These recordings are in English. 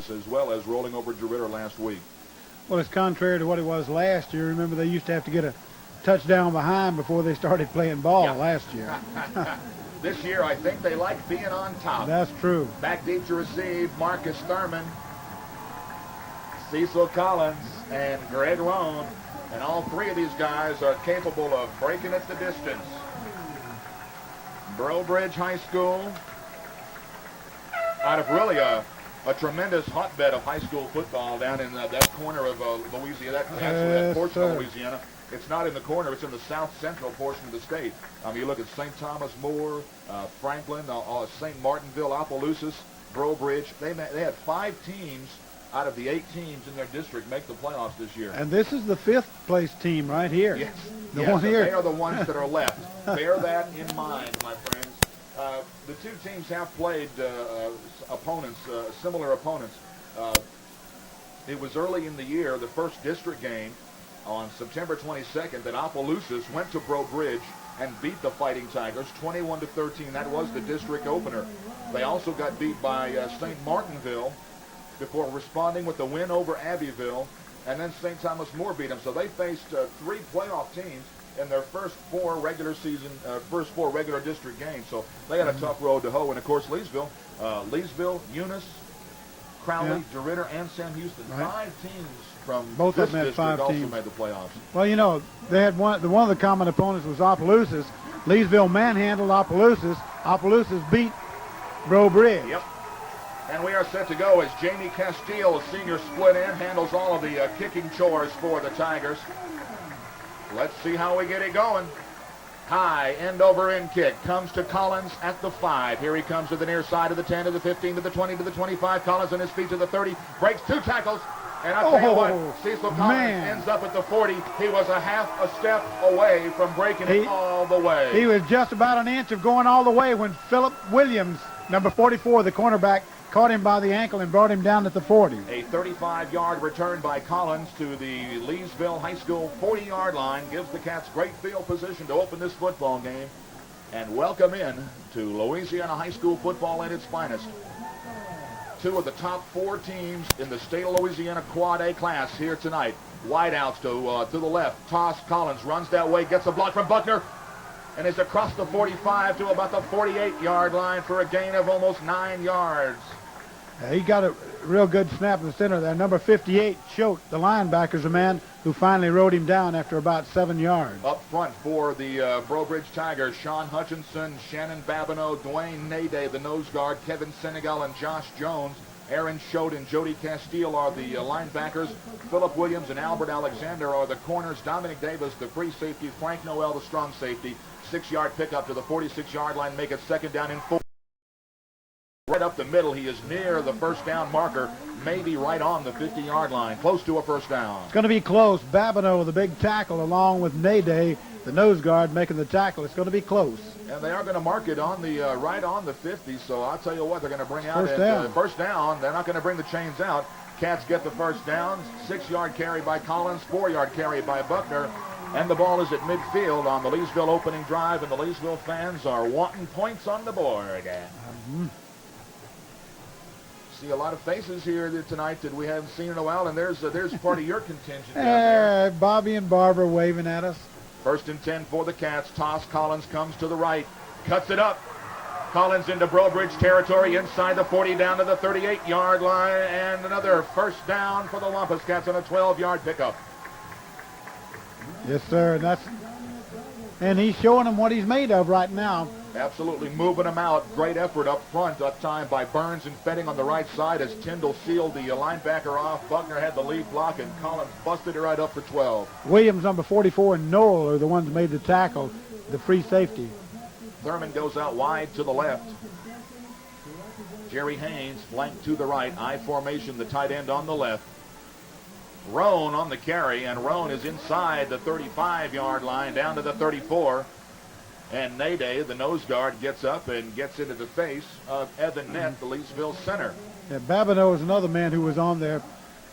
as well as rolling over DeRidder last week. Well, it's contrary to what it was last year. Remember, they used to have to get a touchdown behind before they started playing ball last year. This year, I think they like being on top. That's true. Back deep to receive, Marcus Thurman, Cecil Collins, and Greg Roan. And all three of these guys are capable of breaking it the distance. Breaux Bridge High School, out of really a tremendous hotbed of high school football down in that corner of Louisiana, that portion of Louisiana. It's not in the corner, it's in the south central portion of the state. You look at St. Thomas More, Franklin, St. Martinville, Opelousas, Breaux Bridge. They had 5 teams out of the 8 teams in their district make the playoffs this year. And this is the 5th place team right here. Yes, the one here. They are the ones that are left. Bear that in mind, my friends. The two teams have played similar opponents. It was early in the year, the first district game on September 22nd, that Opelousas went to Breaux Bridge and beat the Fighting Tigers 21-13. That was the district opener. They also got beat by St. Martinville before responding with the win over Abbeville, and then St. Thomas More beat them. So they faced 3 playoff teams in their first 4 regular district games. So they had a tough road to hoe. And of course, Leesville, Eunice, Crowley, DeRidder, and Sam Houston. 5 teams from both this of them had district 5 also teams. made the playoffs. Well, you know, they had one of the common opponents was Opelousas. Leesville manhandled Opelousas. Opelousas beat Breaux Bridge. Yep. And we are set to go as Jamie Castile, a senior split end, handles all of the kicking chores for the Tigers. Let's see how we get it going. High end over end kick comes to Collins at the 5. Here he comes to the near side of the 10, to the 15, to the 20, to the 25. Collins on his feet to the 30, breaks 2 tackles. And I'll tell you what, Cecil Collins ends up at the 40. He was a half a step away from breaking it all the way. He was just about an inch of going all the way when Philip Williams, number 44, the cornerback, caught him by the ankle and brought him down at the 40. A 35-yard return by Collins to the Leesville High School 40-yard line gives the Cats great field position to open this football game and welcome in to Louisiana high school football at its finest. 2 of the top 4 teams in the state of Louisiana Quad A class here tonight. Wideouts to the left. Toss. Collins runs that way, gets a block from Buckner, and is across the 45 to about the 48-yard line for a gain of almost 9 yards. He got a real good snap in the center there. Number 58, Choate, the linebacker, is a man who finally rode him down after about 7 yards. Up front for the Breaux Bridge Tigers, Sean Hutchinson, Shannon Babineau, Dwayne Nayday, the nose guard, Kevin Senegal, and Josh Jones. Aaron Choate and Jody Castile are the linebackers. Philip Williams and Albert Alexander are the corners. Dominic Davis, the free safety. Frank Noel, the strong safety. 6-yard pickup to the 46-yard line, make it 2nd down and 4. Right up the middle, he is near the first down marker, maybe right on the 50-yard line, close to a first down. It's going to be close. Babineau, the big tackle, along with Nayday, the nose guard, making the tackle. It's going to be close. And they are going to mark it on the right on the 50, so I'll tell you what, they're going to bring out first down. They're not going to bring the chains out. Cats get the first down. 6-yard carry by Collins, 4-yard carry by Buckner. And the ball is at midfield on the Leesville opening drive, and the Leesville fans are wanting points on the board. See a lot of faces here tonight that we haven't seen in a while, and there's part of your contingent down there. Bobby and Barbara waving at us. 1st and 10 for the Cats. Toss. Collins comes to the right, cuts it up. Collins into Breaux Bridge territory, inside the 40, down to the 38-yard line, and another first down for the Wampus Cats on a 12-yard pickup. Yes, sir. And he's showing them what he's made of right now. Absolutely moving them out. Great effort up front that time by Burns and Fetting on the right side as Tyndall sealed the linebacker off. Buckner had the lead block, and Collins busted it right up for 12. Williams, number 44, and Noel are the ones who made the tackle, the free safety. Thurman goes out wide to the left. Jerry Haynes flanked to the right. I formation, the tight end on the left. Roan on the carry, and Roan is inside the 35-yard line down to the 34. And Nayday, the nose guard, gets up and gets into the face of Evan Nett, the Leesville center. Yeah, Babineau is another man who was on there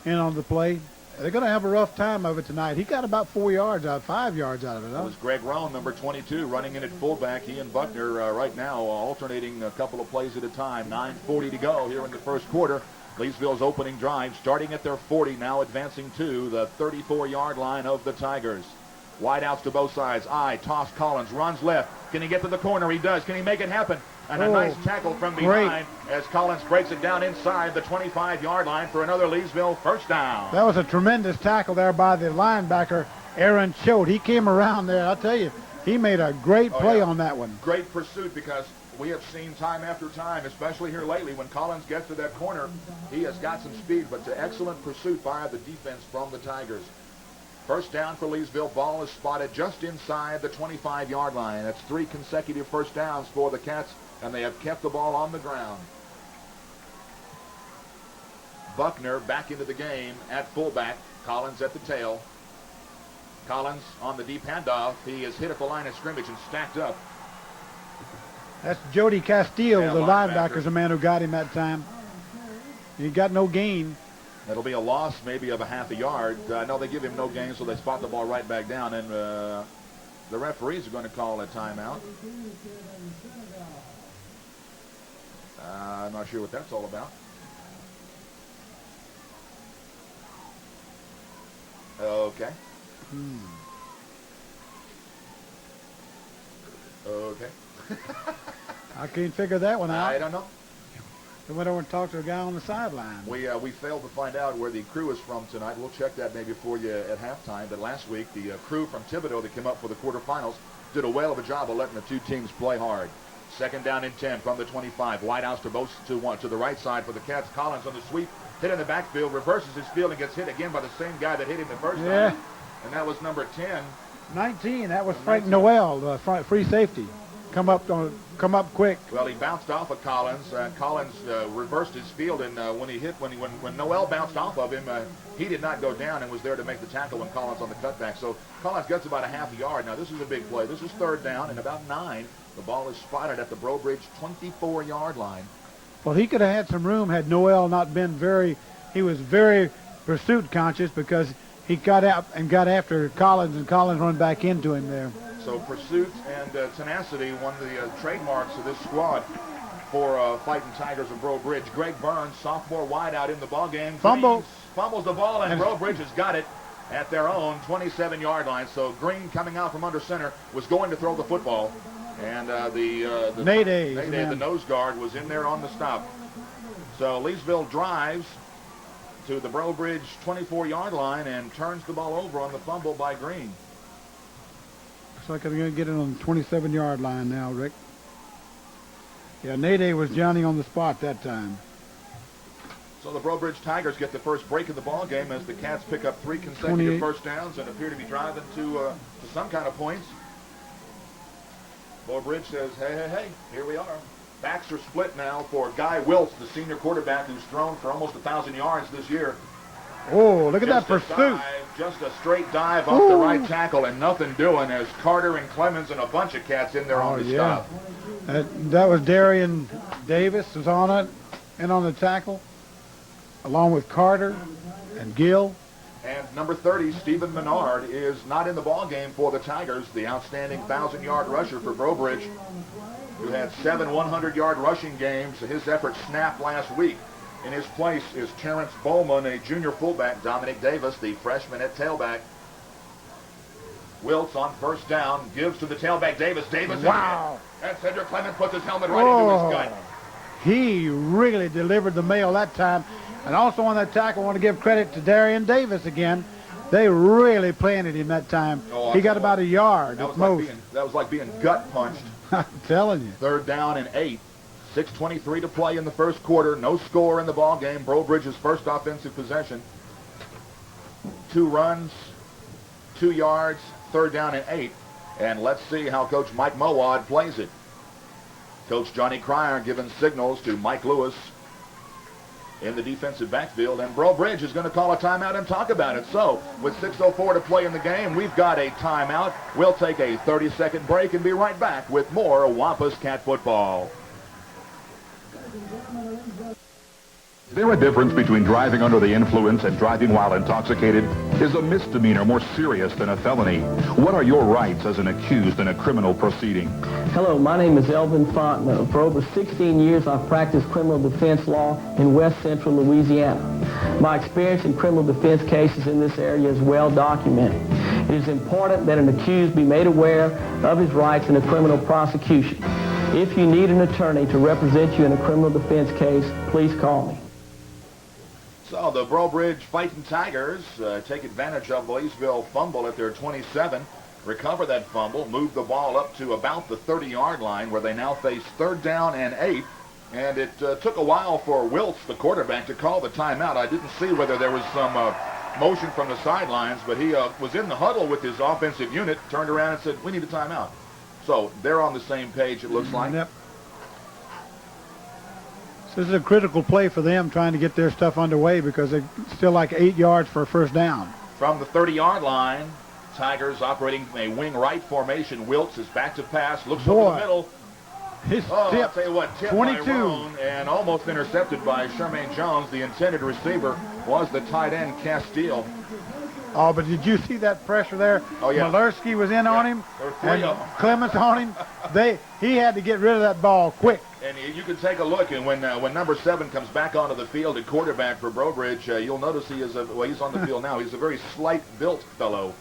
and on the play. They're going to have a rough time of it tonight. He got about 5 yards out of it. That was Greg Roan, number 22, running in at fullback. He and Buckner right now alternating a couple of plays at a time. 9:40 to go here in the first quarter. Leesville's opening drive starting at their 40, now advancing to the 34-yard line of the Tigers. Wide outs to both sides. Toss Collins, runs left. Can he get to the corner? He does. Can he make it happen? And a nice tackle from behind as Collins breaks it down inside the 25-yard line for another Leesville first down. That was a tremendous tackle there by the linebacker, Aaron Choate. He came around there. I'll tell you, he made a great play on that one. Great pursuit, because we have seen time after time, especially here lately, when Collins gets to that corner, he has got some speed, but to excellent pursuit by the defense from the Tigers. First down for Leesville. Ball is spotted just inside the 25-yard line. That's 3 consecutive first downs for the Cats, and they have kept the ball on the ground. Buckner back into the game at fullback. Collins at the tail. Collins on the deep handoff. He is hit at the line of scrimmage and stacked up. That's Jody Castile, the linebacker, is the man who got him that time. He got no gain. That'll be a loss maybe of a half a yard. No, they give him no gain, so they spot the ball right back down, and the referees are going to call a timeout. I'm not sure what that's all about. Okay. Okay. I can't figure that one out. I don't know. They went over and talked to a guy on the sideline. We failed to find out where the crew is from tonight. We'll check that maybe for you at halftime. But last week, the crew from Thibodeau that came up for the quarterfinals did a whale of a job of letting the two teams play hard. Second down and 10 from the 25. Wide outs to the right side for the Cats. Collins on the sweep, hit in the backfield, reverses his field and gets hit again by the same guy that hit him the first time. And that was number 10. 19. That was Frank Noel, the free safety. Come up quick. Well, he bounced off of Collins, and Collins reversed his field, and when Noel bounced off of him, he did not go down and was there to make the tackle when Collins on the cutback. So Collins gets about a half a yard. Now, this is a big play. This is third down and about 9. The ball is spotted at the Breaux 24-yard line. Well, he could have had some room had Noel not been he was very pursuit conscious, because he got out and got after Collins, and Collins run back into him there. So pursuit and tenacity, one of the trademarks of this squad for Fighting Tigers of Breaux Bridge. Greg Burns, sophomore wideout in the ballgame. Fumbles the ball, and Breaux Bridge has got it at their own 27-yard line. So Green, coming out from under center, was going to throw the football, and the nose guard was in there on the stop. So Leesville drives to the Breaux Bridge 24-yard line and turns the ball over on the fumble by Green. Looks like they're going to get it on the 27-yard line now, Rick. Yeah, Nade was Johnny on the spot that time. So the Breaux Bridge Tigers get the first break of the ball game as the Cats pick up 3 consecutive first downs and appear to be driving to some kind of points. Breaux Bridge says, hey, here we are. Backs are split now for Guy Wiltz, the senior quarterback who's thrown for almost 1,000 yards this year. Oh, look at that pursuit. Just a straight dive off the right tackle and nothing doing as Carter and Clemens and a bunch of Cats in there on the stop. That was Darian Davis was on it and on the tackle, along with Carter and Gill. And number 30, Stephen Menard, is not in the ball game for the Tigers, the outstanding 1,000-yard rusher for Breaux Bridge, who had 7 100-yard rushing games. His effort snapped last week. In his place is Terrence Bowman, a junior fullback. Dominic Davis, the freshman at tailback. Wiltz on first down, gives to the tailback Davis. Wow. And Cedric Clemens puts his helmet right into his gut. He really delivered the mail that time. And also on that tackle, I want to give credit to Darian Davis again. They really planted him that time. He got about a yard at most. That was like being gut punched. I'm telling you. Third down and 8. 6:23 to play in the first quarter. No score in the ball game. Breaux Bridge's first offensive possession. 2 runs, 2 yards, third down and 8. And let's see how Coach Mike Mowad plays it. Coach Johnny Cryer giving signals to Mike Lewis in the defensive backfield. And Breaux Bridge is going to call a timeout and talk about it. So with 6:04 to play in the game, we've got a timeout. We'll take a 30-second break and be right back with more Wampus Cat football. Is there a difference between driving under the influence and driving while intoxicated? Is a misdemeanor more serious than a felony? What are your rights as an accused in a criminal proceeding? Hello, my name is Elvin Fontenot. For over 16 years, I've practiced criminal defense law in West Central Louisiana. My experience in criminal defense cases in this area is well documented. It is important that an accused be made aware of his rights in a criminal prosecution. If you need an attorney to represent you in a criminal defense case, please call me. So the Breaux Bridge Fighting Tigers take advantage of the Leesville fumble at their 27, recover that fumble, move the ball up to about the 30-yard line where they now face 3rd down and 8. And it took a while for Wiltz, the quarterback, to call the timeout. I didn't see whether there was some motion from the sidelines, but he was in the huddle with his offensive unit, turned around and said, "We need a timeout." So they're on the same page, it looks like. Yep. This is a critical play for them, trying to get their stuff underway because they're still like 8 yards for a first down. From the 30-yard line, Tigers operating a wing right formation. Wiltz is back to pass, looks over the middle. I'll tell you what, tipped 22. by Roan and almost intercepted by Charmaine Jones. The intended receiver was the tight end, Castile. Oh, but did you see that pressure there? Oh, yeah. Malerski was in on him, There were 3 and of them. Clements on him. He had to get rid of that ball quick. And you can take a look, and when number 7 comes back onto the field at quarterback for Breaux Bridge, you'll notice he is he's on the field now. He's a very slight-built fellow.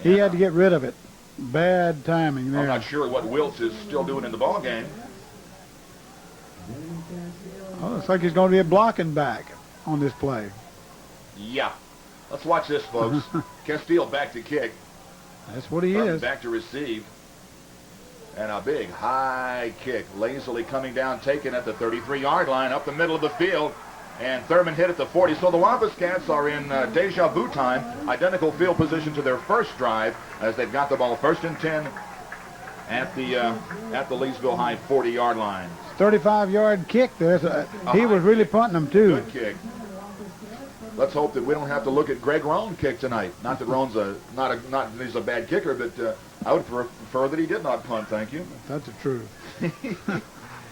He had to get rid of it. Bad timing there. I'm not sure what Wiltz is still doing in the ball game. Oh, looks like he's going to be a blocking back on this play. Yeah. Let's watch this, folks. Castile back to kick. That's what he is. Back to receive. And a big high kick, lazily coming down, taken at the 33-yard line, up the middle of the field. And Thurman hit at the 40. So the Wampus Cats are in deja vu time, identical field position to their first drive, as they've got the ball 1st and 10 at the Leesville High 40-yard line. 35-yard kick there. He was really punting them too. Good kick. Let's hope that we don't have to look at Greg Roan kick tonight. Not that Roan's not he's a bad kicker, but I would prefer that he did not punt. Thank you. That's the truth.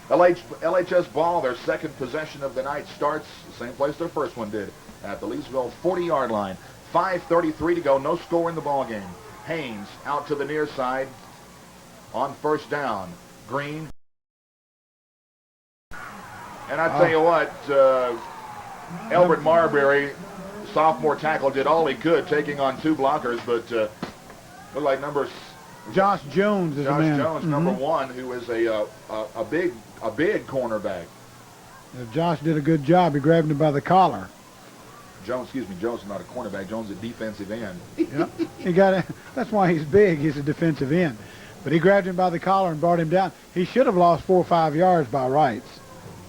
LHS ball, their second possession of the night starts the same place their first one did, at the Leesville 40-yard line. 5:33 to go, no score in the ball game. Haynes out to the near side on 1st down. Green. And I tell you what, Albert Marbury, sophomore tackle, did all he could, taking on 2 blockers, but looked like Josh Jones is the man. Josh Jones, number 1, who is a big cornerback. Josh did a good job. He grabbed him by the collar. Jones is not a cornerback. Jones is a defensive end. Yep. He got it. That's why he's big. He's a defensive end. But he grabbed him by the collar and brought him down. He should have lost 4 or 5 yards by rights.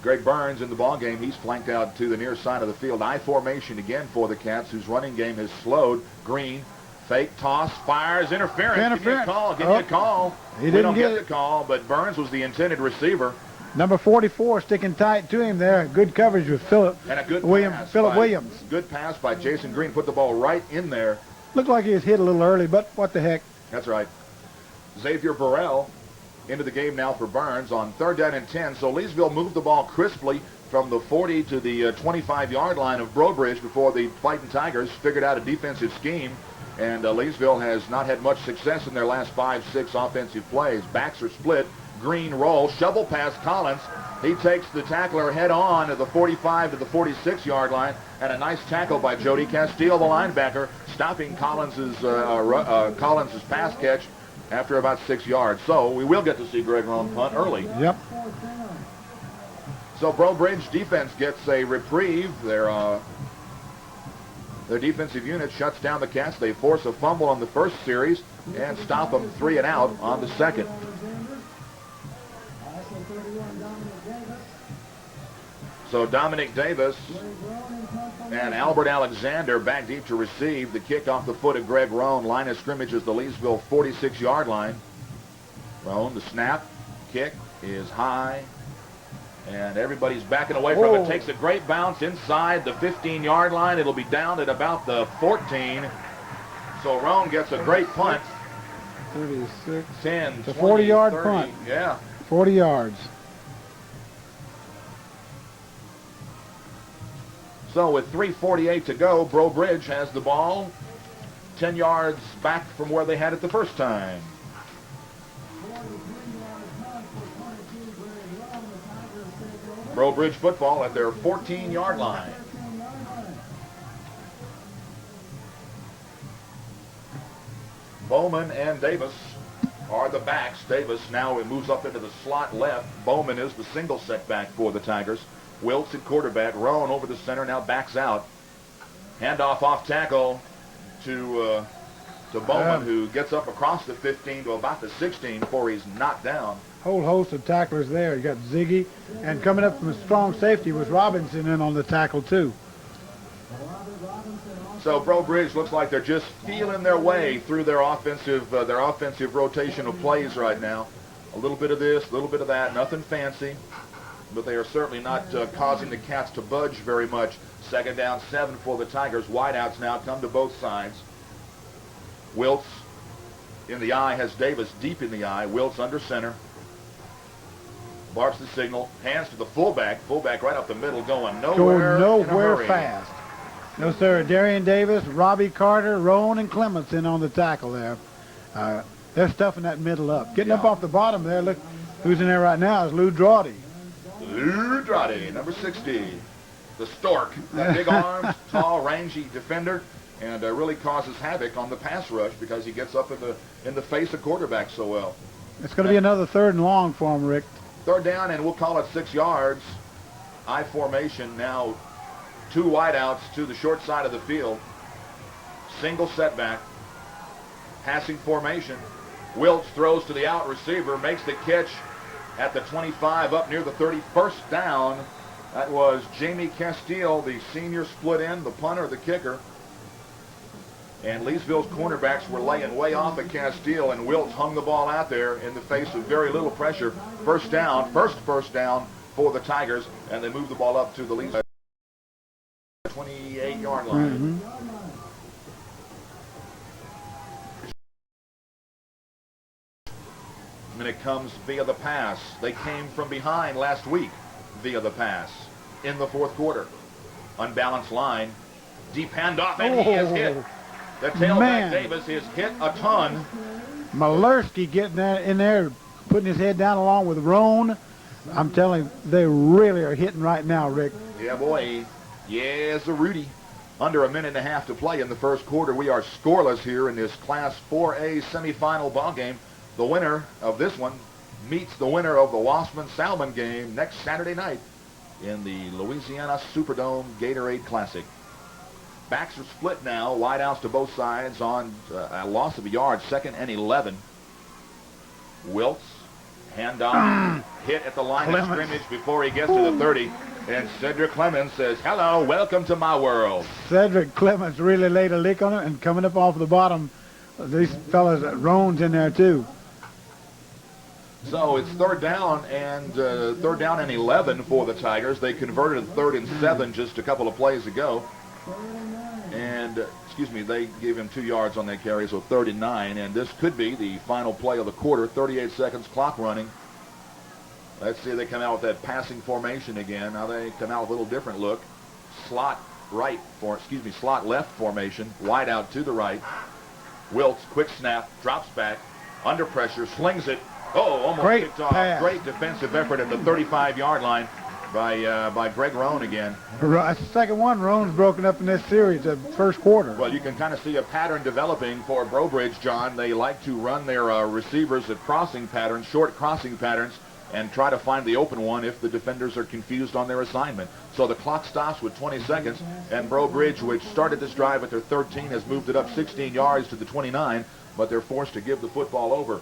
Greg Burns in the ball game. He's flanked out to the near side of the field. I formation again for the Cats, whose running game has slowed. Green, fake toss, fires, interference. Give me a call. Give me a call. He didn't get the call, but Burns was the intended receiver. Number 44 sticking tight to him there. Good coverage with Philip Williams. Good pass by Jason Green. Put the ball right in there. Looked like he was hit a little early, but what the heck. That's right. Xavier Burrell into the game now for Burns on 3rd down and 10. So Leesville moved the ball crisply from the 40 to the 25-yard line of Breaux Bridge before the Fighting Tigers figured out a defensive scheme. And Leesville has not had much success in their last 5-6 offensive plays. Backs are split. Green roll. Shovel pass Collins. He takes the tackler head on at the 45 to the 46-yard line. And a nice tackle by Jody Castile, the linebacker, stopping Collins's pass catch after about 6 yards. So we will get to see Greg Roan punt early. Yep. So Breaux Bridge defense gets a reprieve. Their defensive unit shuts down the Cats. They force a fumble on the first series and stop them 3 and out on the second. So Dominic Davis and Albert Alexander back deep to receive. The kick off the foot of Greg Roan. Line of scrimmage is the Leesville 46-yard line. Roan, the snap, kick is high. And everybody's backing away from it. Takes a great bounce inside the 15-yard line. It'll be down at about the 14. So Roan gets a great punt. 36. 10, it's a 40-yard punt. Yeah. 40 yards. So with 3:48 to go, Breaux Bridge has the ball 10 yards back from where they had it the first time. Breaux Bridge football at their 14-yard line. Bowman and Davis are the backs. Davis now moves up into the slot left. Bowman is the single set back for the Tigers. Wiltz at quarterback. Roan over the center, now backs out. Handoff off tackle to Bowman, who gets up across the 15 to about the 16 before he's knocked down. Whole host of tacklers there. You got Ziggy, and coming up from a strong safety was Robinson in on the tackle too. So Breaux Bridge looks like they're just feeling their way through their offensive rotation of plays right now. A little bit of this, a little bit of that, nothing fancy, but they are certainly not causing the Cats to budge very much. 2nd down, 7 for the Tigers. Wideouts now come to both sides. Wiltz in the eye has Davis deep in the eye. Wiltz under center. Barks the signal. Hands to the fullback. Fullback right up the middle, going nowhere. Going nowhere fast. No, sir. Darian Davis, Robbie Carter, Roan, and Clements in on the tackle there. They're stuffing that middle up. Getting up off the bottom there. Look who's in there right now is Lou Drawdy. Lou Drawdy, number 60. The Stork. That big arms, tall, rangy defender, and really causes havoc on the pass rush because he gets up in the face of quarterbacks so well. It's going to be another 3rd and long for him, Rick. 3rd down, and we'll call it 6 yards. I formation now. 2 wideouts to the short side of the field. Single setback. Passing formation. Wiltz throws to the out receiver, makes the catch at the 25 up near the 30. 1st down. That was Jamie Castile, the senior split end, the punter, the kicker. And Leesville's cornerbacks were laying way off at Castile, and Wiltz hung the ball out there in the face of very little pressure. 1st down, first down for the Tigers, and they move the ball up to the Leesville 28-yard line. And it comes via the pass. They came from behind last week via the pass in the 4th quarter. Unbalanced line. Deep handoff, and he is hit. The tailback Davis is hit a ton. Malerski getting in there, putting his head down along with Roan. I'm telling you, they really are hitting right now, Rick. Yeah, boy. Yes, Rudy. Under a minute and a half to play in the 1st quarter. We are scoreless here in this Class 4A semifinal ball game. The winner of this one meets the winner of the Waspman-Salmon game next Saturday night in the Louisiana Superdome Gatorade Classic. Backs are split now. Wideouts to both sides on a loss of a yard. 2nd and 11. Wiltz, handoff, hit at the line of scrimmage before he gets to the 30. And Cedric Clemens says, hello, welcome to my world. Cedric Clemens really laid a lick on it, and coming up off the bottom, these fellas, Roan's in there too. So it's 3rd down and 11 for the Tigers. They converted 3rd and 7 just a couple of plays ago. And, they gave him 2 yards on that carry, so 3rd and 9. And this could be the final play of the quarter. 38 seconds, clock running. Let's see if they come out with that passing formation again. Now they come out with a little different look. Slot left formation. Wide out to the right. Wiltz, quick snap, drops back, under pressure, slings it. Oh, almost kicked off. Pass. Great defensive effort at the 35-yard line by Greg Roan again. That's the second one. Roan's broken up in this series, the 1st quarter. Well, you can kind of see a pattern developing for Breaux Bridge, John. They like to run their receivers at crossing patterns, short crossing patterns, and try to find the open one if the defenders are confused on their assignment. So the clock stops with 20 seconds, and Breaux Bridge, which started this drive at their 13, has moved it up 16 yards to the 29, but they're forced to give the football over.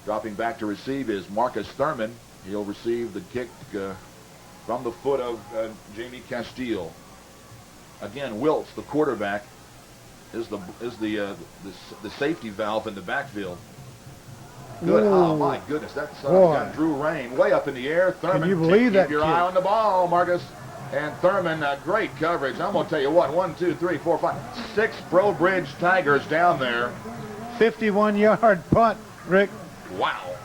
Dropping back to receive is Marcus Thurman. He'll receive the kick from the foot of Jamie Castile. Again, Wiltz, the quarterback, is the safety valve in the backfield. Good. Oh, my goodness. That's got Drew Rain way up in the air. Thurman, can you believe that keep your eye on the ball, Marcus. And Thurman, great coverage. I'm going to tell you what, 1, 2, 3, 4, 5, 6 Breaux Bridge Tigers down there. 51-yard punt, Rick. Wow.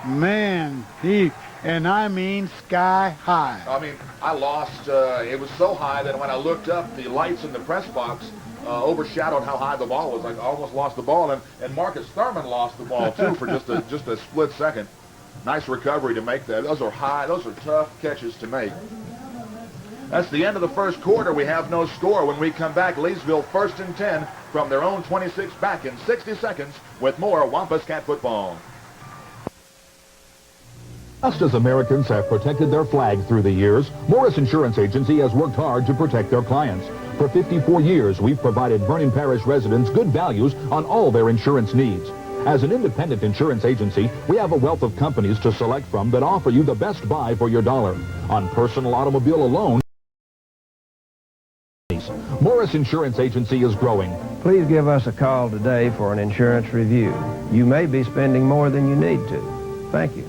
Man, I mean sky high. I mean, I lost, it was so high that when I looked up, the lights in the press box overshadowed how high the ball was. I almost lost the ball, and Marcus Thurman lost the ball, too, for just a split second. Nice recovery to make that. Those are tough catches to make. That's the end of the first quarter. We have no score. When we come back, Leesville 1st and 10 from their own 26, back in 60 seconds with more Wampus Cat football. Just as Americans have protected their flag through the years, Morris Insurance Agency has worked hard to protect their clients. For 54 years, we've provided Vernon Parish residents good values on all their insurance needs. As an independent insurance agency, we have a wealth of companies to select from that offer you the best buy for your dollar. On personal automobile alone, Morris Insurance Agency is growing. Please give us a call today for an insurance review. You may be spending more than you need to. Thank you.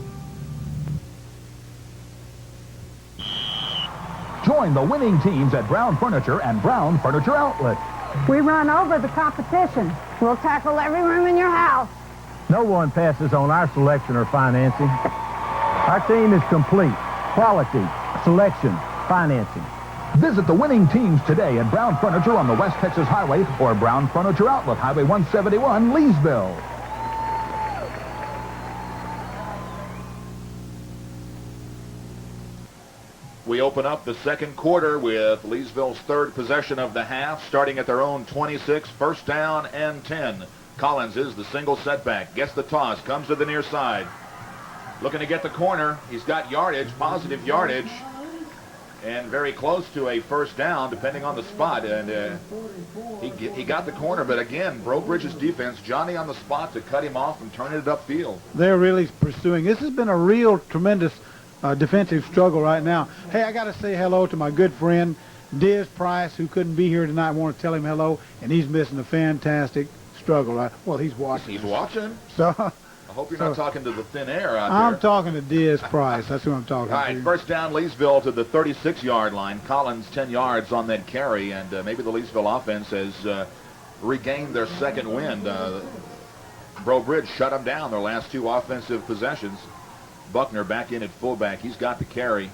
Join the winning teams at Brown Furniture and Brown Furniture Outlet. We run over the competition. We'll tackle every room in your house. No one passes on our selection or financing. Our team is complete. Quality, selection, financing. Visit the winning teams today at Brown Furniture on the West Texas Highway or Brown Furniture Outlet, Highway 171, Leesville. We open up the second quarter with Leesville's third possession of the half, starting at their own 26, 1st down and 10. Collins is the single setback, gets the toss, comes to the near side. Looking to get the corner. He's got yardage, positive yardage, and very close to a 1st down, depending on the spot. And he got the corner, but again, Breaux Bridge's defense, Johnny on the spot to cut him off and turn it upfield. They're really pursuing. This has been a real tremendous defensive struggle right now. Hey, I got to say hello to my good friend, Diz Price, who couldn't be here tonight. I want to tell him hello, and he's missing a fantastic struggle. Right? Well, he's watching. He's watching? So I hope you're not talking to the thin air out there. I'm talking to Diz Price. That's who I'm talking to. All right, 1st down, Leesville to the 36-yard line. Collins 10 yards on that carry, and maybe the Leesville offense has regained their second wind. Breaux Bridge shut them down their last 2 offensive possessions. Buckner back in at fullback. He's got the carry,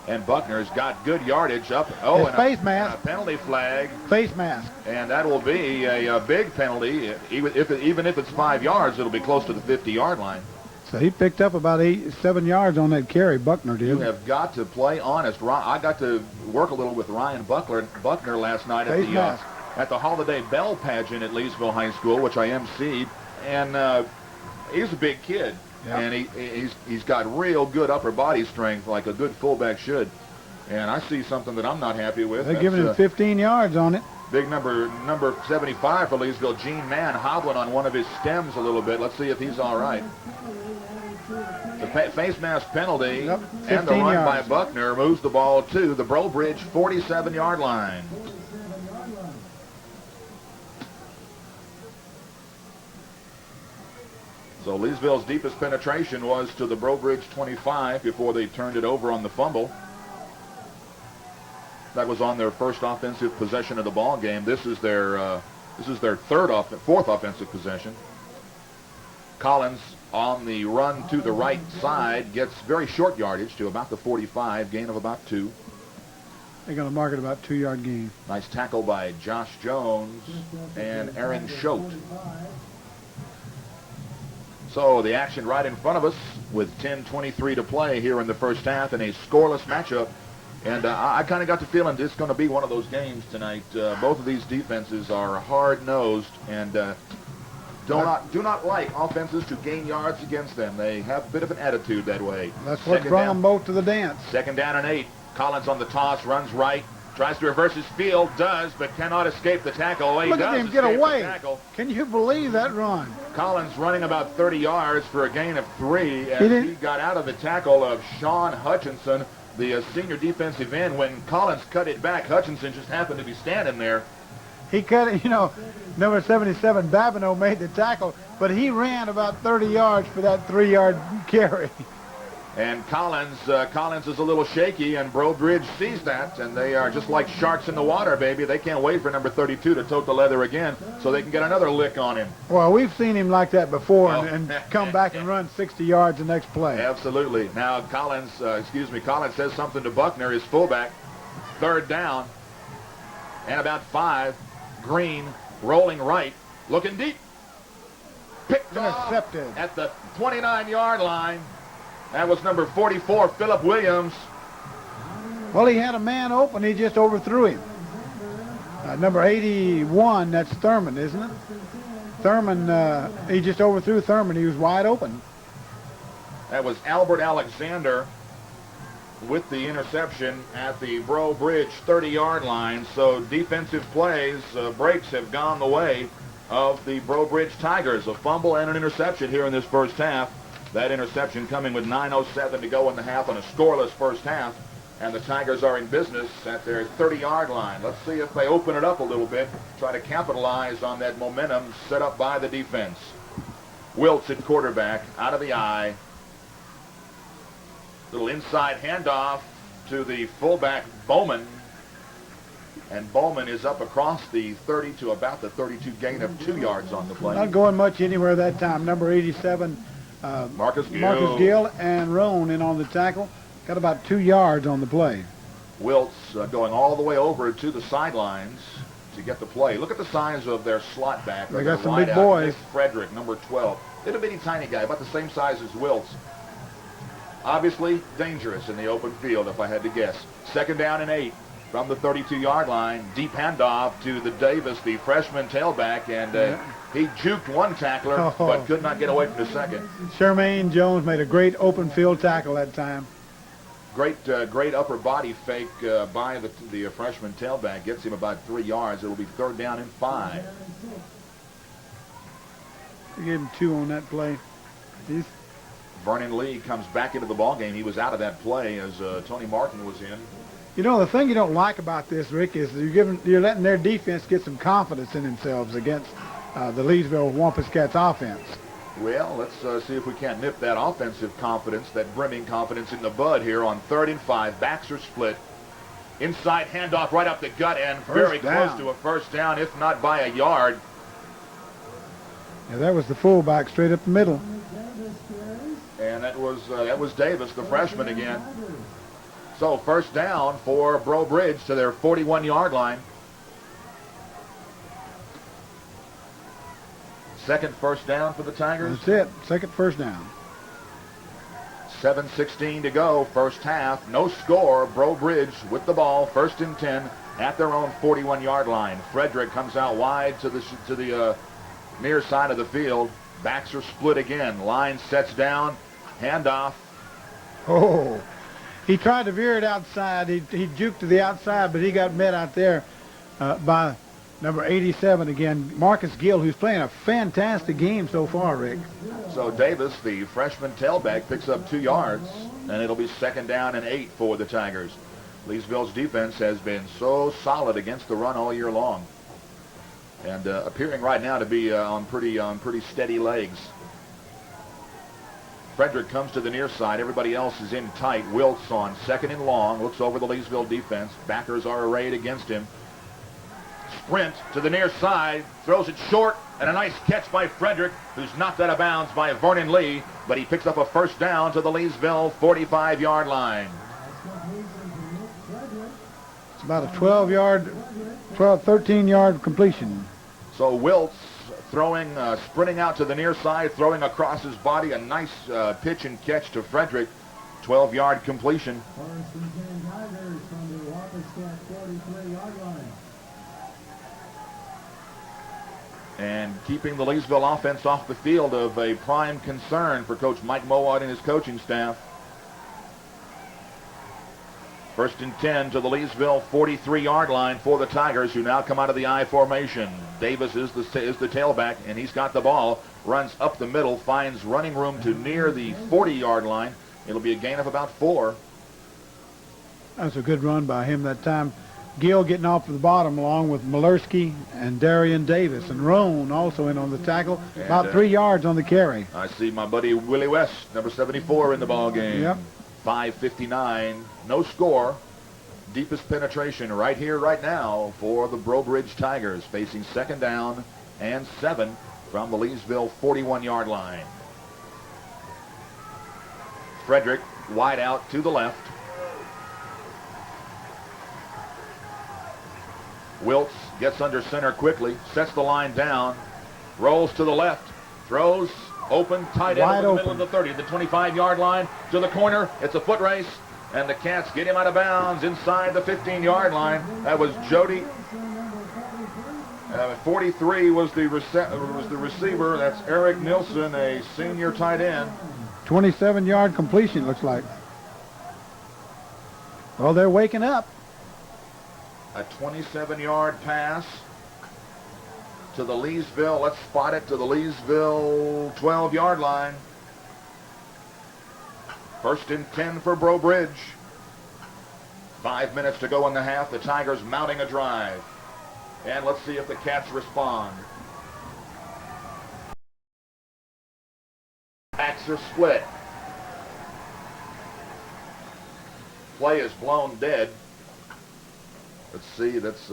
and Buckner's got good yardage up. Oh, and face mask. A penalty flag. Face mask. And that will be a big penalty. Even if it's 5 yards, it'll be close to the 50-yard line. So he picked up about 7 yards on that carry, Buckner did. You have got to play honest. I got to work a little with Ryan Buckner last night at the Holiday Bell pageant at Leesville High School, which I emceed, and he's a big kid. Yep. And he's got real good upper body strength, like a good fullback should. And I see something that I'm not happy with. They're giving him 15 yards on it. Big number 75 for Leesville, Gene Mann, hobbling on one of his stems a little bit. Let's see if he's all right. The face mask penalty and the run by Buckner moves the ball to the Breaux Bridge 47-yard line. So Leesville's deepest penetration was to the Breaux Bridge 25 before they turned it over on the fumble. That was on their first offensive possession of the ball game. This is their fourth offensive possession. Collins on the run to the right side gets very short yardage to about the 45, gain of about 2. They're going to mark it about 2-yard gain. Nice tackle by Josh Jones and Aaron Schote. So the action right in front of us with 10:23 to play here in the first half in a scoreless matchup. And I kind of got the feeling it's going to be one of those games tonight. Both of these defenses are hard-nosed and do not like offenses to gain yards against them. They have a bit of an attitude that way. That's what brought them both to the dance. 2nd down and 8. Collins on the toss, runs right. Tries to reverse his field, does, but cannot escape the tackle. Look at him get away. Can you believe that run? Collins running about 30 yards for a gain of 3 as he got out of the tackle of Sean Hutchinson, the senior defensive end. When Collins cut it back, Hutchinson just happened to be standing there. He cut it, number 77, Babineau made the tackle, but he ran about 30 yards for that 3-yard carry. And Collins is a little shaky, and Breaux Bridge sees that, and they are just like sharks in the water, baby. They can't wait for number 32 to tote the leather again so they can get another lick on him. Well, we've seen him like that before and come back and run 60 yards the next play. Absolutely. Now Collins says something to Buckner, his fullback. 3rd down and about 5. Green rolling right, looking deep. Picked off Intercepted at the 29-yard line. That was number 44, Philip Williams. Well, he had a man open. He just overthrew him. Number 81, that's Thurman, isn't it? Thurman, he just overthrew Thurman. He was wide open. That was Albert Alexander with the interception at the Breaux Bridge 30-yard line. So defensive plays, breaks have gone the way of the Breaux Bridge Tigers. A fumble and an interception here in this first half. That interception coming with 9:07 to go in the half on a scoreless first half. And the Tigers are in business at their 30-yard line. Let's see if they open it up a little bit, try to capitalize on that momentum set up by the defense. Wiltz at quarterback, out of the eye. Little inside handoff to the fullback Bowman. And Bowman is up across the 30 to about the 32, gain of 2 yards on the play. Not going much anywhere that time. Number 87, Marcus Gill and Roan in on the tackle. Got about 2 yards on the play. Wiltz going all the way over to the sidelines to get the play. Look at the size of their slot back. They got some big boys. Nick Frederick, number 12. Little bitty tiny guy, about the same size as Wiltz. Obviously dangerous in the open field, if I had to guess. 2nd down and 8 from the 32-yard line. Deep handoff to the Davis, the freshman tailback, and he juked one tackler, but could not get away from the second. Shermaine Jones made a great open field tackle that time. Great upper body fake by the freshman tailback. Gets him about 3 yards. It'll be 3rd down and 5. We gave him 2 on that play. Vernon Lee comes back into the ballgame. He was out of that play as Tony Martin was in. You know, the thing you don't like about this, Rick, is you're letting their defense get some confidence in themselves against the Leesville Wampus Cats offense. Well, let's see if we can't nip that offensive confidence, that brimming confidence in the bud here on 3rd and 5. Backs are split. Inside handoff right up the gut and very close to a first down, if not by a yard. Yeah, that was the fullback straight up the middle. And that was Davis, the freshman again. So 1st down for Breaux Bridge to their 41-yard line. 2nd first down for the Tigers. That's it. 2nd first down. 7:16 to go, first half. No score. Breaux Bridge with the ball. 1st and 10 at their own 41-yard line. Frederick comes out wide to the near side of the field. Backs are split again. Line sets down. Handoff. Oh, he tried to veer it outside. He juked to the outside, but he got met out there by number 87 again, Marcus Gill, who's playing a fantastic game so far, Rick. So Davis, the freshman tailback, picks up 2 yards, and it'll be 2nd down and 8 for the Tigers. Leesville's defense has been so solid against the run all year long, and appearing right now to be on pretty steady legs. Frederick comes to the near side. Everybody else is in tight. Wiltz on 2nd and long. Looks over the Leesville defense. Backers are arrayed against him. Sprint to the near side. Throws it short. And a nice catch by Frederick, who's knocked out of bounds by Vernon Lee. But he picks up a first down to the Leesville 45-yard line. It's about a 13-yard completion. So Wiltz throwing, sprinting out to the near side, throwing across his body. A nice pitch and catch to Frederick. 12-yard completion. And keeping the Leesville offense off the field of a prime concern for Coach Mike Mowat and his coaching staff. 1st and 10 to the Leesville 43-yard line for the Tigers, who now come out of the I formation. Davis is the tailback, and he's got the ball. Runs up the middle, finds running room to near the 40-yard line. It'll be a gain of about 4. That's a good run by him that time. Gill getting off the bottom along with Malerski and Darian Davis, and Roan also in on the tackle. And about 3 yards on the carry. I see my buddy Willie West, number 74, in the ball game. Yep. 5:59, no score. Deepest penetration right here, right now for the Breaux Bridge Tigers, facing 2nd down and 7 from the Leesville 41-yard line. Frederick wide out to the left. Wiltz gets under center quickly, sets the line down, rolls to the left, throws Open, tight end Wide over the middle open. of the 30, the 25-yard line to the corner. It's a foot race, and the Cats get him out of bounds inside the 15-yard line. That was Jody. 43 was the receiver. That's Eric Nilsson, a senior tight end. 27-yard completion, looks like. Well, they're waking up. A 27-yard pass to the Leesville. Let's spot it to the Leesville 12-yard line. First and 10 for Breaux Bridge. 5 minutes to go in the half. The Tigers mounting a drive. And let's see if the Cats respond. Backs are split. Play is blown dead. Let's see, that's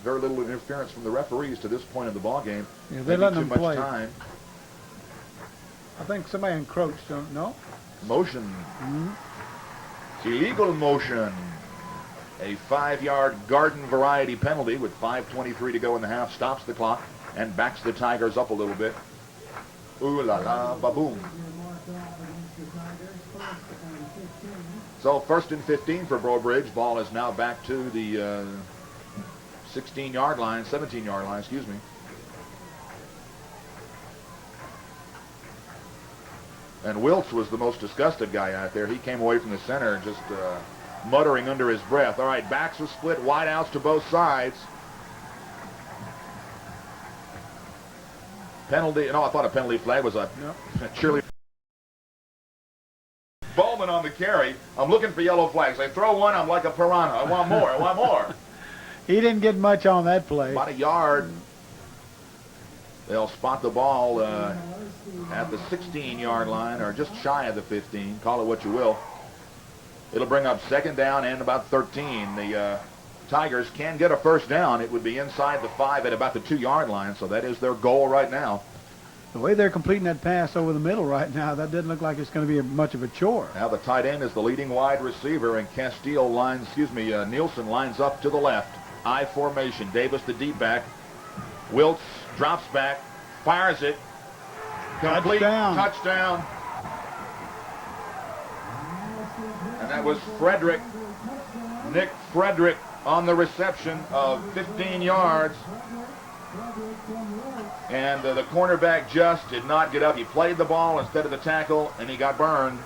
very little interference from the referees to this point in the ball game. Yeah, they're letting them too much play. time. I think somebody encroached, don't know. Motion. Mm-hmm. It's illegal motion. A 5-yard garden variety penalty with 5:23 to go in the half stops the clock and backs the Tigers up a little bit. Ooh la la, ba-boom. So first and 15 for Breaux Bridge. Ball is now back to the 16-yard line, 17-yard line, excuse me. And Wiltz was the most disgusted guy out there. He came away from the center just muttering under his breath. All right, backs are split, wide outs to both sides. Penalty, no, I thought a penalty flag was a cheerleader. Bowman on the carry. I'm looking for yellow flags. They throw one, I'm like a piranha. I want more, I want more. He didn't get much on that play. About a yard. They'll spot the ball at the 16-yard line, or just shy of the 15. Call it what you will. It'll bring up second down and about 13. The Tigers can get a first down. It would be inside the 5 at about the 2-yard line, so that is their goal right now. The way they're completing that pass over the middle right now, that doesn't look like it's going to be much of a chore. Now the tight end is the leading wide receiver, and Nielsen lines up to the left. I formation. Davis the deep back. Wiltz drops back, fires it. Complete. Touchdown. And that was Nick Frederick on the reception of 15 yards. And the cornerback just did not get up. He played the ball instead of the tackle, and he got burned.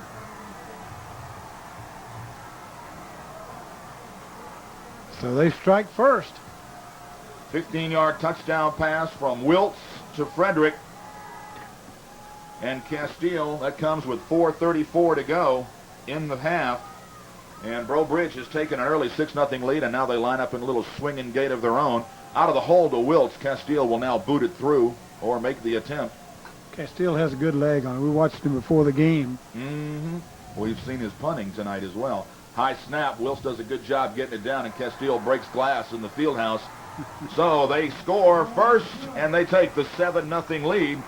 So they strike first. 15-yard touchdown pass from Wiltz to Frederick. And Castile, that comes with 4:34 to go in the half. And Breaux Bridge has taken an early 6-0 lead, and now they line up in a little swinging gait of their own. Out of the hole to Wiltz. Castile will now boot it through or make the attempt. Castile has a good leg on it. We watched him before the game. We've seen his punting tonight as well. High snap. Wiltz does a good job getting it down, and Castile breaks glass in the field house. So they score first, and they take the 7-0 lead.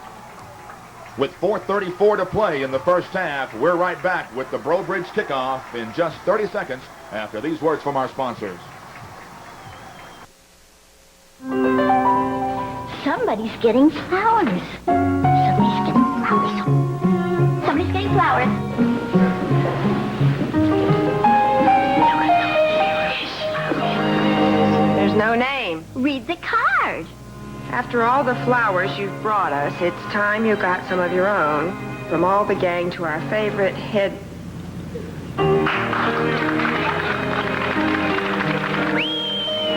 With 4:34 to play in the first half, we're right back with the Breaux Bridge kickoff in just 30 seconds after these words from our sponsors. Somebody's getting flowers. Somebody's getting flowers. Somebody's getting flowers. There's no name. Read the card. After all the flowers you've brought us, it's time you got some of your own. From all the gang to our favorite head...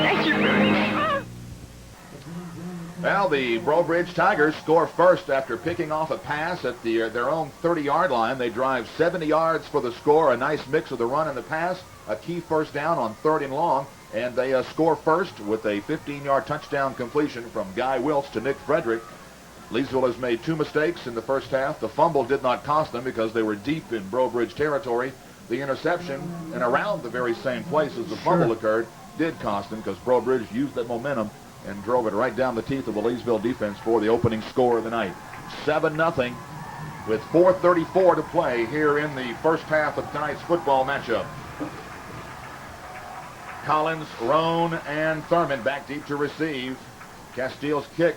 Thank you very much. Well, the Breaux Bridge Tigers score first after picking off a pass at their own 30-yard line. They drive 70 yards for the score, a nice mix of the run and the pass, a key first down on 3rd and long, and they score first with a 15-yard touchdown completion from Guy Wiltz to Nick Frederick. Leesville has made 2 mistakes in the first half. The fumble did not cost them because they were deep in Breaux Bridge territory. The interception, and around the very same place as the fumble occurred, did cost them because Breaux Bridge used that momentum and drove it right down the teeth of the Leesville defense for the opening score of the night. 7-0 with 4:34 to play here in the first half of tonight's football matchup. Collins, Roan, and Thurman back deep to receive. Castile's kick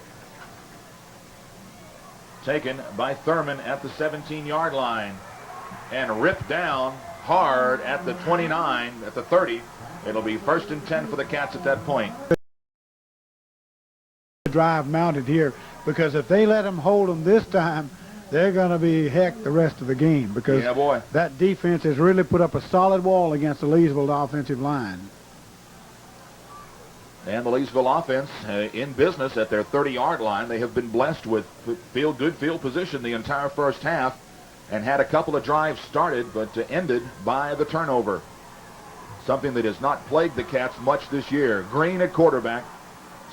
taken by Thurman at the 17-yard line and ripped down hard at the 29, at the 30. It'll be 1st and 10 for the Cats at that point. Drive mounted here, because if they let them hold them this time, they're going to be heck the rest of the game, because that defense has really put up a solid wall against the Leesville offensive line. And the Leesville offense in business at their 30-yard line. They have been blessed with good field position the entire first half and had a couple of drives started but ended by the turnover. Something that has not plagued the Cats much this year. Green at quarterback.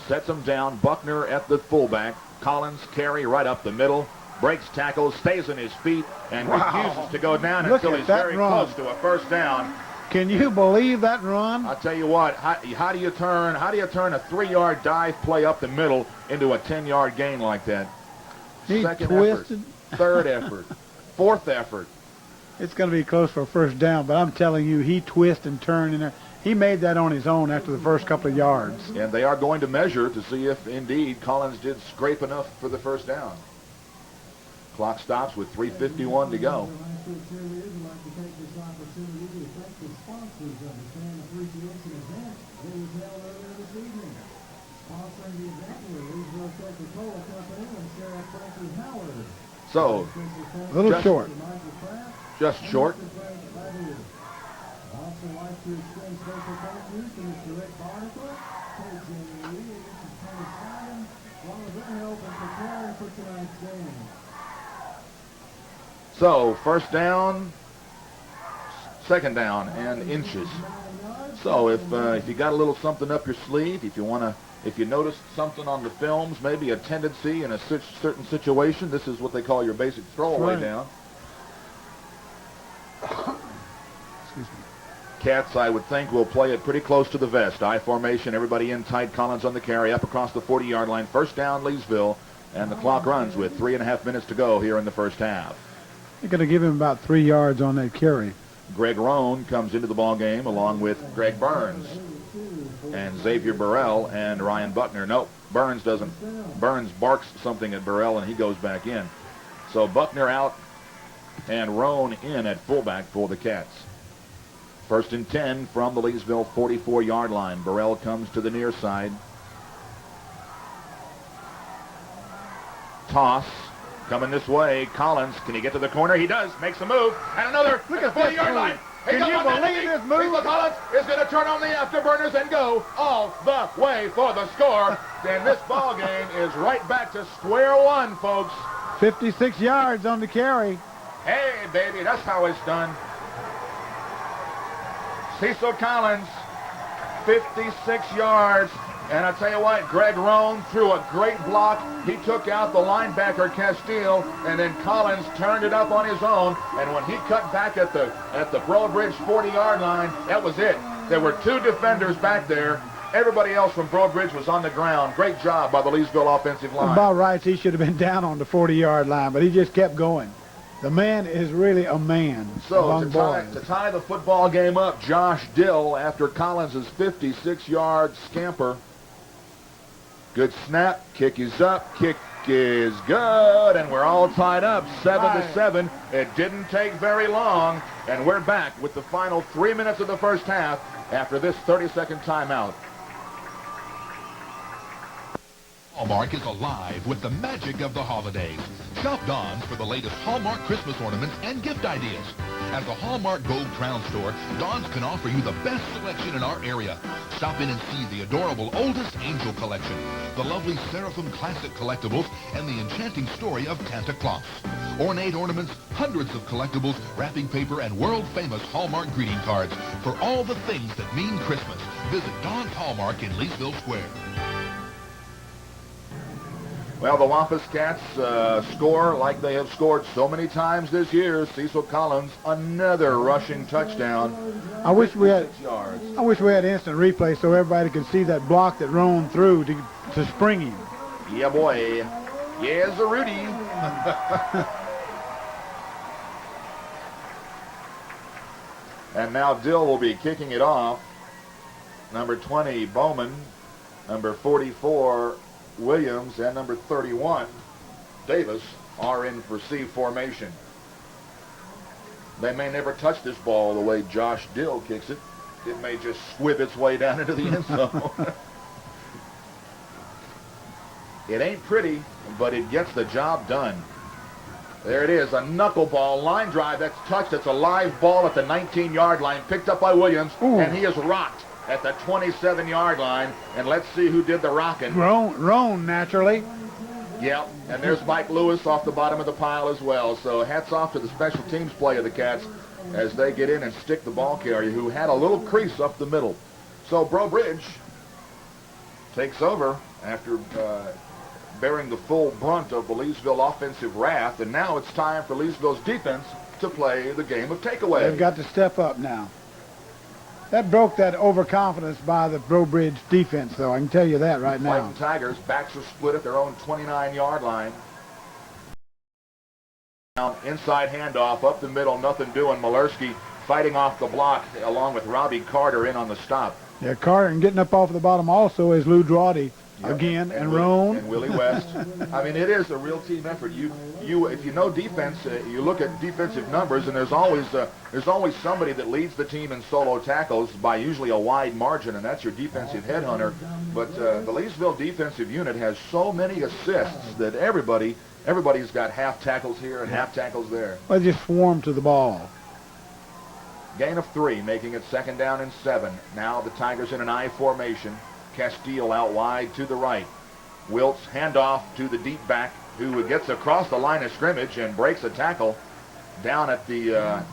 Sets him down. Buckner at the fullback. Collins carry right up the middle. Breaks tackles, stays on his feet, and refuses to go down until he's very close to a first down. Can you believe that run? I'll tell you what, how do you turn a 3-yard dive play up the middle into a 10-yard gain like that? Second effort, third effort, fourth effort. It's going to be close for a first down, but I'm telling you, he twists and turns in there. He made that on his own after the first couple of yards. And they are going to measure to see if, indeed, Collins did scrape enough for the first down. Clock stops with 3:51 to go. So, a little short. Just short. So, first down, second down, and inches. So if you got a little something up your sleeve, if you noticed something on the films, maybe a tendency in a certain situation, this is what they call your basic throwaway down. Excuse me. Cats, I would think, will play it pretty close to the vest. I formation, everybody in tight. Collins on the carry, up across the 40-yard line. First down, Leesville, and the clock runs with 3.5 minutes to go here in the first half. They're going to give him about 3 yards on that carry. Greg Roan comes into the ball game along with Greg Burns and Xavier Burrell and Ryan Buckner. Nope, Burns doesn't. Burns barks something at Burrell and he goes back in. So Buckner out and Roan in at fullback for the Cats. 1st and 10 from the Leesville 44-yard line. Burrell comes to the near side. Toss. Coming this way, Collins, can he get to the corner? He does, makes a move, and another, look at the 40-yard line. Can you believe this move? Collins is going to turn on the afterburners and go all the way for the score. And this ball game is right back to square one, folks. 56 yards on the carry. Hey, baby, that's how it's done. Cecil Collins, 56 yards. And I tell you what, Greg Roan threw a great block. He took out the linebacker Castile, and then Collins turned it up on his own. And when he cut back at the Breaux Bridge 40-yard line, that was it. There were 2 defenders back there. Everybody else from Breaux Bridge was on the ground. Great job by the Leesville offensive line. About right, he should have been down on the 40-yard line, but he just kept going. The man is really a man. So to tie the football game up, Josh Dill, after Collins' 56-yard scamper. Good snap, kick is up, kick is good, and we're all tied up, 7-7. It didn't take very long, and we're back with the final 3 minutes of the first half after this 30-second timeout. Hallmark is alive with the magic of the holidays. Shop Don's for the latest Hallmark Christmas ornaments and gift ideas. At the Hallmark Gold Crown Store, Don's can offer you the best selection in our area. Stop in and see the adorable Oldest Angel collection, the lovely Seraphim Classic collectibles, and the enchanting story of Santa Claus. Ornate ornaments, hundreds of collectibles, wrapping paper, and world-famous Hallmark greeting cards for all the things that mean Christmas. Visit Don's Hallmark in Leesville Square. Well, the Wampus Cats score like they have scored so many times this year. Cecil Collins, another rushing touchdown. I wish we had yards. instant replay so everybody could see that block that Roan threw to spring him. Yeah, boy. Yes, Rudy. And now Dill will be kicking it off. Number 20, Bowman. Number 44, Williams, and number 31, Davis. are in receive formation. They may never touch this ball the way Josh Dill kicks it. It may just squib its way down into the end zone. It ain't pretty, but it gets the job done. There it is, a knuckleball line drive that's touched. It's a live ball at the 19-yard line, picked up by Williams, and he is rocked at the 27-yard line. And let's see who did the rocking. Roan, naturally. Yep, and there's Mike Lewis off the bottom of the pile as well. So hats off to the special teams play of the Cats as they get in and stick the ball carrier, who had a little crease up the middle. So Breaux Bridge takes over after bearing the full brunt of the Leesville offensive wrath, and now it's time for Leesville's defense to play the game of takeaway. They've got to step up now. That broke that overconfidence by the Breaux Bridge defense, though. I can tell you that right now. Fighting Tigers, backs are split at their own 29-yard line. Down inside handoff, up the middle, nothing doing. Malerski fighting off the block along with Robbie Carter in on the stop. Yeah, Carter, and getting up off the bottom also is Lou Drawdy. Yep. Again, and Roan. And Willie West. I mean, it is a real team effort. If you know defense, you look at defensive numbers, and there's always somebody that leads the team in solo tackles by usually a wide margin, and that's your defensive headhunter. But the Leesville defensive unit has so many assists that everybody's got half tackles here and half tackles there. Well, they just swarm to the ball. Gain of 3, making it 2nd down and 7. Now the Tigers in an I formation. Castile out wide to the right. Wiltz handoff to the deep back, who gets across the line of scrimmage and breaks a tackle down at the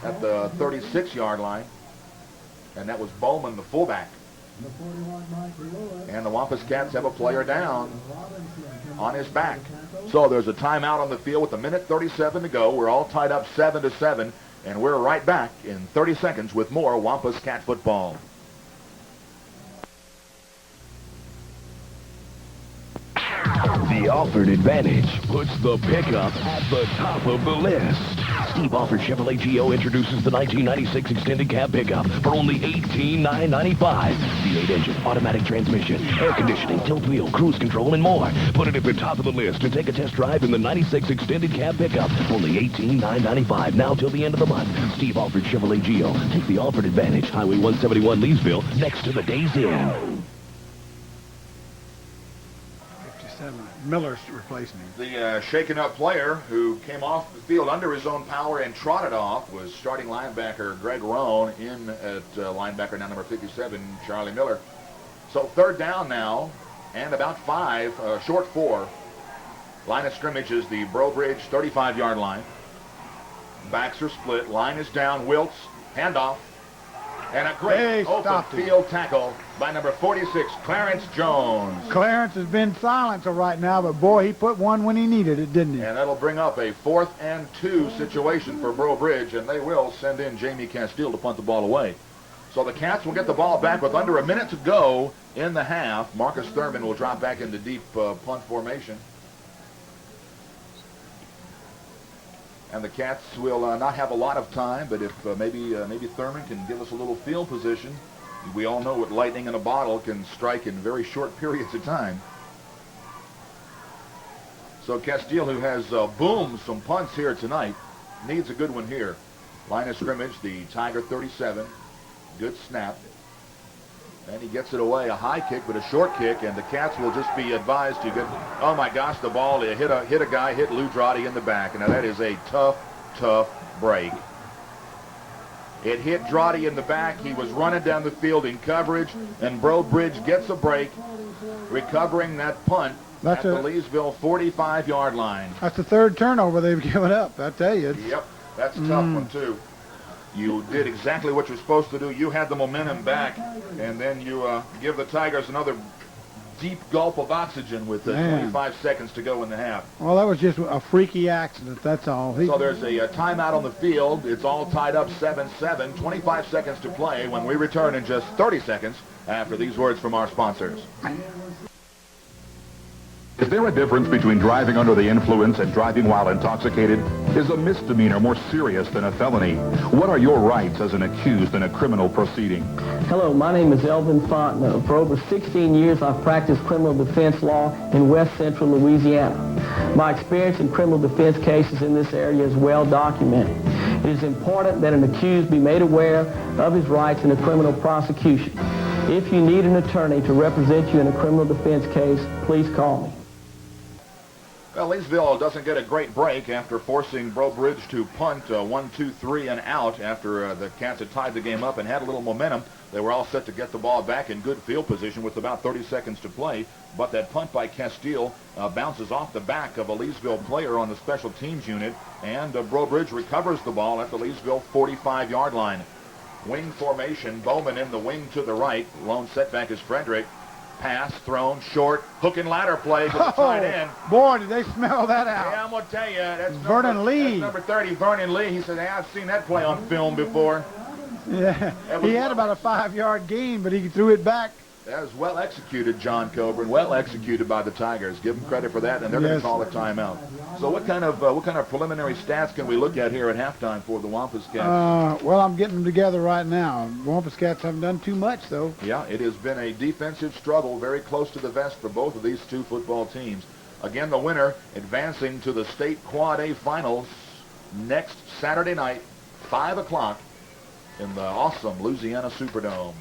36-yard line. And that was Bowman, the fullback. And the Wampus Cats have a player down on his back. So there's a timeout on the field with 1:37 to go. We're all tied up 7-7, and we're right back in 30 seconds with more Wampus Cat football. The Alford advantage puts the pickup at the top of the list. Steve Alford Chevrolet Geo introduces the 1996 extended cab pickup for only $18,995. V8 engine, automatic transmission, air conditioning, tilt wheel, cruise control, and more. Put it at the top of the list and take a test drive in the 96 extended cab pickup. Only $18,995 now till the end of the month. Steve Alford Chevrolet Geo. Take the Alford advantage. Highway 171 Leesville, next to the Days Inn. Miller's replacing him. The shaken up player who came off the field under his own power and trotted off was starting linebacker Greg Roan, in at linebacker now number 57, Charlie Miller. So 3rd down now and about 5, short 4. Line of scrimmage is the Breaux Bridge 35-yard line. Backs are split. Line is down. Wiltz, handoff. And a great open field tackle by number 46, Clarence Jones. Clarence has been silent till right now, but boy, he put one when he needed it, didn't he? And that'll bring up a 4th and 2 situation for Breaux Bridge, and they will send in Jamie Castile to punt the ball away. So the Cats will get the ball back with under a minute to go in the half. Marcus Thurman will drop back into deep punt formation. And the Cats will not have a lot of time, but if maybe Thurman can give us a little field position. We all know what lightning in a bottle can strike in very short periods of time. So Castile, who has boomed some punts here tonight, needs a good one here. Line of scrimmage, the Tiger 37. Good snap. And he gets it away, a high kick, but a short kick, and the Cats will just be advised to get, oh my gosh, the ball hit a guy, hit Lou Drawdy in the back. And now that is a tough break. It hit Drawdy in the back. He was running down the field in coverage, and Breaux Bridge gets a break, recovering that punt at the Leesville 45-yard line. That's the 3rd turnover they've given up, I tell you. Yep, that's a tough one, too. You did exactly what you're supposed to do. You had the momentum back, and then you give the Tigers another deep gulp of oxygen with 25 seconds to go in the half. Well, that was just a freaky accident, that's all. So there's a timeout on the field. It's all tied up 7-7, 25 seconds to play when we return in just 30 seconds after these words from our sponsors. Is there a difference between driving under the influence and driving while intoxicated? Is a misdemeanor more serious than a felony? What are your rights as an accused in a criminal proceeding? Hello, my name is Elvin Fontenot. For over 16 years, I've practiced criminal defense law in West Central Louisiana. My experience in criminal defense cases in this area is well documented. It is important that an accused be made aware of his rights in a criminal prosecution. If you need an attorney to represent you in a criminal defense case, please call me. Well, Leesville doesn't get a great break after forcing Breaux Bridge to punt 1, 2, 3 and out after the Cats had tied the game up and had a little momentum. They were all set to get the ball back in good field position with about 30 seconds to play, but that punt by Castile bounces off the back of a Leesville player on the special teams unit, and Breaux Bridge recovers the ball at the Leesville 45-yard line. Wing formation, Bowman in the wing to the right. Lone setback is Frederick. Pass thrown short, hook and ladder play to the tight end. Boy, did they smell that out. Yeah, I'm going to tell you, that's Vernon Lee. That's number 30, Vernon Lee. He said, hey, I've seen that play on film before. Yeah, he had about a 5-yard gain, but he threw it back. That was well executed, John Coburn. Well executed by the Tigers. Give them credit for that, and they're going to call a timeout. So what kind of preliminary stats can we look at here at halftime for the Wampus Cats? Well, I'm getting them together right now. Wampus Cats haven't done too much, though. Yeah, it has been a defensive struggle very close to the vest for both of these two football teams. Again, the winner advancing to the state Quad A finals next Saturday night, 5 o'clock in the awesome Louisiana Superdome.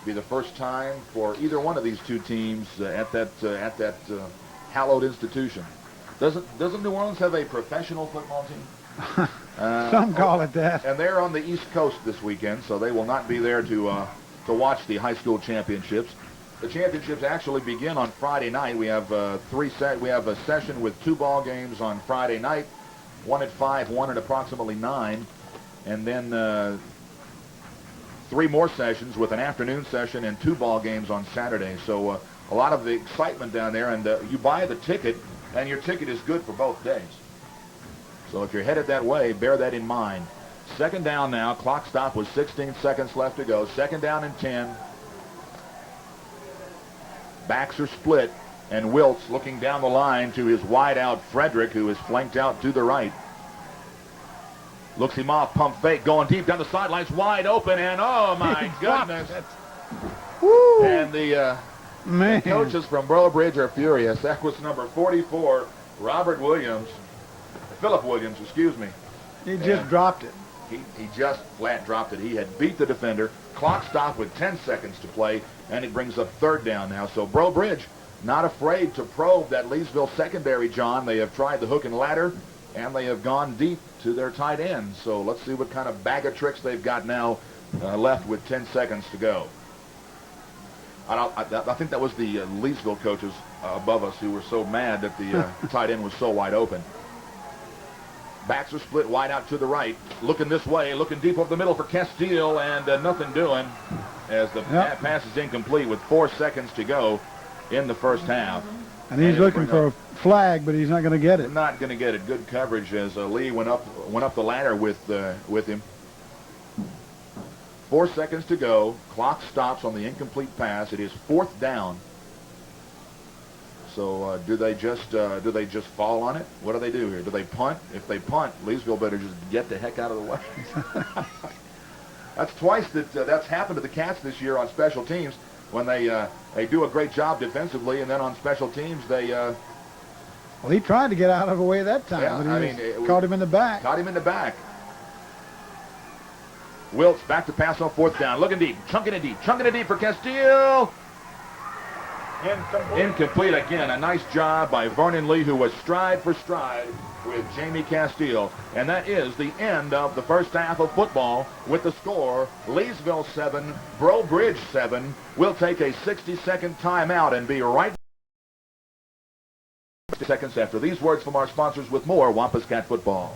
Be the first time for either one of these two teams at that hallowed institution. Doesn't New Orleans have a professional football team? Some call it that. And they're on the East Coast this weekend, so they will not be there to watch the high school championships. The championships actually begin on Friday night. We have we have a session with 2 ball games on Friday night, one at 5, one at approximately 9, and then 3 more sessions with an afternoon session and 2 ball games on Saturday. So a lot of the excitement down there, and you buy the ticket, and your ticket is good for both days. So if you're headed that way, bear that in mind. Second down now. Clock stop with 16 seconds left to go. Second down and 10. Backs are split, and Wiltz looking down the line to his wide out Frederick, who is flanked out to the right. Looks him off, pump fake, going deep down the sidelines, wide open, and oh my goodness. And the coaches from Breaux Bridge are furious. That was number 44, Philip Williams, excuse me. He just dropped it. He just flat dropped it. He had beat the defender. Clock stopped with 10 seconds to play, and it brings up third down now. So Breaux Bridge not afraid to probe that Leesville secondary, John. They have tried the hook and ladder, and they have gone deep to their tight end. So let's see what kind of bag of tricks they've got now left with 10 seconds to go. I think that was the Leesville coaches above us who were so mad that the tight end was so wide open. Backs are split wide out to the right. Looking this way, looking deep over the middle for Castile, and nothing doing as the pass is incomplete with 4 seconds to go in the first half. And he's looking for a flag, but he's not going to get it. Not going to get it. Good coverage as Lee went up the ladder with him. 4 seconds to go. Clock stops on the incomplete pass. It is 4th down. So do they just fall on it? What do they do here? Do they punt? If they punt, Leesville better just get the heck out of the way. That's twice that's happened to the Cats this year on special teams when they do a great job defensively, and then on special teams they. Well, he tried to get out of the way that time, but caught him in the back. Caught him in the back. Wiltz back to pass on 4th down. Looking deep. Chunking it deep for Castile. Incomplete again. A nice job by Vernon Lee, who was stride for stride with Jamie Castile. And that is the end of the first half of football with the score, Leesville 7, Breaux Bridge 7. We'll take a 60-second timeout and be right back seconds after these words from our sponsors with more Wampus Cat football.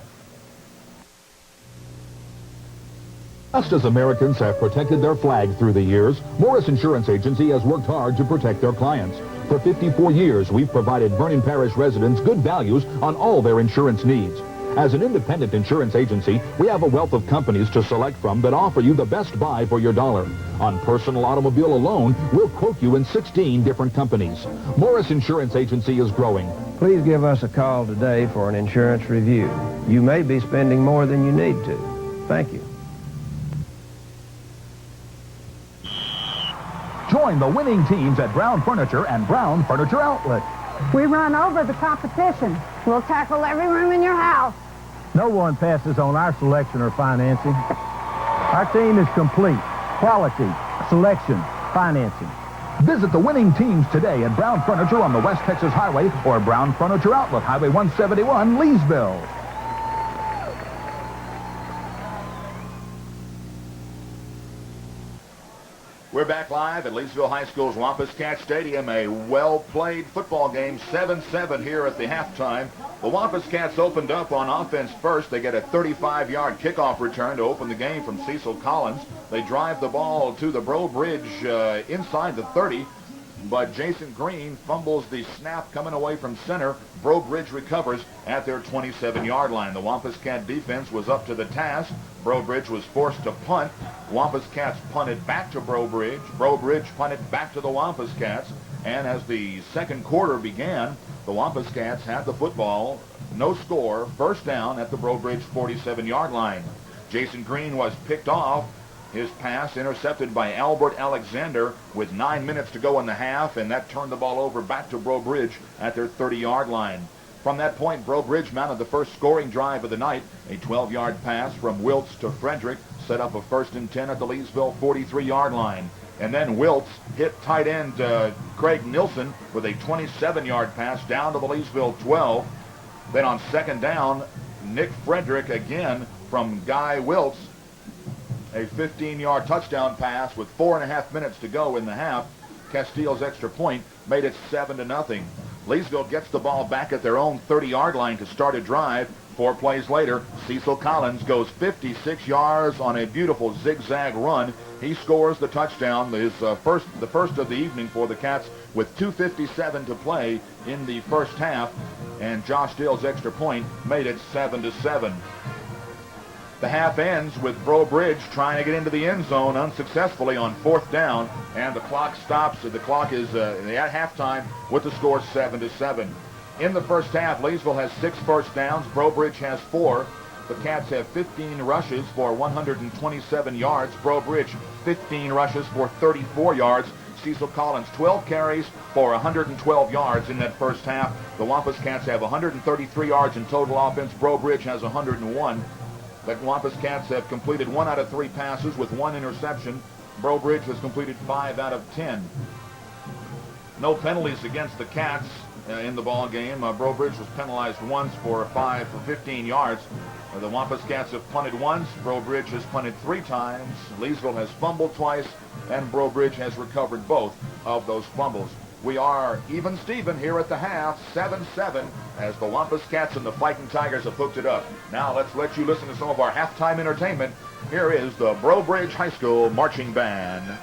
Just as Americans have protected their flag through the years, Morris Insurance Agency has worked hard to protect their clients. For 54 years, we've provided Vernon Parish residents good values on all their insurance needs. As an independent insurance agency, we have a wealth of companies to select from that offer you the best buy for your dollar. On personal automobile alone, we'll quote you in 16 different companies. Morris Insurance Agency is growing. Please give us a call today for an insurance review. You may be spending more than you need to. Thank you. Join the winning teams at Brown Furniture and Brown Furniture Outlet. We run over the competition. We'll tackle every room in your house. No one passes on our selection or financing. Our team is complete. Quality, selection, financing. Visit the winning teams today at Brown Furniture on the West Texas Highway or Brown Furniture Outlet, Highway 171, Leesville. We're back live at Leesville High School's Wampus Cat Stadium. A well-played football game, 7-7 here at the halftime. The Wampus Cats opened up on offense first. They get a 35-yard kickoff return to open the game from Cecil Collins. They drive the ball to the Breaux Bridge inside the 30, but Jason Green fumbles the snap coming away from center. Breaux Bridge recovers at their 27-yard line. The Wampus Cat defense was up to the task. Breaux Bridge was forced to punt. Wampus Cats punted back to Breaux Bridge. Breaux Bridge punted back to the Wampus Cats. And as the second quarter began, the Wampus Cats had the football. No score. First down at the Breaux Bridge 47-yard line. Jason Green was picked off. His pass intercepted by Albert Alexander with 9 minutes to go in the half, and that turned the ball over back to Breaux Bridge at their 30-yard line. From that point, Breaux Bridge mounted the first scoring drive of the night. A 12-yard pass from Wiltz to Frederick set up a 1st and 10 at the Leesville 43-yard line. And then Wiltz hit tight end Craig Nilsson with a 27-yard pass down to the Leesville 12. Then on second down, Nick Frederick again from Guy Wiltz. A 15-yard touchdown pass with 4.5 minutes to go in the half. Castile's extra point made it 7-0. Leesville gets the ball back at their own 30-yard line to start a drive. 4 plays later, Cecil Collins goes 56 yards on a beautiful zigzag run. He scores the touchdown, the first of the evening for the Cats, with 2:57 to play in the first half, and Josh Dill's extra point made it 7-7. The half ends with Breaux Bridge trying to get into the end zone unsuccessfully on 4th down, and the clock stops. The clock is at halftime with the score 7-7. In the first half, Leesville has 6 first downs. Breaux Bridge has 4. The Cats have 15 rushes for 127 yards. Breaux Bridge 15 rushes for 34 yards. Cecil Collins 12 carries for 112 yards in that first half. The Wampus Cats have 133 yards in total offense. Breaux Bridge has 101. The Wampus Cats have completed 1 out of 3 passes with 1 interception. Breaux Bridge has completed 5 out of 10. No penalties against the Cats in the ball game. Breaux Bridge was penalized once for 15 yards. The Wampus Cats have punted once. Breaux Bridge has punted 3 times. Leesville has fumbled twice, and Breaux Bridge has recovered both of those fumbles. We are even Steven here at the half, 7-7, as the Wampus Cats and the Fighting Tigers have hooked it up. Now let's let you listen to some of our halftime entertainment. Here is the Breaux Bridge High School Marching Band.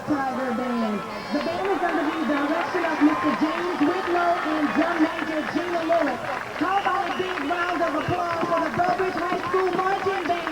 Tiger Band. The band is under the direction of Mr. James Whitlow and drum major Gina Lewis. How about a big round of applause for the Breaux High School Marching Band?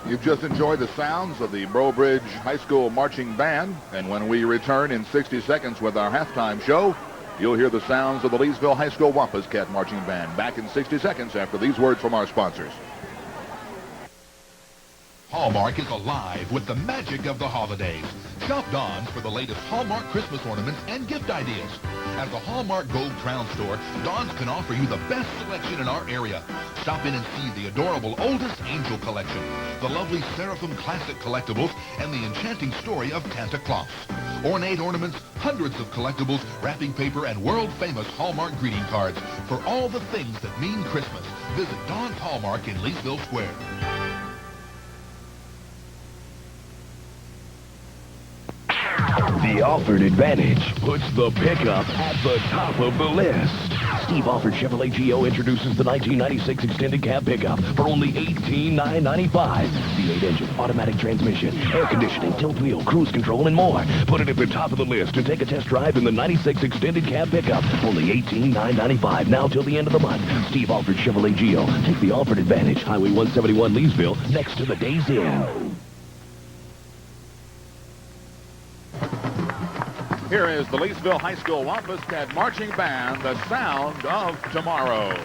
You've just enjoyed the sounds of the Breaux High School Marching Band, and when we return in 60 seconds with our halftime show, you'll hear the sounds of the Leesville High School Wampus Cat Marching Band. Back in 60 seconds after these words from our sponsors. Hallmark is alive with the magic of the holidays. Shop Don's for the latest Hallmark Christmas ornaments and gift ideas. At the Hallmark Gold Crown Store, Don's can offer you the best selection in our area. Stop in and see the adorable Oldest Angel collection, the lovely Seraphim Classic collectibles, and the enchanting story of Santa Claus. Ornate ornaments, hundreds of collectibles, wrapping paper, and world-famous Hallmark greeting cards for all the things that mean Christmas. Visit Don's Hallmark in Leesville Square. The Alford Advantage puts the pickup at the top of the list. Steve Alford Chevrolet GO introduces the 1996 extended cab pickup for only $18,995. V8 engine, automatic transmission, air conditioning, tilt wheel, cruise control, and more. Put it at the top of the list and take a test drive in the 96 extended cab pickup. Only $18,995 now till the end of the month. Steve Alford Chevrolet GO. Take the Alford Advantage. Highway 171 Leesville, next to the Days Inn. Here is the Leesville High School Wampus Cat Marching Band, the sound of tomorrow.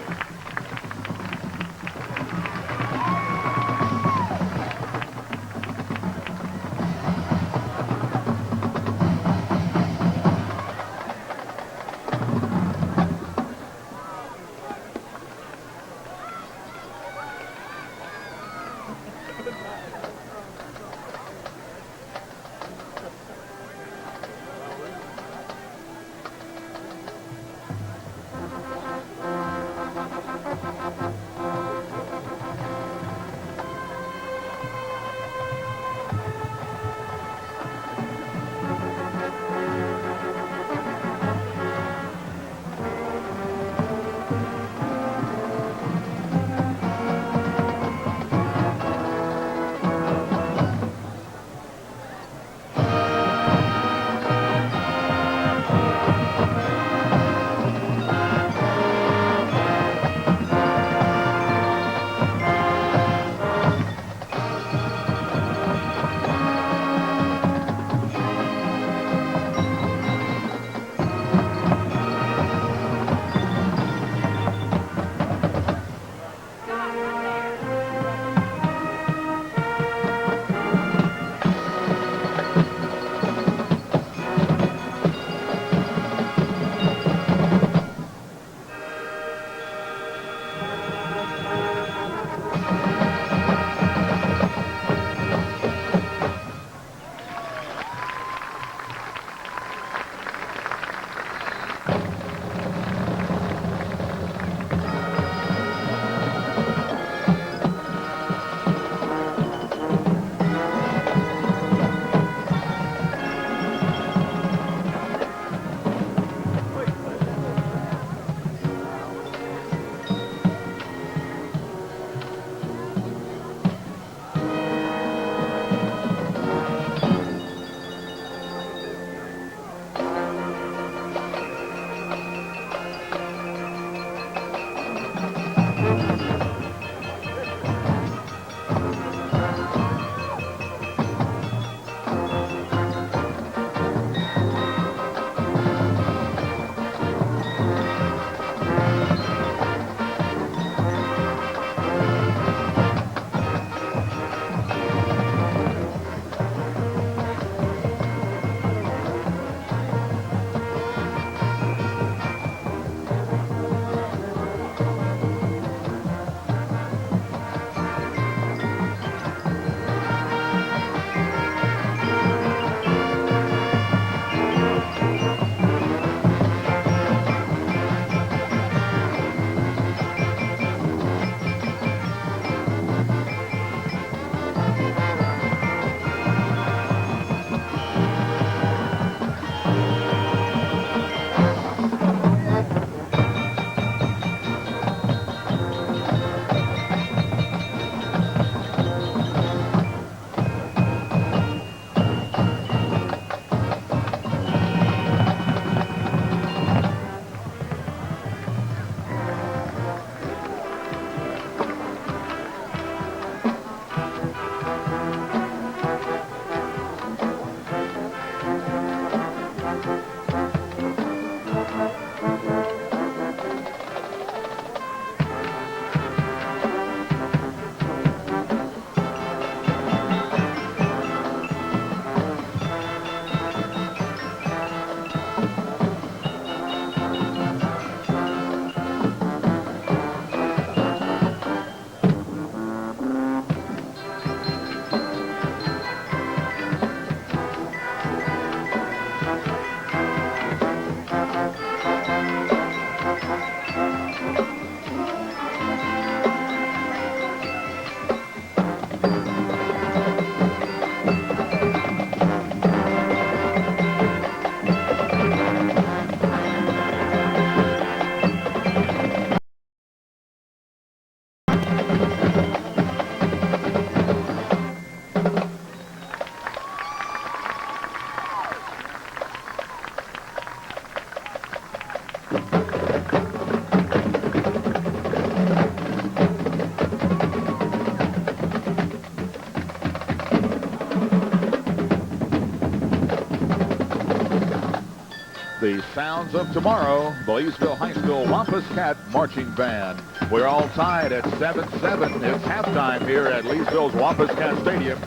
the sounds of tomorrow, the Leesville High School Wampus Cat Marching Band. We're all tied at 7-7. It's halftime here at Leesville's Wampus Cat Stadium.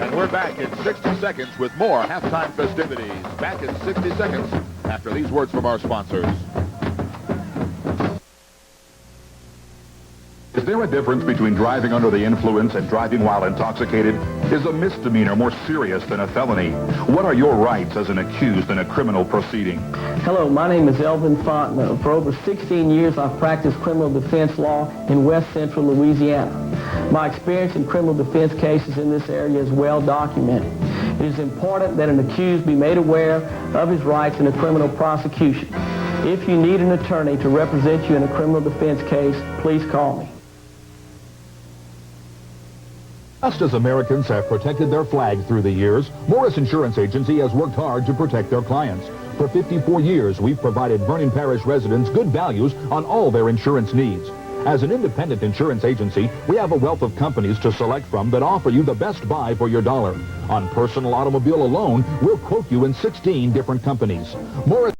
And we're back in 60 seconds with more halftime festivities. Back in 60 seconds after these words from our sponsors. Is there a difference between driving under the influence and driving while intoxicated? Is a misdemeanor more serious than a felony? What are your rights as an accused in a criminal proceeding? Hello, my name is Elvin Fontenot. For over 16 years, I've practiced criminal defense law in West Central Louisiana. My experience in criminal defense cases in this area is well documented. It is important that an accused be made aware of his rights in a criminal prosecution. If you need an attorney to represent you in a criminal defense case, please call me. Just as Americans have protected their flag through the years, Morris Insurance Agency has worked hard to protect their clients. For 54 years, we've provided Vernon Parish residents good values on all their insurance needs. As an independent insurance agency, we have a wealth of companies to select from that offer you the best buy for your dollar. On personal automobile alone, we'll quote you in 16 different companies. Morris.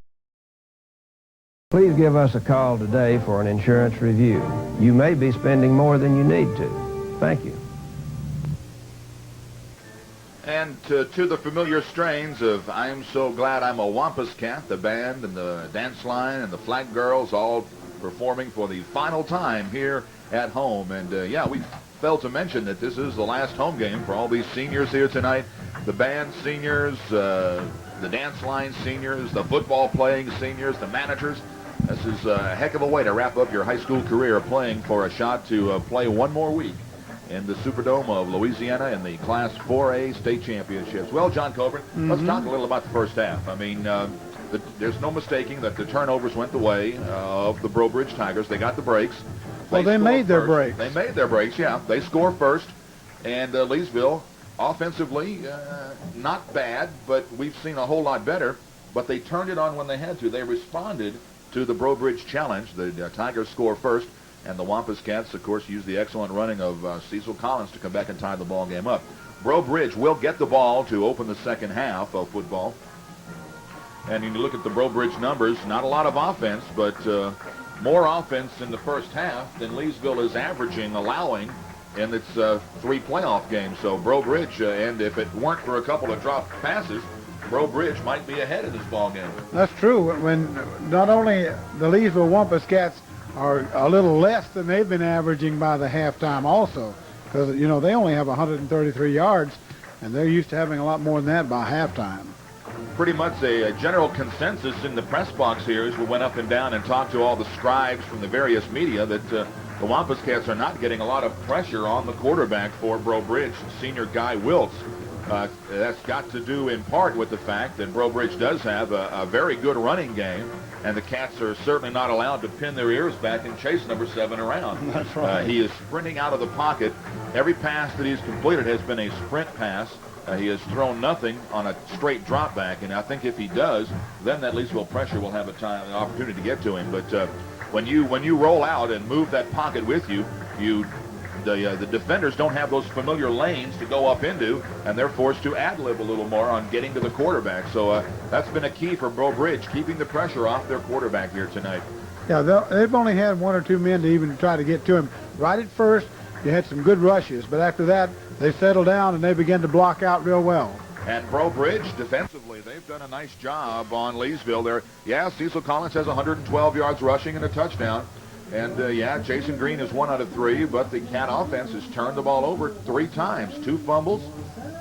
Please give us a call today for an insurance review. You may be spending more than you need to. Thank you. And to the familiar strains of I'm So Glad I'm a Wampus Cat, the band and the dance line and the flag girls all performing for the final time here at home. And yeah, we failed to mention that this is the last home game for all these seniors here tonight. The band seniors, the dance line seniors, the football playing seniors, the managers. This is a heck of a way to wrap up your high school career, playing for a shot to play one more week in the Superdome of Louisiana in the Class 4A state championships. Well, John Coburn, let's talk a little about the first half. I mean, there's no mistaking that the turnovers went the way of the Breaux Tigers. They got the breaks. Well, they made their breaks. They made their breaks, yeah. They score first. And Leesville, offensively, not bad, but we've seen a whole lot better. But they turned it on when they had to. They responded to the Breaux challenge. The Tigers score first. And the Wampus Cats, of course, used the excellent running of Cecil Collins to come back and tie the ball game up. Breaux will get the ball to open the second half of football. And you look at the Breaux numbers, not a lot of offense, but more offense in the first half than Leesville is averaging, allowing in its 3 playoff games. So Breaux and if it weren't for a couple of dropped passes, Breaux might be ahead of this ball game. That's true. When not only the Leesville Wampus Cats are a little less than they've been averaging by the halftime also, because, you know, they only have 133 yards, and they're used to having a lot more than that by halftime. Pretty much a general consensus in the press box here as we went up and down and talked to all the scribes from the various media that the Wampus Cats are not getting a lot of pressure on the quarterback for Breaux senior Guy Wiltz. That's got to do in part with the fact that Breaux does have a very good running game, and the Cats are certainly not allowed to pin their ears back and chase number 7 around. That's right. He is sprinting out of the pocket. Every pass that he's completed has been a sprint pass. He has thrown nothing on a straight drop back, and I think if he does, then that Leesville pressure will have an opportunity to get to him. But when you roll out and move that pocket with you, the defenders don't have those familiar lanes to go up into, and they're forced to ad-lib a little more on getting to the quarterback. So that's been a key for Breaux keeping the pressure off their quarterback here tonight. Yeah, they've only had 1 or 2 men to even try to get to him. Right at first, you had some good rushes, but after that, they settled down and they began to block out real well. And Breaux defensively, they've done a nice job on Leesville there. Yeah, Cecil Collins has 112 yards rushing and a touchdown. And, yeah, Jason Green is 1 out of 3, but the Cat offense has turned the ball over 3 times, 2 fumbles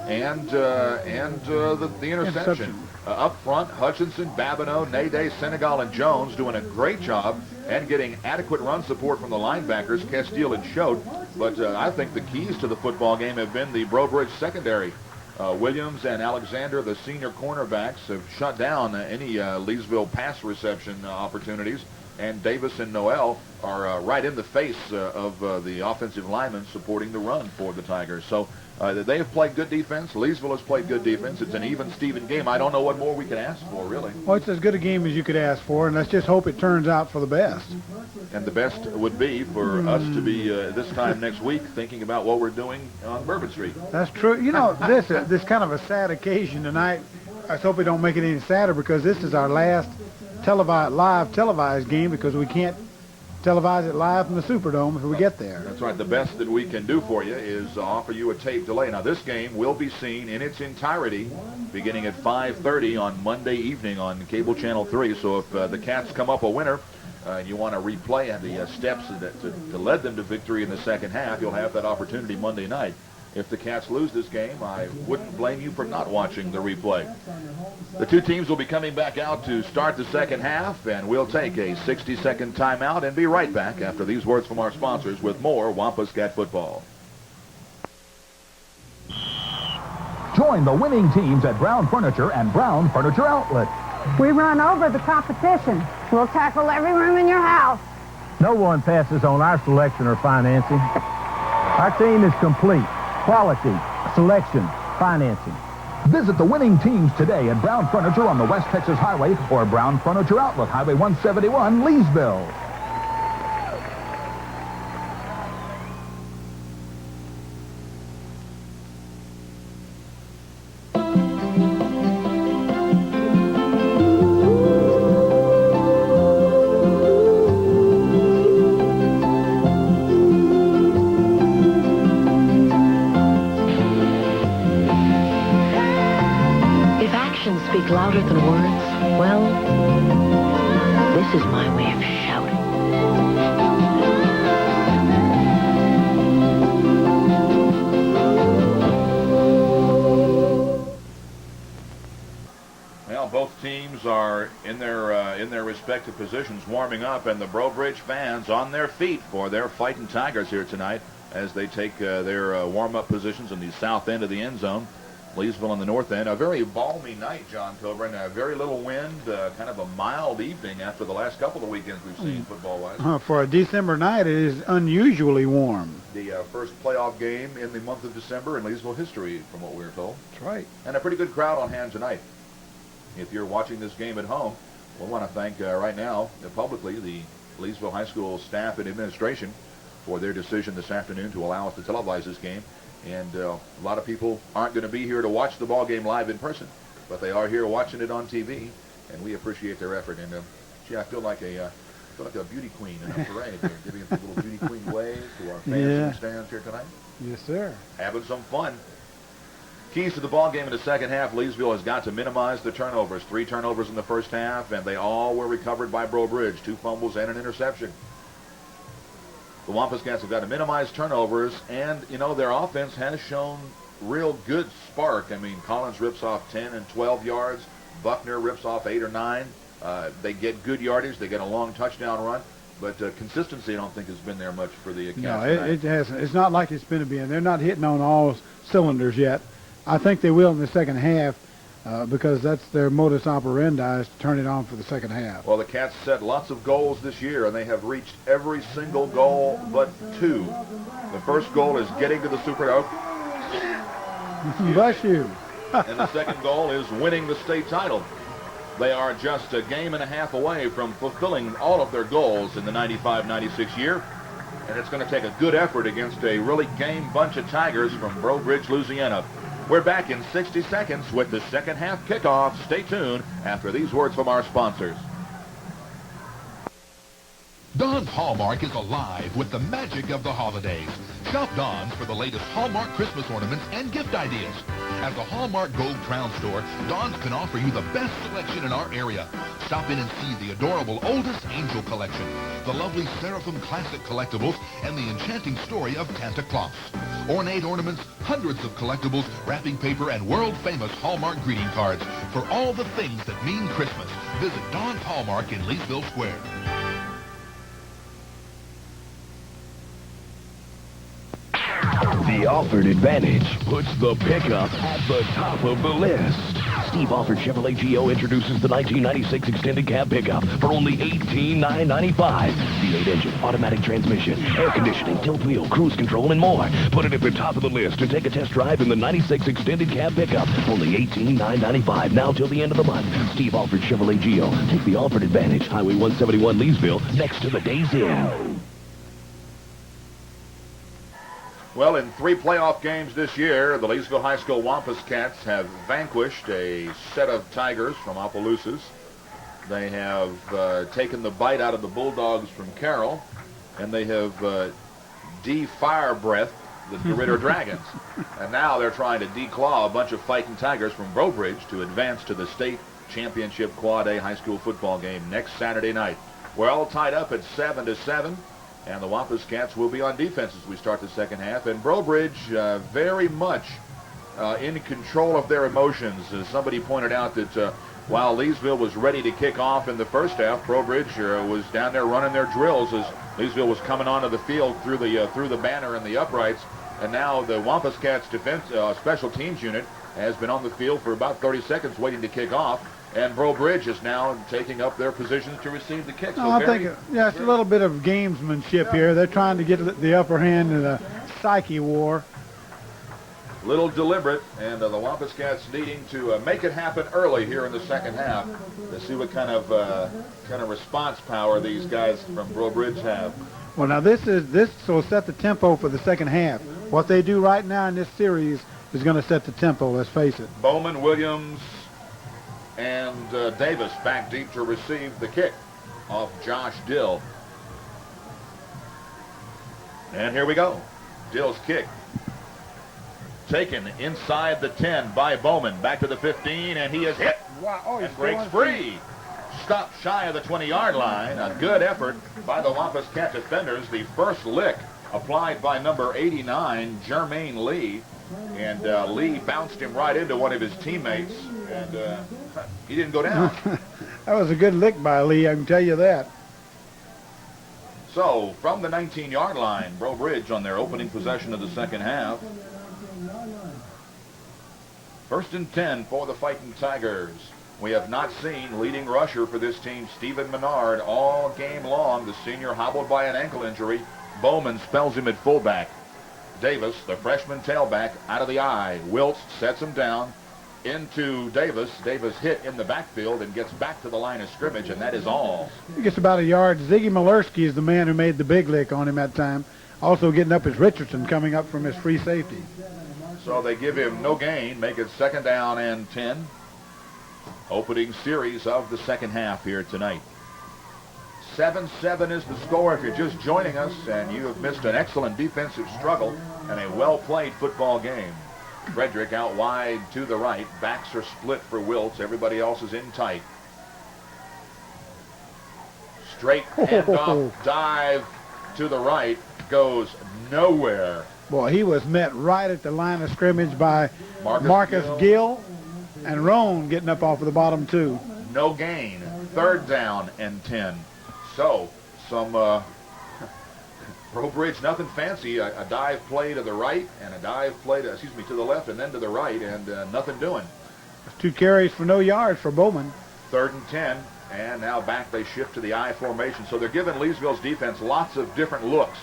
and the interception. Up front, Hutchinson, Babineau, Nade, Senegal, and Jones doing a great job and getting adequate run support from the linebackers, Castile and Choate. But I think the keys to the football game have been the Breaux secondary. Williams and Alexander, the senior cornerbacks, have shut down any Leesville pass reception opportunities. And Davis and Noel are right in the face of the offensive linemen supporting the run for the Tigers. So they have played good defense. Leesville has played good defense. It's an even Steven game. I don't know what more we can ask for, really. Well, it's as good a game as you could ask for, and let's just hope it turns out for the best. And the best would be for us to be this time next week thinking about what we're doing on Bourbon Street. That's true. You know, this kind of a sad occasion tonight. I hope we don't make it any sadder because this is our last live televised game because we can't televise it live from the Superdome if we get there. That's right. The best that we can do for you is offer you a tape delay. Now, this game will be seen in its entirety beginning at 5:30 on Monday evening on Cable Channel 3. So if the Cats come up a winner and you want to replay the steps to lead them to victory in the second half, you'll have that opportunity Monday night. If the Cats lose this game, I wouldn't blame you for not watching the replay. The two teams will be coming back out to start the second half, and we'll take a 60-second timeout and be right back after these words from our sponsors with more Wampus Cat football. Join the winning teams at Brown Furniture and Brown Furniture Outlet. We run over the competition. We'll tackle every room in your house. No one passes on our selection or financing. Our team is complete. Quality, selection, financing. Visit the winning teams today at Brown Furniture on the West Texas Highway or Brown Furniture Outlet, Highway 171, Leesville. Speak louder than words. Well, this is my way of shouting. Well, both teams are in their respective positions warming up, and the Breaux Bridge fans on their feet for their Fighting Tigers here tonight as they take their warm-up positions in the south end of the end zone. Leesville on the north end. A very balmy night, John Kilburn. Very little wind, kind of a mild evening after the last couple of weekends we've seen football-wise. For a December night, it is unusually warm. The first playoff game in the month of December in Leesville history, from what we were told. That's right. And a pretty good crowd on hand tonight. If you're watching this game at home, we want to thank right now, publicly, the Leesville High School staff and administration for their decision this afternoon to allow us to televise this game. And a lot of people aren't going to be here to watch the ball game live in person, but they are here watching it on TV, and we appreciate their effort. And gee, I feel like a beauty queen in a parade, giving a little beauty queen wave to our fans in the stands here tonight. Yes, sir. Having some fun. Keys to the ball game in the second half: Leesville has got to minimize the turnovers. 3 turnovers in the first half, and they all were recovered by Breaux Bridge. 2 fumbles and an interception. The Wampus Cats have got to minimize turnovers, and, you know, their offense has shown real good spark. I mean, Collins rips off 10 and 12 yards. Buckner rips off 8 or 9. They get good yardage. They get a long touchdown run. But consistency, I don't think, has been there much for the Cats. No, it hasn't. It's not like it's been to be. They're not hitting on all cylinders yet. I think they will in the second half because that's their modus operandi, is to turn it on for the second half. Well, the Cats set lots of goals this year, and they have reached every single goal but 2. The first goal is getting to the Superdome. Bless you. And the second goal is winning the state title. They are just a game and a half away from fulfilling all of their goals in the 95-96 year. And it's going to take a good effort against a really game bunch of Tigers from Breaux Bridge, Louisiana. We're back in 60 seconds with the second half kickoff. Stay tuned after these words from our sponsors. Don's Hallmark is alive with the magic of the holidays. Shop Don's for the latest Hallmark Christmas ornaments and gift ideas. As a Hallmark Gold Crown store, Don's can offer you the best selection in our area. Stop in and see the adorable Oldest Angel collection, the lovely Seraphim Classic collectibles, and the enchanting story of Santa Claus. Ornate ornaments, hundreds of collectibles, wrapping paper, and world-famous Hallmark greeting cards for all the things that mean Christmas. Visit Don's Hallmark in Leesville Square. The Alford Advantage puts the pickup at the top of the list. Steve Alford Chevrolet GO introduces the 1996 extended cab pickup for only $18,995. V8 engine, automatic transmission, air conditioning, tilt wheel, cruise control, and more. Put it at the top of the list and take a test drive in the 96 extended cab pickup. Only $18,995 now till the end of the month. Steve Alford Chevrolet GO. Take the Alford Advantage. Highway 171 Leesville, next to the Days Inn. Well, in 3 playoff games this year, the Leesville High School Wampus Cats have vanquished a set of Tigers from Opelousas. They have taken the bite out of the Bulldogs from Carroll, and they have de-fire breath the DeRidder Dragons. And now they're trying to declaw a bunch of fighting Tigers from Breaux to advance to the state championship Quad A high school football game next Saturday night. We're all tied up at 7-7, and the Wampus Cats will be on defense as we start the second half. And Breaux very much in control of their emotions. As somebody pointed out that while Leesville was ready to kick off in the first half, Breaux was down there running their drills as Leesville was coming onto the field through the banner and the uprights. And now the Wampus Cats defense special teams unit has been on the field for about 30 seconds waiting to kick off. And Breaux is now taking up their positions to receive the kick. So I think, it's a little bit of gamesmanship here. They're trying to get the upper hand in a psyche war. Little deliberate, and the Wampus Cats needing to make it happen early here in the second half to see what kind of response power these guys from Breaux have. Well, now this will set the tempo for the second half. What they do right now in this series is going to set the tempo. Let's face it. Bowman, Williams, and Davis back deep to receive the kick off Josh Dill. And here we go. Dill's kick. Taken inside the 10 by Bowman. Back to the 15, and he is hit. Wow. And breaks free. Stopped shy of the 20-yard line. A good effort by the Wampus Cat defenders. The first lick applied by number 89, Jermaine Lee. And Lee bounced him right into one of his teammates, and he didn't go down. That was a good lick by Lee, I can tell you that. So, from the 19-yard line, Breaux on their opening possession of the second half. 1st and 10 for the Fighting Tigers. We have not seen leading rusher for this team, Stephen Menard, all game long. The senior hobbled by an ankle injury. Bowman spells him at fullback. Davis, the freshman tailback, out of the eye. Wiltz sets him down into Davis. Davis hit in the backfield and gets back to the line of scrimmage, and that is all. He gets about a yard. Ziggy Malerski is the man who made the big lick on him that time. Also getting up is Richardson coming up from his free safety. So they give him no gain, make it 2nd down and 10. Opening series of the second half here tonight. 7-7 is the score if you're just joining us and you have missed an excellent defensive struggle and a well-played football game. Frederick out wide to the right. Backs are split for Wiltz. Everybody else is in tight. Straight handoff dive to the right. Goes nowhere. Boy, he was met right at the line of scrimmage by Marcus Gill and Roan getting up off of the bottom two. No gain. 3rd down and 10. So, some Breaux nothing fancy. A dive play to the right and a dive play to the left and then to the right, and nothing doing. 2 carries for no yards for Bowman. 3rd and 10, and now back they shift to the I formation. So they're giving Leesville's defense lots of different looks.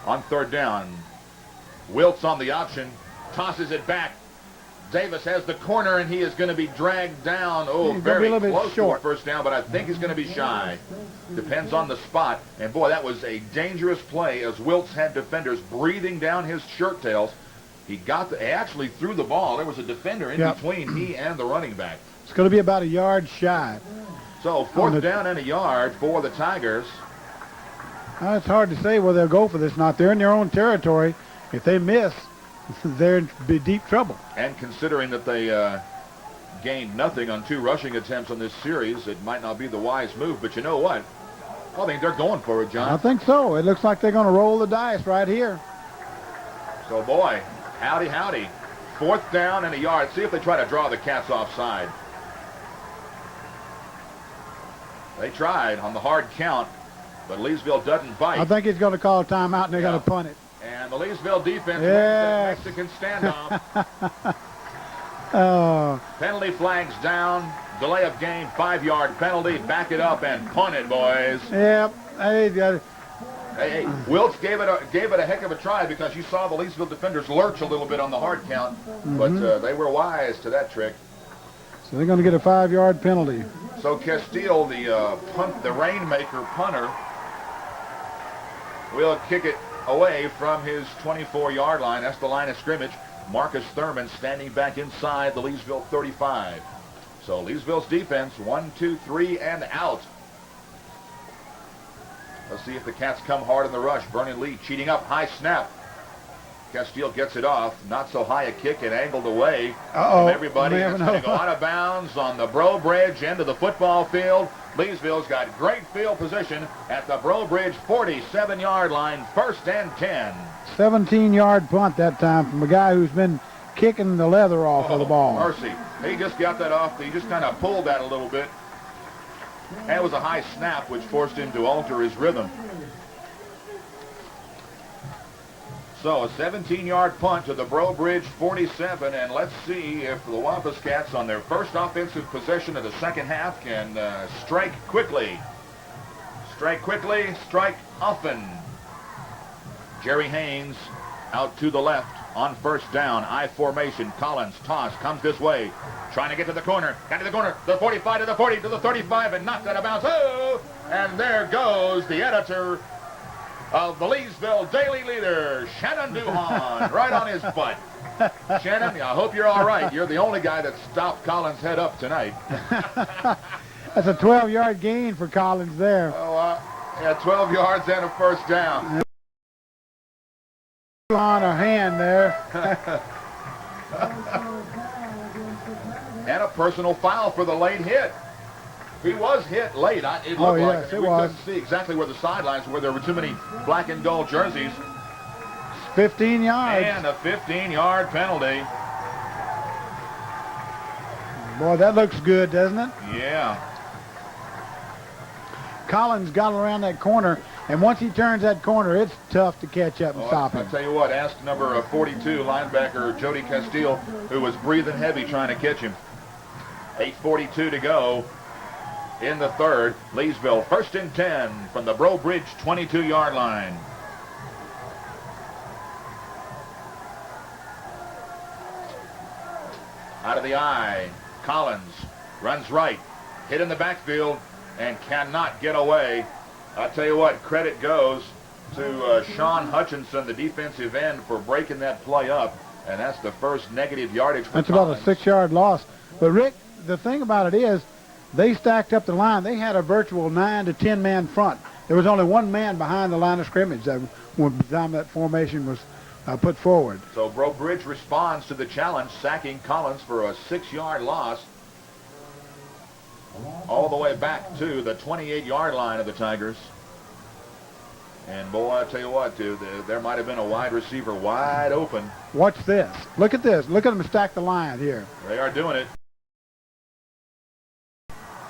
On 3rd down, Wiltz on the option, tosses it back. Davis has the corner, and he is going to be dragged down. Oh, very close to a first down, but I think he's going to be shy. Depends on the spot. And, boy, that was a dangerous play as Wiltz had defenders breathing down his shirt tails. He actually threw the ball. There was a defender in between he and the running back. It's going to be about a yard shy. So, 4th down and a yard for the Tigers. It's hard to say where they'll go for this. They're in their own territory. If they miss, they're in deep trouble. And considering that they gained nothing on 2 rushing attempts on this series, it might not be the wise move. But you know what? I think they're going for it, John. I think so. It looks like they're going to roll the dice right here. So, boy, howdy, howdy. 4th down and a yard. See if they try to draw the Cats offside. They tried on the hard count, but Leesville doesn't bite. I think he's going to call a timeout, and they're going to punt it. And the Leesville defense wins that Mexican standoff. Penalty flags down. Delay of game, 5-yard penalty. Back it up and punt it, boys. Yep. Hey, got it. Hey, Wiltz gave it a heck of a try because you saw the Leesville defenders lurch a little bit on the hard count, but they were wise to that trick. So they're going to get a 5-yard penalty. So Castile, the Rainmaker punter, will kick it away from his 24-yard line. That's the line of scrimmage. Marcus Thurman standing back inside the Leesville 35. So Leesville's defense, 1, 2, 3, and out. Let's see if the Cats come hard in the rush. Vernon Lee cheating up, high snap. Castile gets it off. Not so high a kick and angled away from everybody. It's going to go out of bounds on the Breaux Bridge end of the football field. Leesville's got great field position at the Breaux Bridge 47-yard line, 1st and 10. 17-yard punt that time from a guy who's been kicking the leather off of the ball. Mercy. He just got that off. He just kind of pulled that a little bit. And it was a high snap, which forced him to alter his rhythm. So a 17-yard punt to the Breaux Bridge 47, and let's see if the Wampus Cats on their first offensive possession of the second half can strike quickly. Strike quickly, strike often. Jerry Haynes out to the left on first down. I formation. Collins, toss, comes this way. Trying to get to the corner. Got to the corner. The 45 to the 40 to the 35 and knocked out of bounds. Oh! And there goes the editor of the Leesville Daily Leader, Shannon Duhon, right on his butt. Shannon, I hope you're all right. You're the only guy that stopped Collins' head up tonight. That's a 12-yard gain for Collins there. Oh, yeah, 12 yards and a first down. On a hand there. And a personal foul for the late hit. He was hit late. It looked like we couldn't see exactly where the sidelines were. There were too many black and gold jerseys. 15 yards. And a 15-yard penalty. Boy, that looks good, doesn't it? Yeah. Collins got around that corner, and once he turns that corner, it's tough to catch up and stop him. I tell you what, ask number 42 linebacker Jody Castile, who was breathing heavy trying to catch him. 8:42 to go in the third. Leesville 1st and 10 from the Breaux Bridge 22-yard line. Out of the eye, Collins runs right, hit in the backfield, and cannot get away. I'll tell you what, credit goes to Sean Hutchinson, the defensive end, for breaking that play up, and that's the first negative yardage for That's Collins. about a 6-yard loss. But, Rick, the thing about it is they stacked up the line. They had a virtual 9 to 10-man front. There was only one man behind the line of scrimmage that when the time that formation was put forward. So Breaux Bridge responds to the challenge, sacking Collins for a 6-yard loss all the way back to the 28-yard line of the Tigers. And, boy, I tell you what, dude, there might have been a wide receiver wide open. Watch this. Look at this. Look at them stack the line here. They are doing it.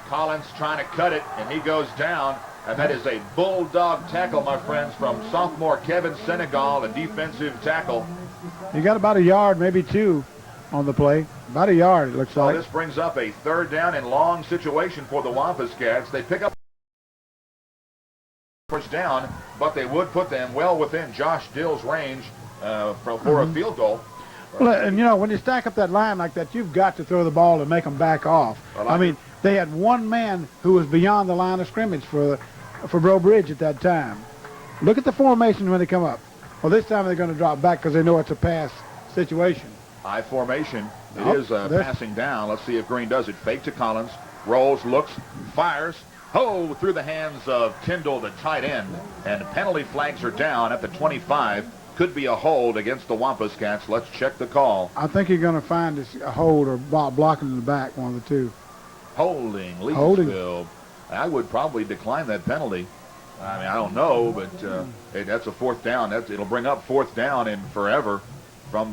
Collins trying to cut it, and he goes down. And that is a bulldog tackle, my friends, from sophomore Kevin Senegal, a defensive tackle. You got about a yard, maybe two on the play. About a yard, it looks like. So this brings up a 3rd down and long situation for the Wampus Cats. They pick up first down, but they would put them well within Josh Dill's range for a field goal. Well, and, you know, when you stack up that line like that, you've got to throw the ball and make them back off. Well, I mean, they had one man who was beyond the line of scrimmage for Breaux Bridge at that time. Look at the formation when they come up. Well, this time they're going to drop back because they know it's a pass situation. I formation. It is passing down. Let's see if Green does it. Fake to Collins. Rolls, looks, fires. Oh, through the hands of Tyndall, the tight end. And penalty flags are down at the 25. Could be a hold against the Wampus Cats. Let's check the call. I think you're going to find a hold or blocking in the back, one of the two. Holding, Leesville. I would probably decline that penalty. I mean, I don't know, but hey, that's a 4th down. It'll bring up 4th down in forever from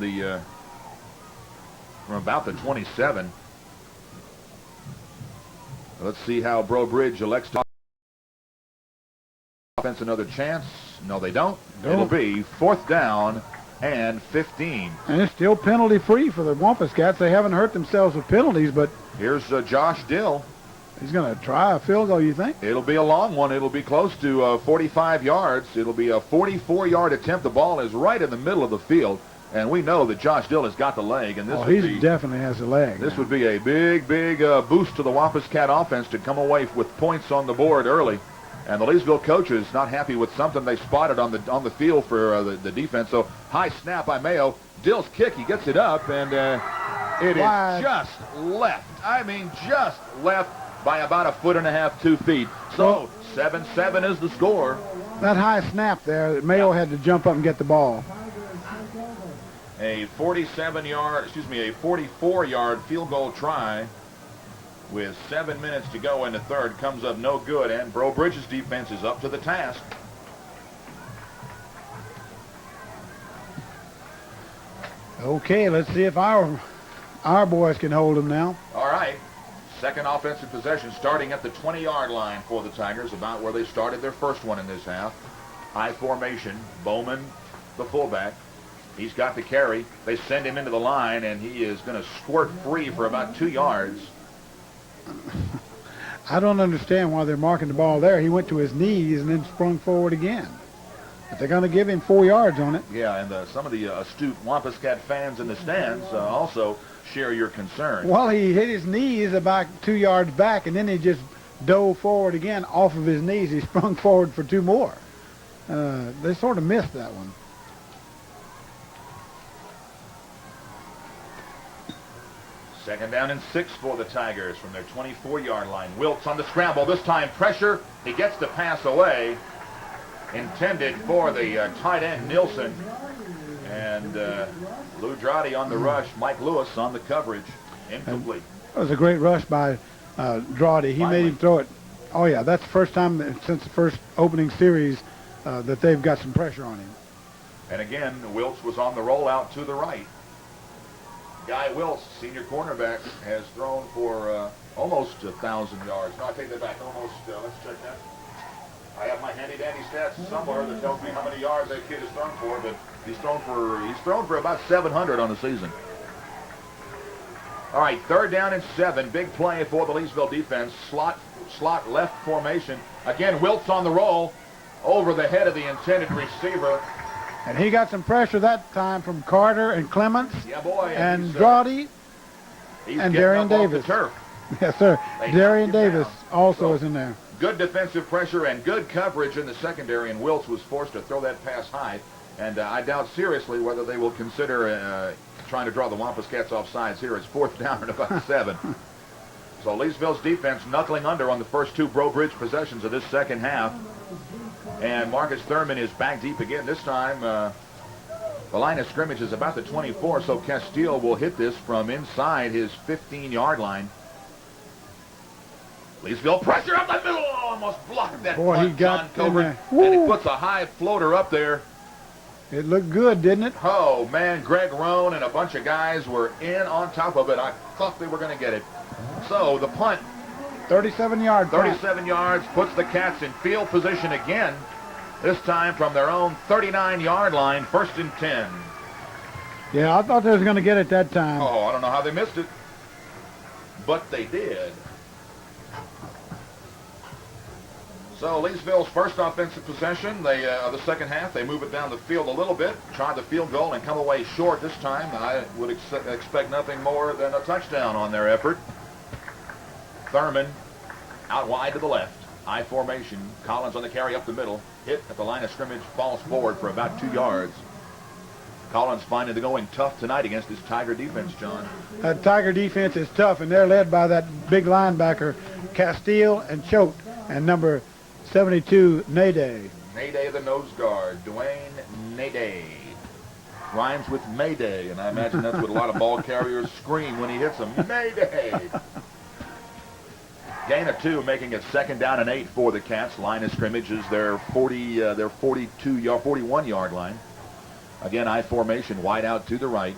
about the 27. Let's see how Breaux Bridge elects to offense another chance. No, they don't. It'll be 4th down and 15. And it's still penalty free for the Wampus Cats. They haven't hurt themselves with penalties, but here's Josh Dill. He's going to try a field goal, you think? It'll be a long one. It'll be close to 45 yards. It'll be a 44-yard attempt. The ball is right in the middle of the field, and we know that Josh Dill has got the leg. And this he definitely has the leg. This would be a big boost to the Wampus Cat offense to come away with points on the board early. And the Leesville coaches not happy with something they spotted on the field for the defense. So high snap by Mayo. Dill's kick, he gets it up, and It wide. is just left. I mean, just left by about 1.5 feet, 2 feet. So 7-7 is the score. That high snap there, Mayo had to jump up and get the ball. A 44-yard field goal try with 7 minutes to go in the third comes up no good, and Breaux Bridge's defense is up to the task. Okay, let's see if our boys can hold them now. All right. Second offensive possession starting at the 20-yard line for the Tigers, about where they started their first one in this half. High formation. Bowman, the fullback. He's got the carry. They send him into the line, and he is going to squirt free for about 2 yards. I don't understand why they're marking the ball there. He went to his knees and then sprung forward again. But they're going to give him 4 yards on it. Yeah, and some of the astute Wampus Cat fans in the stands also share your concern. Well, he hit his knees about 2 yards back, and then he just dove forward again off of his knees. He sprung forward for 2 more. They sort of missed that one. Second down and 6 for the Tigers from their 24-yard line. Wiltz on the scramble. This time pressure. He gets the pass away. Intended for the tight end, Nielsen. And Lou Drotti on the rush. Mike Lewis on the coverage. Incomplete. That was a great rush by Drotti. He made him throw it. Oh, yeah, that's the first time since the first opening series that they've got some pressure on him. And again, Wiltz was on the rollout to the right. Guy Wiltz, senior cornerback, has thrown for almost 1,000 yards. No, I take that back. Almost, let's check that. I have my handy-dandy stats somewhere that tells me how many yards that kid has thrown for, but he's thrown for about 700 on the season. All right, third down and 7. Big play for the Leesville defense. Slot left formation. Again, Wiltz on the roll over the head of the intended receiver. And he got some pressure that time from Carter and Clements. Yeah, boy. And Drotti and Darian Davis. Turf. Yes, sir. Darian Davis also is in there. Good defensive pressure and good coverage in the secondary, and Wiltz was forced to throw that pass high. And I doubt seriously whether they will consider trying to draw the Wampus Cats off sides here. It's 4th down and about 7. So Leesville's defense knuckling under on the first 2 Breaux Bridge possessions of this second half. And Marcus Thurman is back deep again. This time, the line of scrimmage is about the 24, so Castile will hit this from inside his 15-yard line. Leesville pressure up the middle. Almost blocked that Boy, punt, he got John Coburn. in And he puts a high floater up there. It looked good, didn't it? Oh, man, Greg Roan and a bunch of guys were in on top of it. I thought they were going to get it. So the punt. 37-yard punt. 37 yards, puts the Cats in field position again. This time from their own 39-yard line, 1st and 10. Yeah, I thought they was going to get it that time. Oh, I don't know how they missed it. But they did. So Leesville's first offensive possession, of the second half, they move it down the field a little bit, try the field goal, and come away short this time. I would expect nothing more than a touchdown on their effort. Thurman out wide to the left. High formation. Collins on the carry up the middle. Hit at the line of scrimmage, falls forward for about 2 yards. Collins finding the going tough tonight against this Tiger defense, John. That Tiger defense is tough, and they're led by that big linebacker, Castile and Choate, and number 72, Nade. Nade, the nose guard. Dwayne Nade. Rhymes with Mayday, and I imagine that's what a lot of ball carriers scream when he hits them. Mayday! Gain of 2, making it 2nd down and 8 for the Cats. Line of scrimmage is their 41-yard line. Again, I formation, wide out to the right.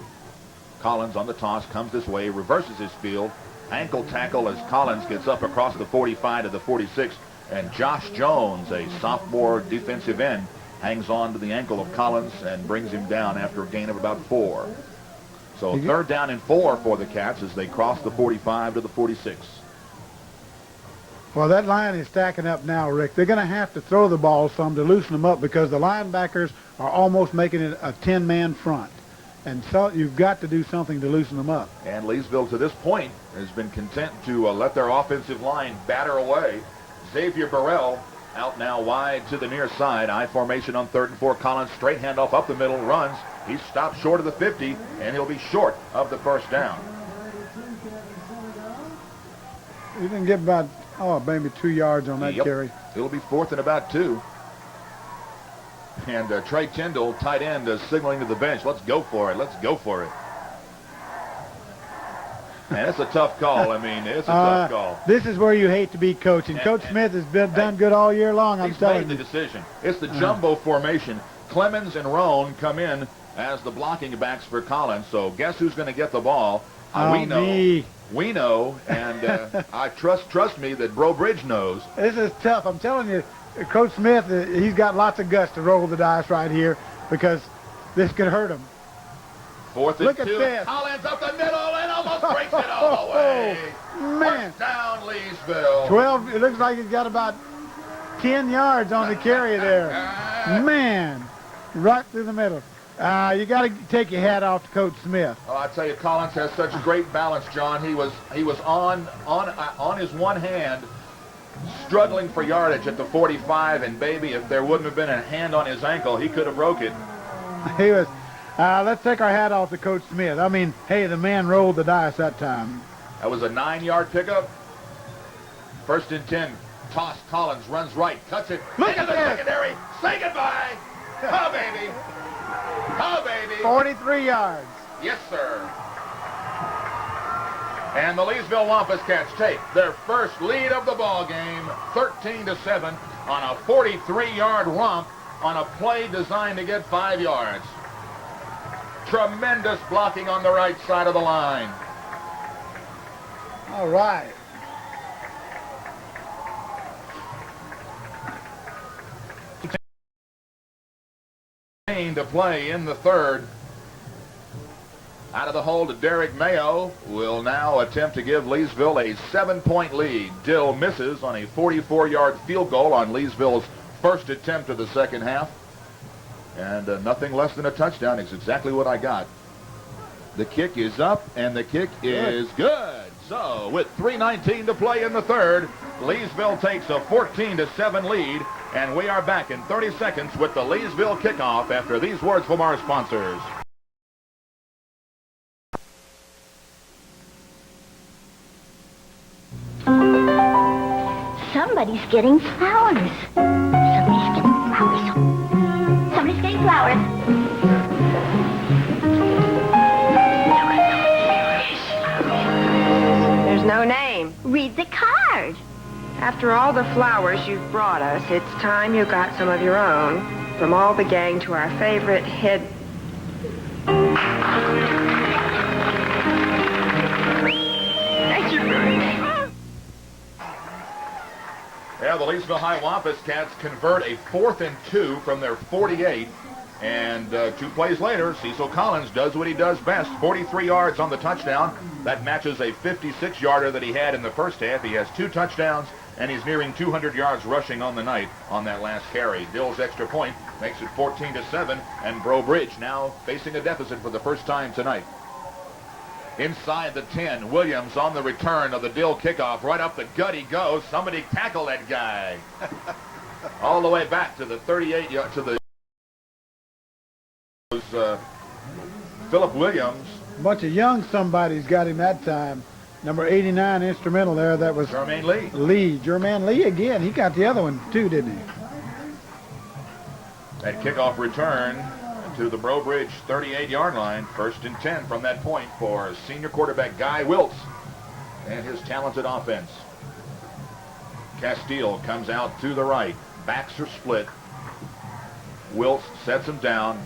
Collins on the toss, comes this way, reverses his field. Ankle tackle as Collins gets up across the 45 to the 46. And Josh Jones, a sophomore defensive end, hangs on to the ankle of Collins and brings him down after a gain of about 4. So 3rd down and 4 for the Cats as they cross the 45 to the 46. Well, that line is stacking up now, Rick. They're going to have to throw the ball some to loosen them up because the linebackers are almost making it a 10-man front. And so you've got to do something to loosen them up. And Leesville, to this point, has been content to let their offensive line batter away. Xavier Burrell out now wide to the near side. I formation on 3rd and 4. Collins straight handoff up the middle, runs. He's stopped short of the 50, and he'll be short of the 1st down. He didn't get about, maybe 2 yards on that carry. It'll be 4th and about 2. And Trey Tyndall, tight end, signaling to the bench, let's go for it, let's go for it. Man, it's a tough call. I mean, it's a tough call. This is where you hate to be coaching. Coach Smith has done good all year long, I'm telling you. He's made the decision. It's the jumbo formation. Clemens and Roan come in as the blocking backs for Collins. So guess who's going to get the ball? We know. Me. We know, and I trust me that Breaux Bridge knows. This is tough. I'm telling you, Coach Smith, he's got lots of guts to roll the dice right here because this could hurt him. 4th and 2. Look at this. Collins up the middle and almost breaks it all the way. Man. First down, Leesville. 12. It looks like he's got about 10 yards on the carry there. Man, right through the middle. You got to take your hat off to Coach Smith. Oh, I tell you, Collins has such great balance, John. He was on his one hand, struggling for yardage at the 45, and baby, if there wouldn't have been a hand on his ankle, he could have broke it. He was. Let's take our hat off to Coach Smith. I mean, hey, the man rolled the dice that time. That was a 9-yard pickup. 1st and 10. Toss. Collins runs right, cuts it. Look at the this. Secondary. Say goodbye. Oh, baby. Oh, baby. 43 yards. Yes, sir. And the Leesville Wampus Cats take their first lead of the ball game, 13-7, on a 43-yard romp on a play designed to get 5 yards. Tremendous blocking on the right side of the line. All right. To play in the 3rd. Out of the hole to Derek Mayo will now attempt to give Leesville a 7-point lead. Dill misses on a 44-yard field goal on Leesville's first attempt of the second half. And nothing less than a touchdown is exactly what I got. The kick is up, and the kick is good. So, with 3:19 to play in the 3rd, Leesville takes a 14-7 lead, and we are back in 30 seconds with the Leesville kickoff after these words from our sponsors. Somebody's getting flowers. Somebody's getting flowers. Somebody's getting flowers. There's no name. Read the card. After all the flowers you've brought us, it's time you got some of your own. From all the gang to our favorite head... Yeah, the Leesville High Wampus Cats convert a 4th and 2 from their 48. And 2 plays later, Cecil Collins does what he does best. 43 yards on the touchdown. That matches a 56-yarder that he had in the first half. He has 2 touchdowns, and he's nearing 200 yards rushing on the night on that last carry. Dill's extra point makes it 14-7, and Breaux Bridge now facing a deficit for the first time tonight. Inside the 10, Williams on the return of the Dill kickoff. Right up the gut he goes. Somebody tackle that guy. All the way back to the 38, to the... Philip Williams. A bunch of young somebody's got him that time. Number 89 instrumental there. That was Jermaine Lee. Jermaine Lee again. He got the other one too, didn't he? That kickoff return to the Breaux Bridge 38-yard line. 1st and 10 from that point for senior quarterback Guy Wiltz and his talented offense. Castile comes out to the right. Backs are split. Wiltz sets him down.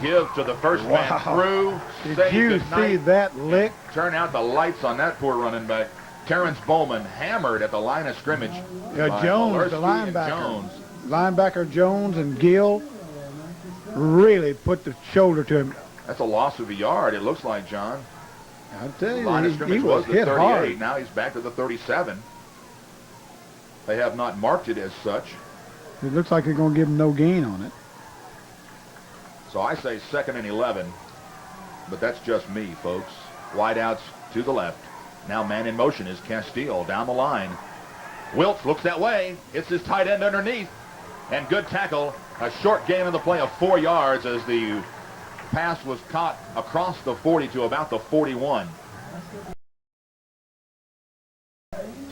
Give to the first man through. Did you see that lick? Turn out the lights on that poor running back. Terrence Bowman hammered at the line of scrimmage. Jones, the linebacker. Linebacker Jones and Gill really put the shoulder to him. That's a loss of a yard, it looks like, John. I'll tell you, line of scrimmage he was the hit 38. hard. Now he's back to the 37. They have not marked it as such. It looks like they're going to give him no gain on it. So I say 2nd and 11, but that's just me, folks. Wideouts to the left. Now man in motion is Castile down the line. Wiltz looks that way. It's his tight end underneath. And good tackle. A short gain on the play of 4 yards as the pass was caught across the 40 to about the 41.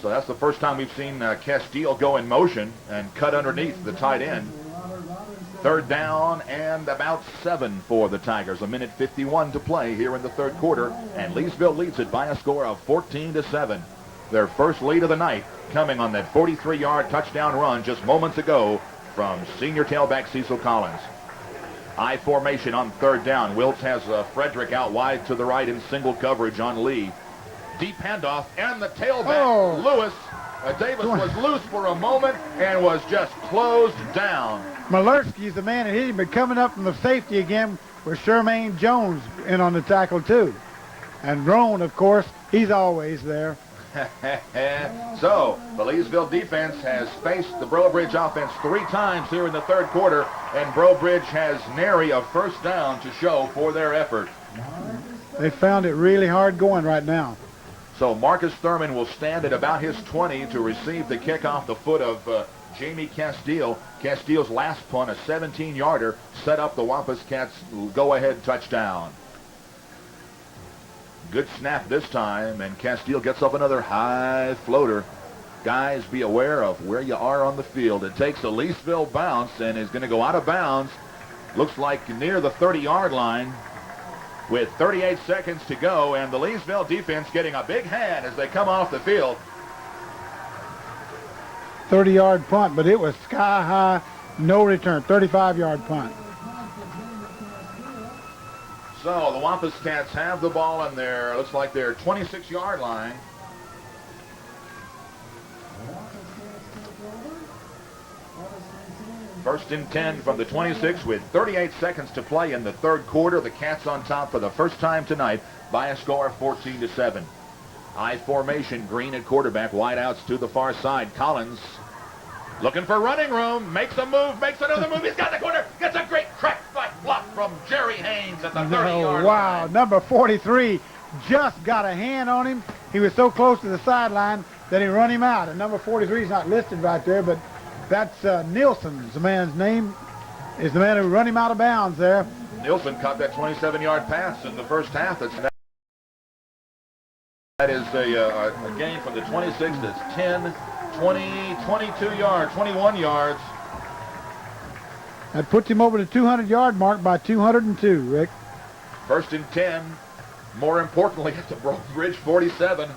So that's the first time we've seen Castile go in motion and cut underneath the tight end. Third down and about 7 for the Tigers. 1:51 to play here in the third quarter, and Leesville leads it by a score of 14-7. Their first lead of the night coming on that 43-yard touchdown run just moments ago from senior tailback Cecil Collins. I formation on third down. Wiltz has Frederick out wide to the right in single coverage on Lee. Deep handoff, and the tailback, Lewis. Davis was loose for a moment and was just closed down. Malerski's the man that hit him, but coming up from the safety again was Shermaine Jones in on the tackle too. And Roan, of course, he's always there. So, the Leesville defense has faced the Breaux Bridge offense 3 times here in the third quarter, and Breaux Bridge has nary a first down to show for their effort. They found it really hard going right now. So Marcus Thurman will stand at about his 20 to receive the kick off the foot of Jamie Castile. Castile's last punt, a 17-yarder, set up the Wampus Cats' go-ahead touchdown. Good snap this time, and Castile gets up another high floater. Guys, be aware of where you are on the field. It takes a Leesville bounce and is going to go out of bounds. Looks like near the 30-yard line with 38 seconds to go, and the Leesville defense getting a big hand as they come off the field. 30-yard punt, but it was sky high, no return, 35-yard punt. So the Wampus Cats have the ball in their, looks like their 26-yard line. First and 10 from the 26 with 38 seconds to play in the third quarter. The Cats on top for the first time tonight by a score of 14-7. I formation, Green at quarterback, wide outs to the far side. Collins looking for running room, makes a move, makes another move. He's got the corner, gets a great crack back block from Jerry Haynes at the 30-yard wow, line. Number 43 just got a hand on him. He was so close to the sideline that he run him out. And number 43 is not listed right there, but that's Nielsen's the man's name, is the man who run him out of bounds there. Nielsen caught that 27-yard pass in the first half. That is a gain from the 26 that's 10, 20, 22 yards, 21 yards. That puts him over the 200-yard mark by 202, Rick. First and 10. More importantly, at the Breaux Bridge 47.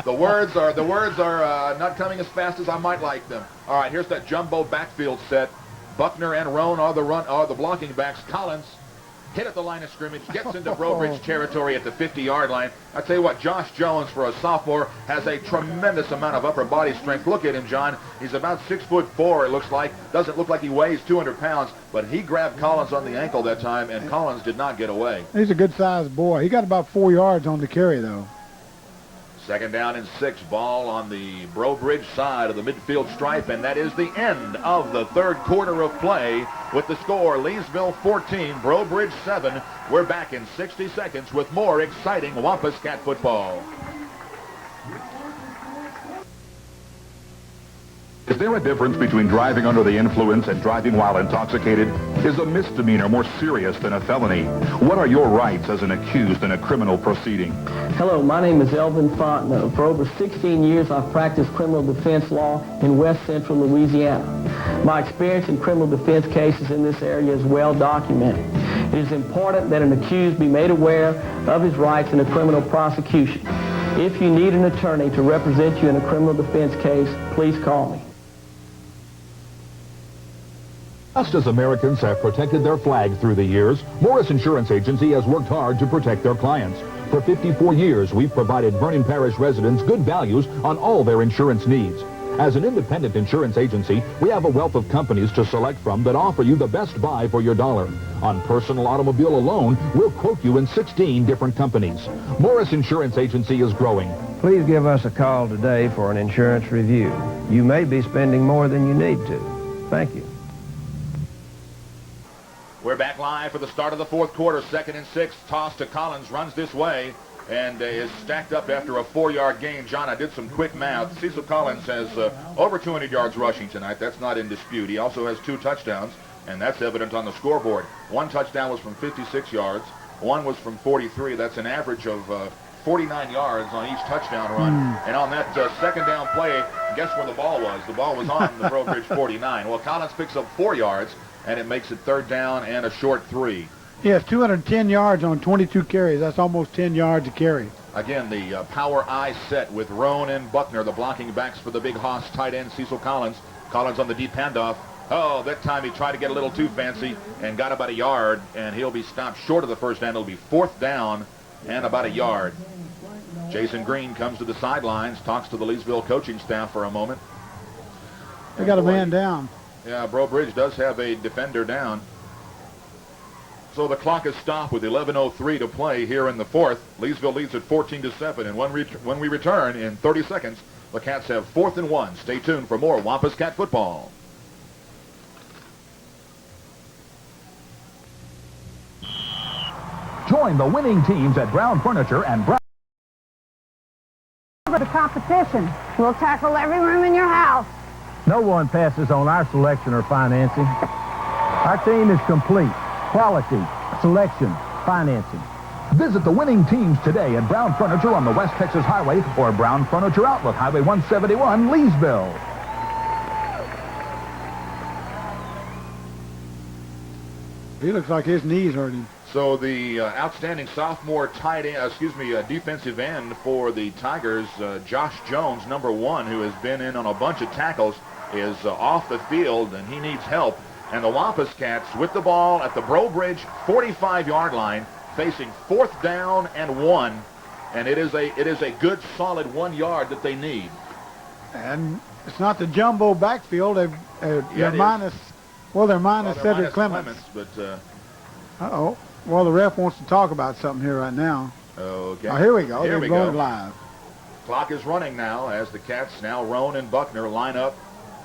The words are not coming as fast as I might like them. All right, here's that jumbo backfield set. Buckner and Roan are the blocking backs. Collins hit at the line of scrimmage, gets into Breaux Bridge territory at the 50-yard line. I tell you what, Josh Jones, for a sophomore, has a tremendous amount of upper body strength. Look at him, John. He's about 6'4", it looks like. Doesn't look like he weighs 200 pounds, but he grabbed Collins on the ankle that time, and Collins did not get away. He's a good-sized boy. He got about 4 yards on the carry, though. Second down and 6, ball on the Breaux Bridge side of the midfield stripe, and that is the end of the third quarter of play with the score Leesville 14, Breaux Bridge 7. We're back in 60 seconds with more exciting Wampus Cat football. Is there a difference between driving under the influence and driving while intoxicated? Is a misdemeanor more serious than a felony? What are your rights as an accused in a criminal proceeding? Hello, my name is Elvin Fontenot. For over 16 years, I've practiced criminal defense law in West Central Louisiana. My experience in criminal defense cases in this area is well documented. It is important that an accused be made aware of his rights in a criminal prosecution. If you need an attorney to represent you in a criminal defense case, please call me. Just as Americans have protected their flag through the years, Morris Insurance Agency has worked hard to protect their clients. For 54 years, we've provided Vernon Parish residents good values on all their insurance needs. As an independent insurance agency, we have a wealth of companies to select from that offer you the best buy for your dollar. On personal automobile alone, we'll quote you in 16 different companies. Morris Insurance Agency is growing. Please give us a call today for an insurance review. You may be spending more than you need to. Thank you. We're back live for the start of the fourth quarter. 2nd and 6. Toss to Collins. Runs this way and is stacked up after a 4-yard gain. John, I did some quick math. Cecil Collins has over 200 yards rushing tonight. That's not in dispute. He also has 2 touchdowns, and that's evident on the scoreboard. 1 touchdown was from 56 yards. 1 was from 43. That's an average of 49 yards on each touchdown run. And on that second down play, guess where the ball was? The ball was on the Breaux Bridge 49. Well, Collins picks up 4 yards, and it makes it third down and a short 3. He has 210 yards on 22 carries. That's almost 10 yards a carry. Again, the power I set with Roan and Buckner, the blocking backs for the big hoss tight end Cecil Collins. Collins on the deep handoff. Oh, that time he tried to get a little too fancy and got about a yard, and he'll be stopped short of the first down. It'll be fourth down and about a yard. Jason Green comes to the sidelines, talks to the Leesville coaching staff for a moment. They got a man down. Yeah, Breaux Bridge does have a defender down. So the clock is stopped with 11:03 to play here in the fourth. Leesville leads at 14-7, and when we return in 30 seconds, the Cats have 4th and 1. Stay tuned for more Wampus Cat football. Join the winning teams at Brown Furniture and Brown. For the competition, we'll tackle every room in your house. No one passes on our selection or financing. Our team is complete. Quality, selection, financing. Visit the winning teams today at Brown Furniture on the West Texas Highway or Brown Furniture Outlet, Highway 171, Leesville. He looks like his knees hurt him. So the outstanding sophomore defensive end for the Tigers, Josh Jones, number 1, who has been in on a bunch of tackles, is off the field, and he needs help. And the Wampus Cats with the ball at the Breaux Bridge 45-yard line, facing 4th down and 1, and it is a good solid 1 yard that they need. And it's not the jumbo backfield. They're minus Cedric Clements. But uh-oh. Well, the ref wants to talk about something here right now. Okay. Oh, here we go. Here They're we going go. live. Clock is running now as the Cats, now Roan and Buckner, line up.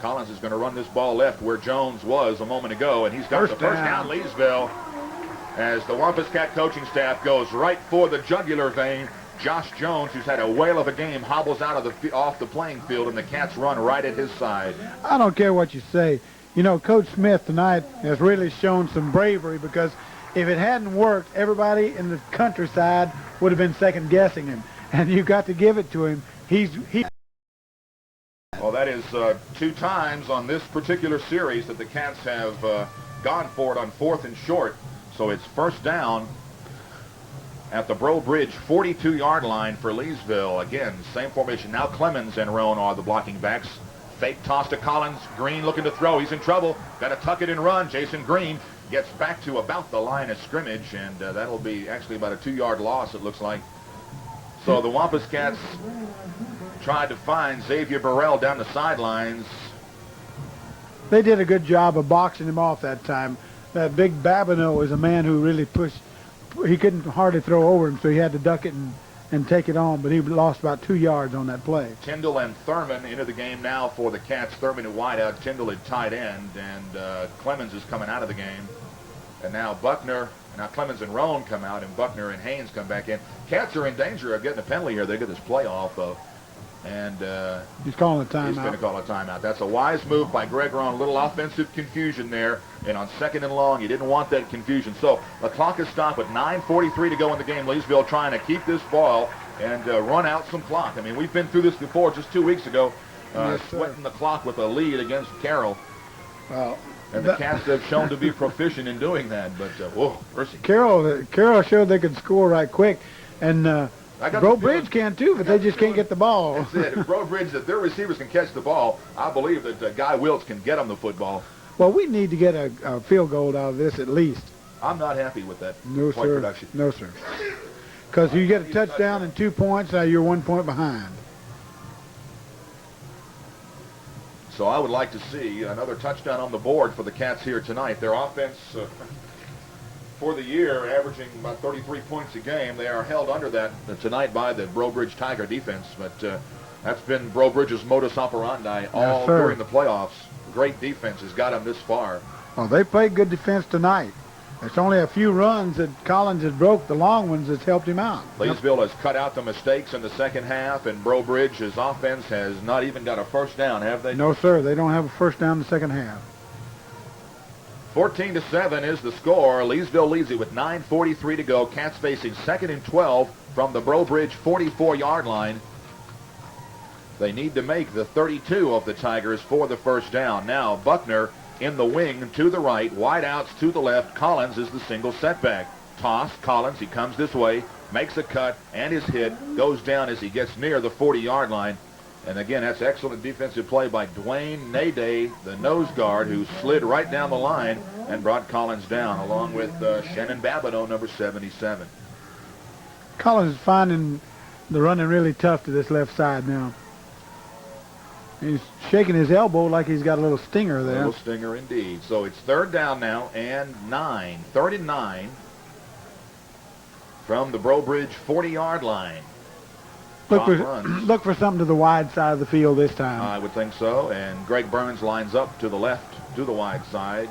Collins is going to run this ball left where Jones was a moment ago, and he's got the first down, Leesville, as the Wampus Cat coaching staff goes right for the jugular vein. Josh Jones, who's had a whale of a game, hobbles out of off the playing field, and the Cats run right at his side. I don't care what you say. You know, Coach Smith tonight has really shown some bravery, because if it hadn't worked, everybody in the countryside would have been second-guessing him. And you got to give it to him. Well, that is 2 times on this particular series that the Cats have gone for it on 4th and short. So it's first down at the Breaux Bridge 42-yard line for Leesville. Again, same formation. Now Clemens and Roan are the blocking backs. Fake toss to Collins. Green looking to throw. He's in trouble. Got to tuck it and run. Jason Green gets back to about the line of scrimmage, and that'll be actually about a 2-yard loss, it looks like. So the Wampus Cats tried to find Xavier Burrell down the sidelines. They did a good job of boxing him off that time. That big Babineau is a man who really pushed. He couldn't hardly throw over him, so he had to duck it and take it on, but he lost about 2 yards on that play. Tyndall and Thurman into the game now for the Cats. Thurman at wideout, Tyndall at tight end, and Clemens is coming out of the game. And now Clemens and Roan come out, and Buckner and Haynes come back in. Cats are in danger of getting a penalty here. They get this play off of. And he's calling a timeout. He's going to call a timeout. That's a wise move by Greg Roan. A little offensive confusion there. And on 2nd and long, you didn't want that confusion. So the clock is stopped with 9:43 to go in the game. Leesville trying to keep this ball and run out some clock. I mean, we've been through this before just 2 weeks ago, sweating the clock with a lead against Carroll. Well, and the Cats have shown to be proficient in doing that. But, whoa, mercy. Carroll showed they could score right quick. And Breaux Bridge can too, but they just can't get the ball. That's it. If Breaux Bridge, if their receivers can catch the ball, I believe that Guy Wiltz can get them the football. Well, we need to get a field goal out of this at least. I'm not happy with that point production. No, sir. Because you get a touchdown and 2 points, now you're 1 point behind. So I would like to see another touchdown on the board for the Cats here tonight. Their offense for the year averaging about 33 points a game. They are held under that tonight by the Breaux Bridge Tiger defense, but that's been Breaux Bridge's modus operandi all during the playoffs. Great defense has got them this far. Well, they played good defense tonight. It's only a few runs that Collins has broke, the long ones, that's helped him out. Leesville has cut out the mistakes in the second half, and Breaux Bridge's offense has not even got a first down, have they? No, sir. They don't have a first down in the second half. 14-7 is the score. Leesville leads it with 9:43 to go. Cats facing 2nd and 12 from the Breaux Bridge 44-yard line. They need to make the 32 of the Tigers for the first down. Now Buckner in the wing to the right, wide outs to the left. Collins is the single setback. Toss, Collins, he comes this way, makes a cut, and is hit, goes down as he gets near the 40-yard line. And again, that's excellent defensive play by Dwayne Naday, the nose guard, who slid right down the line and brought Collins down, along with Shannon Babineau, number 77. Collins is finding the running really tough to this left side now. He's shaking his elbow like he's got a little stinger there. A little stinger indeed. So it's third down now and 9. 39 from the Breaux Bridge 40-yard line. Look for something to the wide side of the field this time. I would think so. And Greg Burns lines up to the left, to the wide side.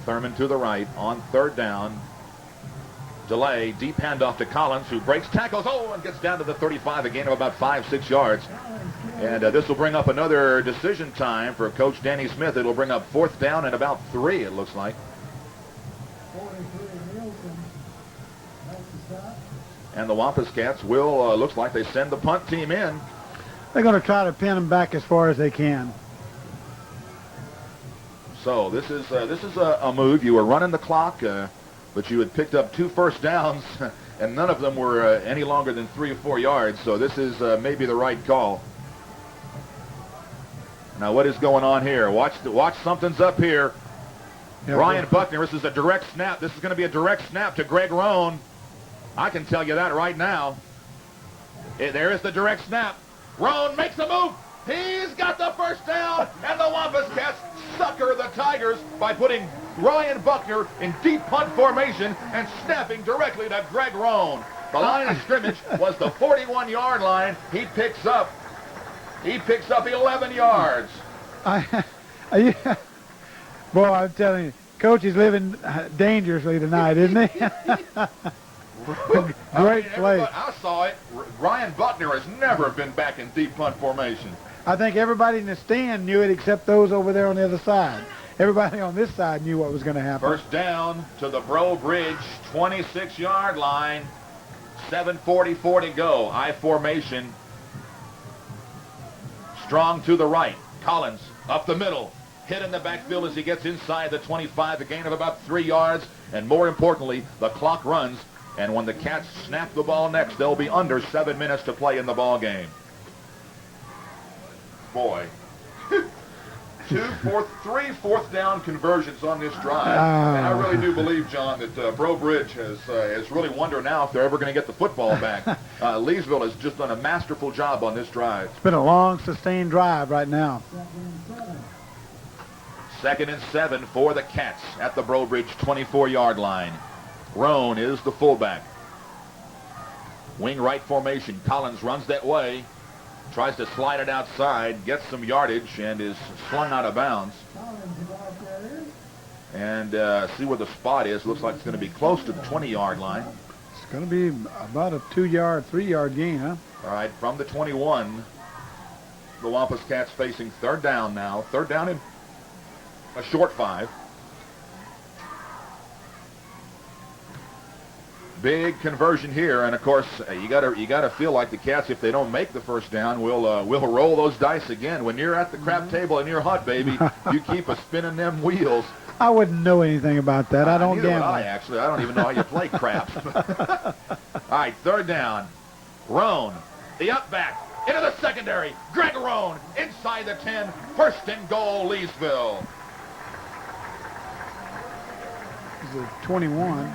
Thurman to the right on third down. Delay, deep handoff to Collins, who breaks tackles, and gets down to the 35, a gain of about 5-6 yards. And this will bring up another decision time for Coach Danny Smith. It'll bring up fourth down and about 3, it looks like. And the Wampus Cats will, looks like they send the punt team in. They're going to try to pin them back as far as they can. So this is a move. You were running the clock, but you had picked up 2 first downs, and none of them were any longer than 3 or 4 yards. So this is maybe the right call. Now what is going on here? Watch something's up here. Yeah, Brian Buckner, this is a direct snap. This is going to be a direct snap to Greg Roan. I can tell you that right now. There is the direct snap. Roan makes a move. He's got the first down, and the Wampus Cats sucker the Tigers by putting Ryan Buckner in deep punt formation and snapping directly to Greg Roan. The line of scrimmage was the 41-yard line. He picks up 11 yards. Boy, I'm telling you, Coach is living dangerously tonight, isn't he? Great play. I saw it. Ryan Buckner has never been back in deep punt formation. I think everybody in the stand knew it except those over there on the other side. Everybody on this side knew what was going to happen. First down to the Breaux Bridge 26-yard line. 7:44 to go. I formation. Strong to the right. Collins up the middle. Hit in the backfield as he gets inside the 25. A gain of about 3 yards. And more importantly, the clock runs. And when the Cats snap the ball next, they'll be under 7 minutes to play in the ball game. Boy. 3 fourth down conversions on this drive. And I really do believe, John, that Breaux Bridge has really wondered now if they're ever going to get the football back. Leesville has just done a masterful job on this drive. It's been a long, sustained drive right now. 2nd and 7 for the Cats at the Breaux Bridge 24-yard line. Roan is the fullback. Wing right formation. Collins runs that way. Tries to slide it outside, gets some yardage, and is slung out of bounds. And see where the spot is. Looks like it's going to be close to the 20-yard line. It's going to be about a 3-yard gain, huh? All right, from the 21, the Wampus Cats facing third down now. Third down in a short 5. Big conversion here, and of course you gotta feel like the Cats, if they don't make the first down, will roll those dice again. When you're at the crap table in your hut, baby, you keep a spinning them wheels. I wouldn't know anything about that. I don't gamble. I don't even know how you play craps. All right, third down. Roan, the up back into the secondary. Greg Roan inside the 10. First and goal, Leesville. This is a 21.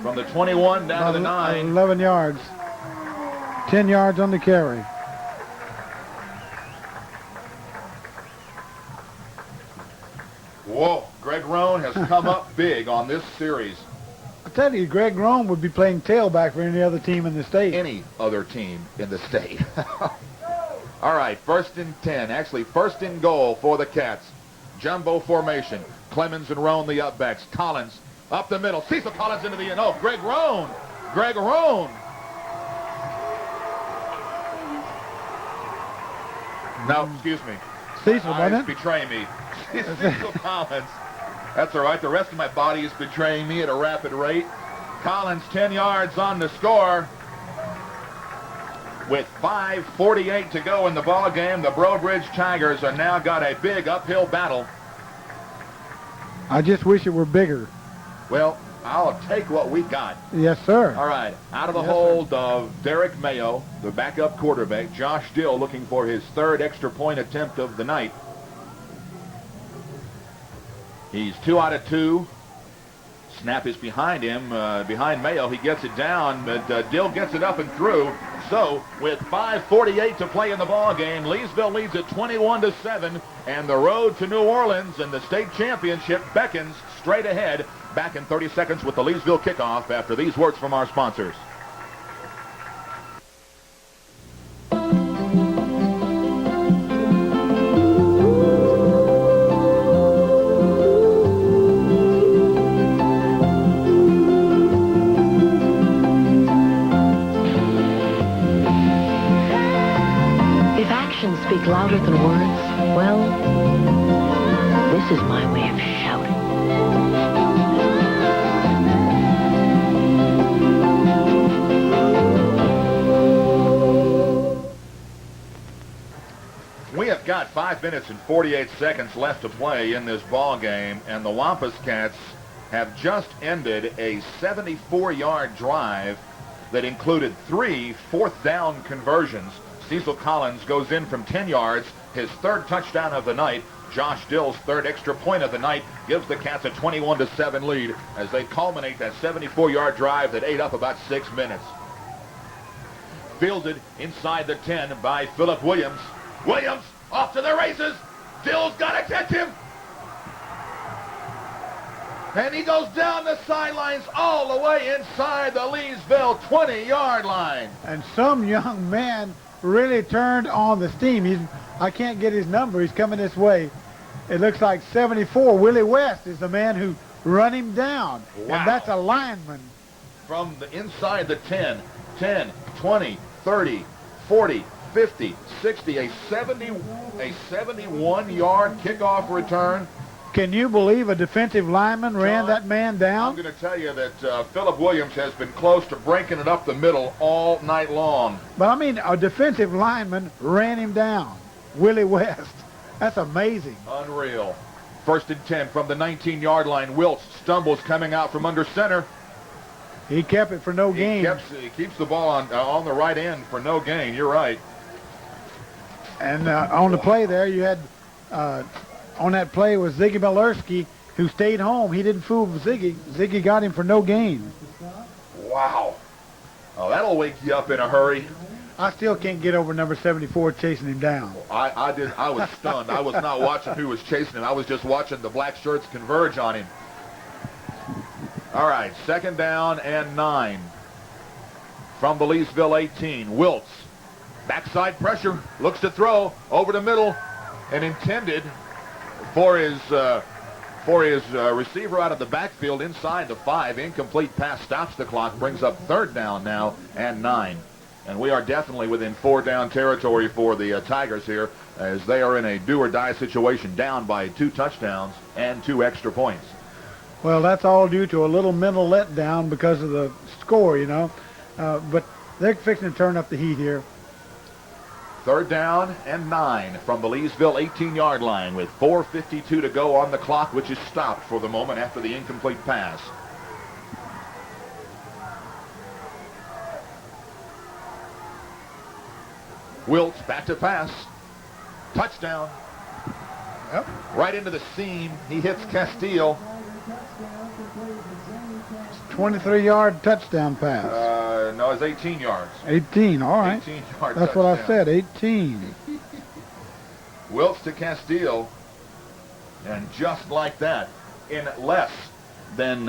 From the 21 down to the 9. 11 yards. 10 yards on the carry. Whoa, Greg Roan has come up big on this series. I tell you, Greg Roan would be playing tailback for any other team in the state. Any other team in the state. All right, 1st and 10. Actually, 1st and goal for the Cats. Jumbo formation. Clemens and Roan, the upbacks. Collins up the middle. Cecil Collins into the end. Oh, Greg Roan. Greg Roan. No, excuse me. Cecil, My eyes wasn't it? betray me. Cecil Collins. That's all right. The rest of my body is betraying me at a rapid rate. Collins 10 yards on the score. With 5:48 to go in the ball game, the Breaux Bridge Tigers are now got a big uphill battle. I just wish it were bigger. Well, I'll take what we got. Yes, sir. All right, out of the hold of Derek Mayo, the backup quarterback. Josh Dill looking for his third extra point attempt of the night. He's 2 out of 2. Snap is behind him, behind Mayo. He gets it down, but Dill gets it up and through. So, with 5:48 to play in the ball game, Leesville leads at 21-7, and the road to New Orleans and the state championship beckons straight ahead. Back in 30 seconds with the Leesville kickoff after these words from our sponsors. Speak louder than words. Well, this is my way of shouting. We have got 5 minutes and 48 seconds left to play in this ball game, and the Wampus Cats have just ended a 74-yard drive that included 3 fourth-down conversions. Cecil Collins goes in from 10 yards, his third touchdown of the night. Josh Dill's third extra point of the night gives the Cats a 21-7 lead as they culminate that 74-yard drive that ate up about 6 minutes. Fielded inside the 10 by Philip Williams. Williams off to the races. Dill's got to catch him. And he goes down the sidelines all the way inside the Leesville 20-yard line. And some young man really turned on the steam. I can't get his number. He's coming this way. It looks like 74. Willie West is the man who run him down. Wow. And that's a lineman. From the inside the 10, 20, 30, 40, 50, 60, a 71-yard kickoff return. Can you believe a defensive lineman ran that man down? I'm going to tell you that Philip Williams has been close to breaking it up the middle all night long. But I mean, a defensive lineman ran him down. Willie West. That's amazing. Unreal. 1st and 10 from the 19-yard line. Wiltz stumbles coming out from under center. He kept it for no gain. He keeps the ball on the right end for no gain. You're right. And on the play there, you had... on that play was Ziggy Malerski, who stayed home. He didn't fool with Ziggy. Ziggy got him for no gain. Wow. Oh, that'll wake you up in a hurry. I still can't get over number 74 chasing him down. I was stunned. I was not watching who was chasing him. I was just watching the black shirts converge on him. All right, 2nd down and 9. From the Leesville 18, Wiltz. Backside pressure, looks to throw over the middle, and intended for his receiver out of the backfield inside the 5. Incomplete pass stops the clock, brings up 3rd down now and 9. And we are definitely within 4-down territory for the Tigers here, as they are in a do-or-die situation, down by 2 touchdowns and 2 extra points. Well, that's all due to a little mental letdown because of the score, you know. But they're fixing to turn up the heat here. 3rd down and 9 from the Leesville 18-yard line with 4:52 to go on the clock, which is stopped for the moment after the incomplete pass. Wiltz back to pass. Touchdown. Yep. Right into the seam. He hits Castile. 23-yard touchdown pass. No, it's 18 yards. 18, all right. 18-yard That's touchdown. what I said, 18. Wiltz to Castile. And just like that, in less than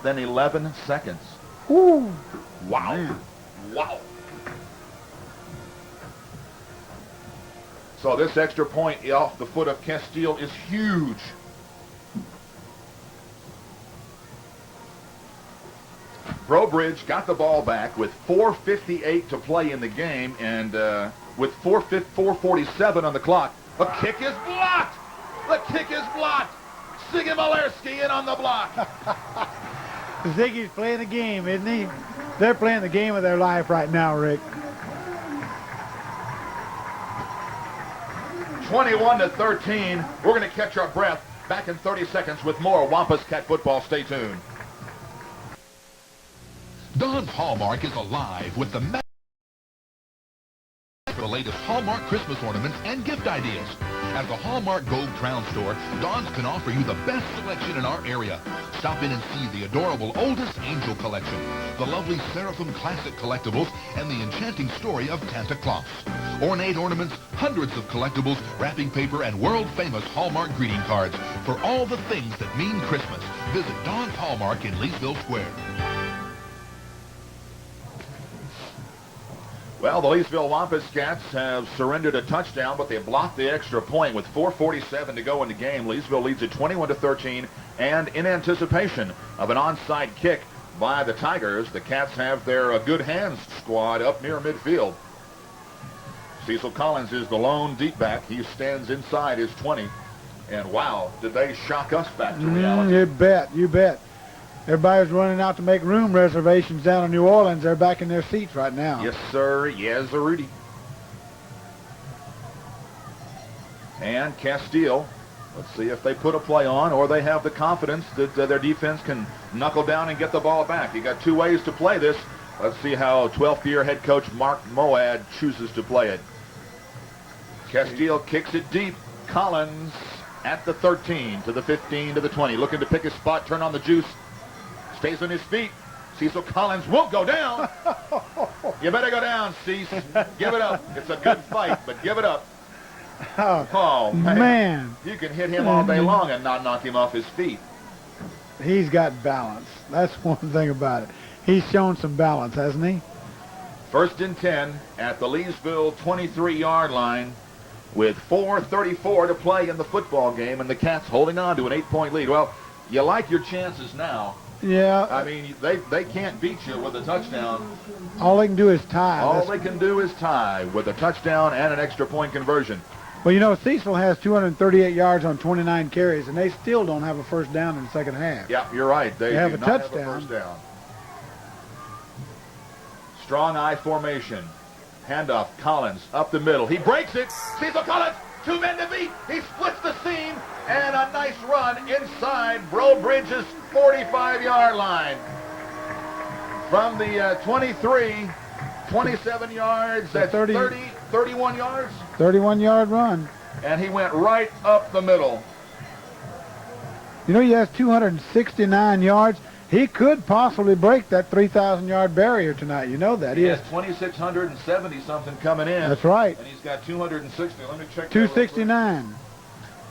11 seconds. Woo. Wow. Man. Wow. So this extra point off the foot of Castile is huge. Breaux Bridge got the ball back with 4:58 to play in the game, and with 4:47 on the clock. The kick is blocked! The kick is blocked! Ziggy Malerski in on the block. Ziggy's playing a game, isn't he? They're playing the game of their life right now, Rick. 21-13. We're going to catch our breath. Back in 30 seconds with more Wampus Cat football. Stay tuned. Don's Hallmark is alive with the for the latest Hallmark Christmas ornaments and gift ideas. At the Hallmark Gold Crown Store, Don's can offer you the best selection in our area. Stop in and see the adorable Oldest Angel collection, the lovely Seraphim Classic collectibles, and the enchanting story of Santa Claus. Ornate ornaments, hundreds of collectibles, wrapping paper, and world-famous Hallmark greeting cards for all the things that mean Christmas. Visit Don's Hallmark in Leesville Square. Well, the Leesville Wampus Cats have surrendered a touchdown, but they blocked the extra point with 4:47 to go in the game. Leesville leads at 21-13, and in anticipation of an onside kick by the Tigers, the Cats have their good hands squad up near midfield. Cecil Collins is the lone deep back. He stands inside his 20, and wow, did they shock us back to reality. You bet, you bet. Everybody's running out to make room reservations down in New Orleans. They're back in their seats right now. Yes, sir. Yes, Rudy. And Castile. Let's see if they put a play on or they have the confidence that their defense can knuckle down and get the ball back. You got two ways to play this. Let's see how 12th-year head coach Mark Moad chooses to play it. Castile kicks it deep. Collins at the 13, to the 15, to the 20. Looking to pick his spot, turn on the juice. Stays on his feet. Cecil Collins won't go down. You better go down, Cecil. Give it up. It's a good fight, but give it up. Oh, man. You can hit him all day long and not knock him off his feet. He's got balance. That's one thing about it. He's shown some balance, hasn't he? 1st and 10 at the Leesville 23-yard line with 4:34 to play in the football game, and the Cats holding on to an 8-point lead. Well, you like your chances now. Yeah. I mean, they can't beat you with a touchdown. All they can do is tie. All they can do is tie with a touchdown and an extra point conversion. Well, you know, Cecil has 238 yards on 29 carries, and they still don't have a first down in the second half. Yeah, you're right. They have do a not touchdown. have a first down. Strong I formation. Handoff. Collins up the middle. He breaks it. Cecil Collins, 2 men to beat. He splits the seam, and a nice run inside Breaux Bridge's 45-yard line. From the 23, 27 yards, that's 31 yards. 31-yard run. And he went right up the middle. You know, he has 269 yards. He could possibly break that 3,000-yard barrier tonight. You know that. He has 2,670-something coming in. That's right. And he's got 260. Let me check. 269.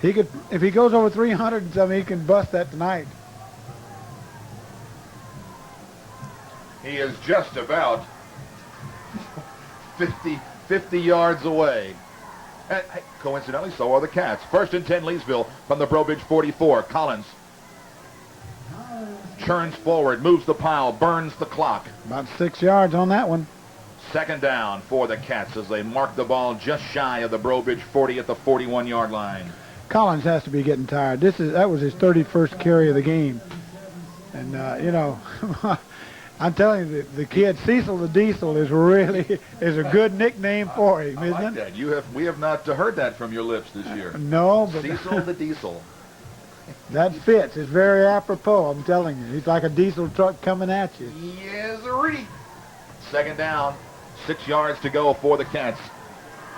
He could, if he goes over 300 and something, he can bust that tonight. He is just about 50 yards away. And, coincidentally, so are the Cats. 1st and 10, Leesville from the Breaux Bridge 44. Collins churns forward, moves the pile, burns the clock. About 6 yards on that one. 2nd down for the Cats as they mark the ball just shy of the Breaux Bridge 40 at the 41-yard line. Collins has to be getting tired. That was his 31st carry of the game. And, you know, I'm telling you, the kid, Cecil the Diesel, is a good nickname for him, isn't like it? that. We have not heard that from your lips this year. No, but Cecil the Diesel. That fits. It's very apropos, I'm telling you. He's like a diesel truck coming at you. Yes, sirree. 2nd down, 6 yards to go for the Cats.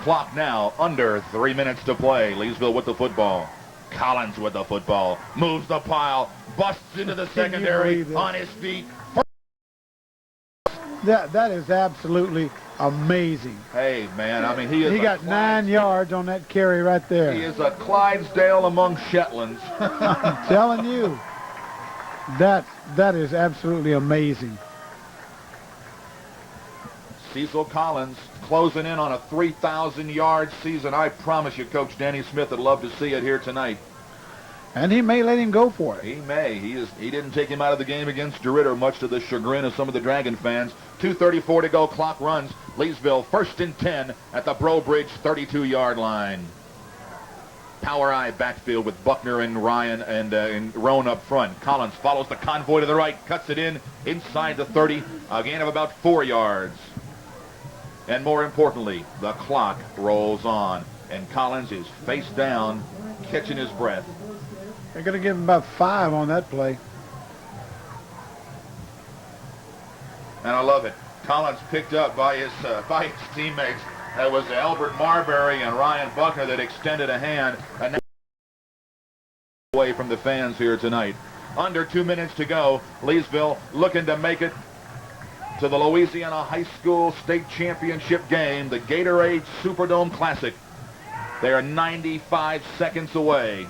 Clock now under 3 minutes to play. Leesville with the football. Collins with the football. Moves the pile. Busts into the secondary on his feet. That is absolutely amazing. Hey, man, I mean, he got 9 yards on that carry right there. He is a Clydesdale among Shetlands. I'm telling you, that is absolutely amazing. Cecil Collins closing in on a 3,000-yard season. I promise you, Coach Danny Smith would love to see it here tonight. And he may let him go for it. He may. He didn't take him out of the game against DeRidder, much to the chagrin of some of the Dragon fans. 2:34 to go. Clock runs. Leesville 1st and 10 at the Breaux Bridge 32-yard line. Power I backfield with Buckner and Ryan and Roan up front. Collins follows the convoy to the right, cuts it inside the 30, a gain of about 4 yards. And more importantly, the clock rolls on, and Collins is face down, catching his breath. They're going to give him about 5 on that play. And I love it. Collins picked up by his teammates. That was Albert Marbury and Ryan Buckner that extended a hand. And now away from the fans here tonight. Under 2 minutes to go. Leesville looking to make it to the Louisiana High School State Championship game, the Gatorade Superdome Classic. They are 95 seconds away.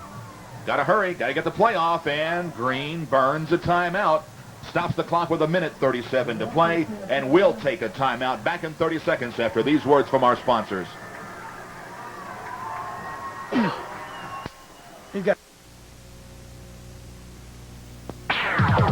Got to hurry. Got to get the playoff. And Green burns a timeout. Stops the clock with 1:37 to play, and will take a timeout. Back in 30 seconds after these words from our sponsors. He got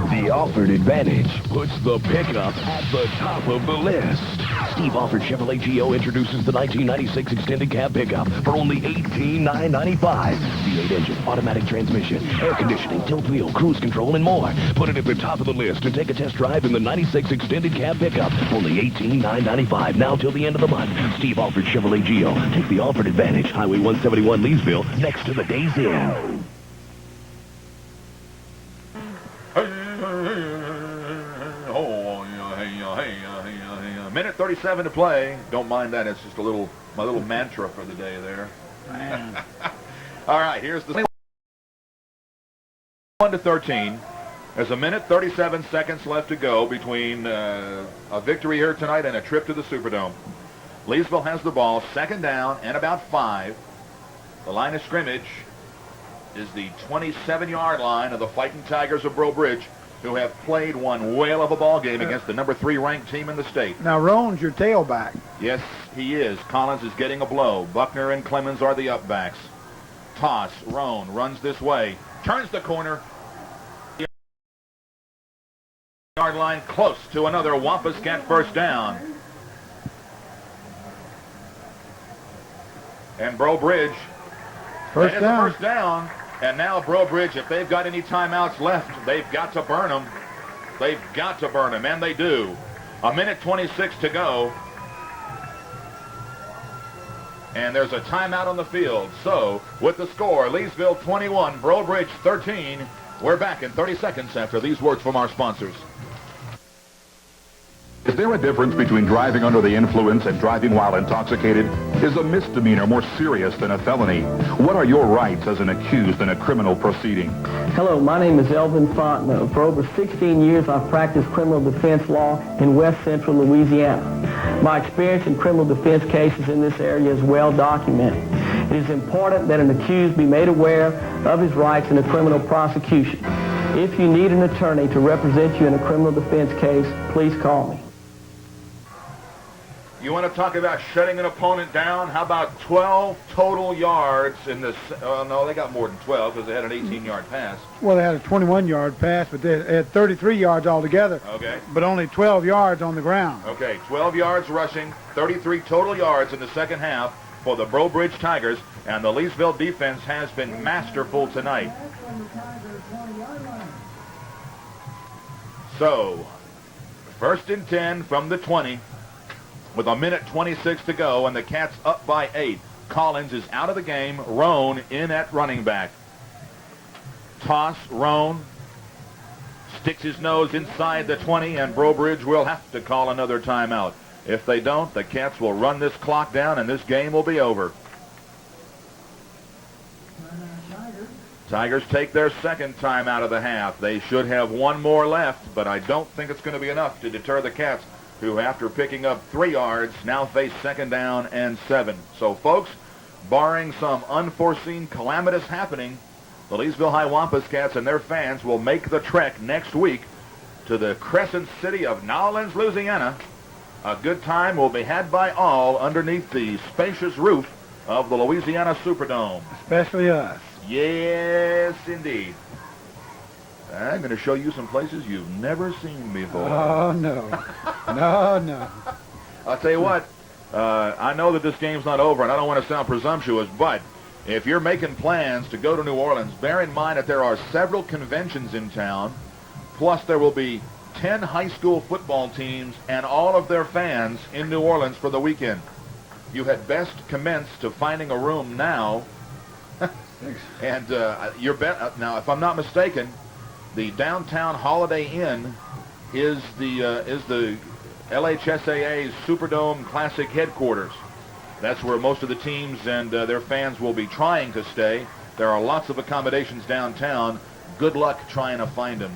The Alford Advantage puts the pickup at the top of the list. Steve Alford Chevrolet GO introduces the 1996 extended cab pickup for only $18,995. V8 engine, automatic transmission, air conditioning, tilt wheel, cruise control, and more. Put it at the top of the list and take a test drive in the 96 extended cab pickup for only $18,995. Now till the end of the month. Steve Alford Chevrolet GO. Take the Alford Advantage. Highway 171 Leesville, next to the Days Inn. Minute 37 to play. Don't mind that. It's just my little mantra for the day there. Man. All right, here's the 1-13. There's 1:37 seconds left to go between a victory here tonight and a trip to the Superdome. Leesville has the ball, second down and about 5. The line of scrimmage is the 27-yard line of the Fighting Tigers of Breaux Bridge, who have played one whale of a ball game against the number 3 ranked team in the state. Now, Roan's your tailback. Yes, he is. Collins is getting a blow. Buckner and Clemens are the upbacks. Toss. Roan runs this way. Turns the corner. Yard line close to another Wampus Cat first down. And Breaux Bridge. First down. First down. And now Breaux Bridge, if they've got any timeouts left, they've got to burn them. They've got to burn them, and they do. 1:26 to go. And there's a timeout on the field. So, with the score, Leesville 21, Breaux Bridge 13. We're back in 30 seconds after these words from our sponsors. Is there a difference between driving under the influence and driving while intoxicated? Is a misdemeanor more serious than a felony? What are your rights as an accused in a criminal proceeding? Hello, my name is Elvin Fontenot. For over 16 years, I've practiced criminal defense law in West Central Louisiana. My experience in criminal defense cases in this area is well documented. It is important that an accused be made aware of his rights in a criminal prosecution. If you need an attorney to represent you in a criminal defense case, please call me. You want to talk about shutting an opponent down? How about 12 total yards in this? No, they got more than 12 because they had an 18-yard pass. Well, they had a 21-yard pass, but they had 33 yards altogether. Okay. But only 12 yards on the ground. Okay, 12 yards rushing, 33 total yards in the second half for the Breaux Bridge Tigers, and the Leesville defense has been masterful tonight. So, first and 10 from the 20. With 1:26 to go, and the Cats up by 8. Collins is out of the game. Roan in at running back. Toss. Roan sticks his nose inside the 20, and Breaux Bridge will have to call another timeout. If they don't, the Cats will run this clock down, and this game will be over. Tigers take their second timeout of the half. They should have one more left, but I don't think it's going to be enough to deter the Cats, who, after picking up 3 yards, now face second down and 7. So, folks, barring some unforeseen calamitous happening, the Leesville High Wampus Cats and their fans will make the trek next week to the Crescent City of New Orleans, Louisiana. A good time will be had by all underneath the spacious roof of the Louisiana Superdome. Especially us. Yes, indeed. I'm going to show you some places you've never seen before. Oh, no. No. I'll tell you what, I know that this game's not over, and I don't want to sound presumptuous, but If you're making plans to go to New Orleans, bear in mind that there are several conventions in town, plus there will be 10 high school football teams and all of their fans in New Orleans for the weekend. You had best commence to finding a room now. And now, if I'm not mistaken, the downtown Holiday Inn is the LHSAA's Superdome Classic headquarters. That's where most of the teams and their fans will be trying to stay. There are lots of accommodations downtown. Good luck trying to find them.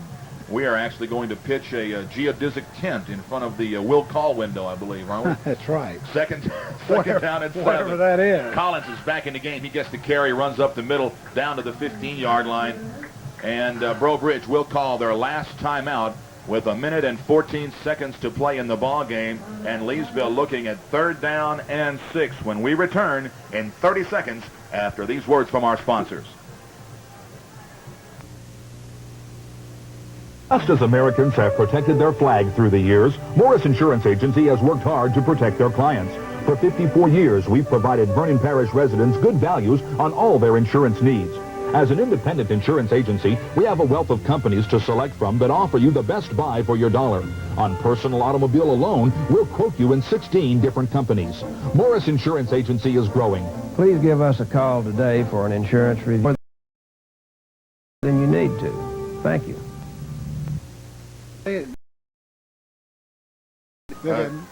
We are actually going to pitch a geodesic tent in front of the Will Call window, I believe, aren't we? That's right. Second down and 7. Whatever that is. Collins is back in the game. He gets the carry, runs up the middle, down to the 15-yard line. And Breaux Bridge will call their last timeout with 1 minute and 14 seconds to play in the ball game, and Leesville looking at 3rd down and 6 when we return in 30 seconds after these words from our sponsors. Just as Americans have protected their flag through the years, Morris Insurance Agency has worked hard to protect their clients. For 54 years, we've provided Vernon Parish residents good values on all their insurance needs. As an independent insurance agency, we have a wealth of companies to select from that offer you the best buy for your dollar. On personal automobile alone, we'll quote you in 16 different companies. Morris Insurance Agency is growing. Please give us a call today for an insurance review more than you need to. Thank you.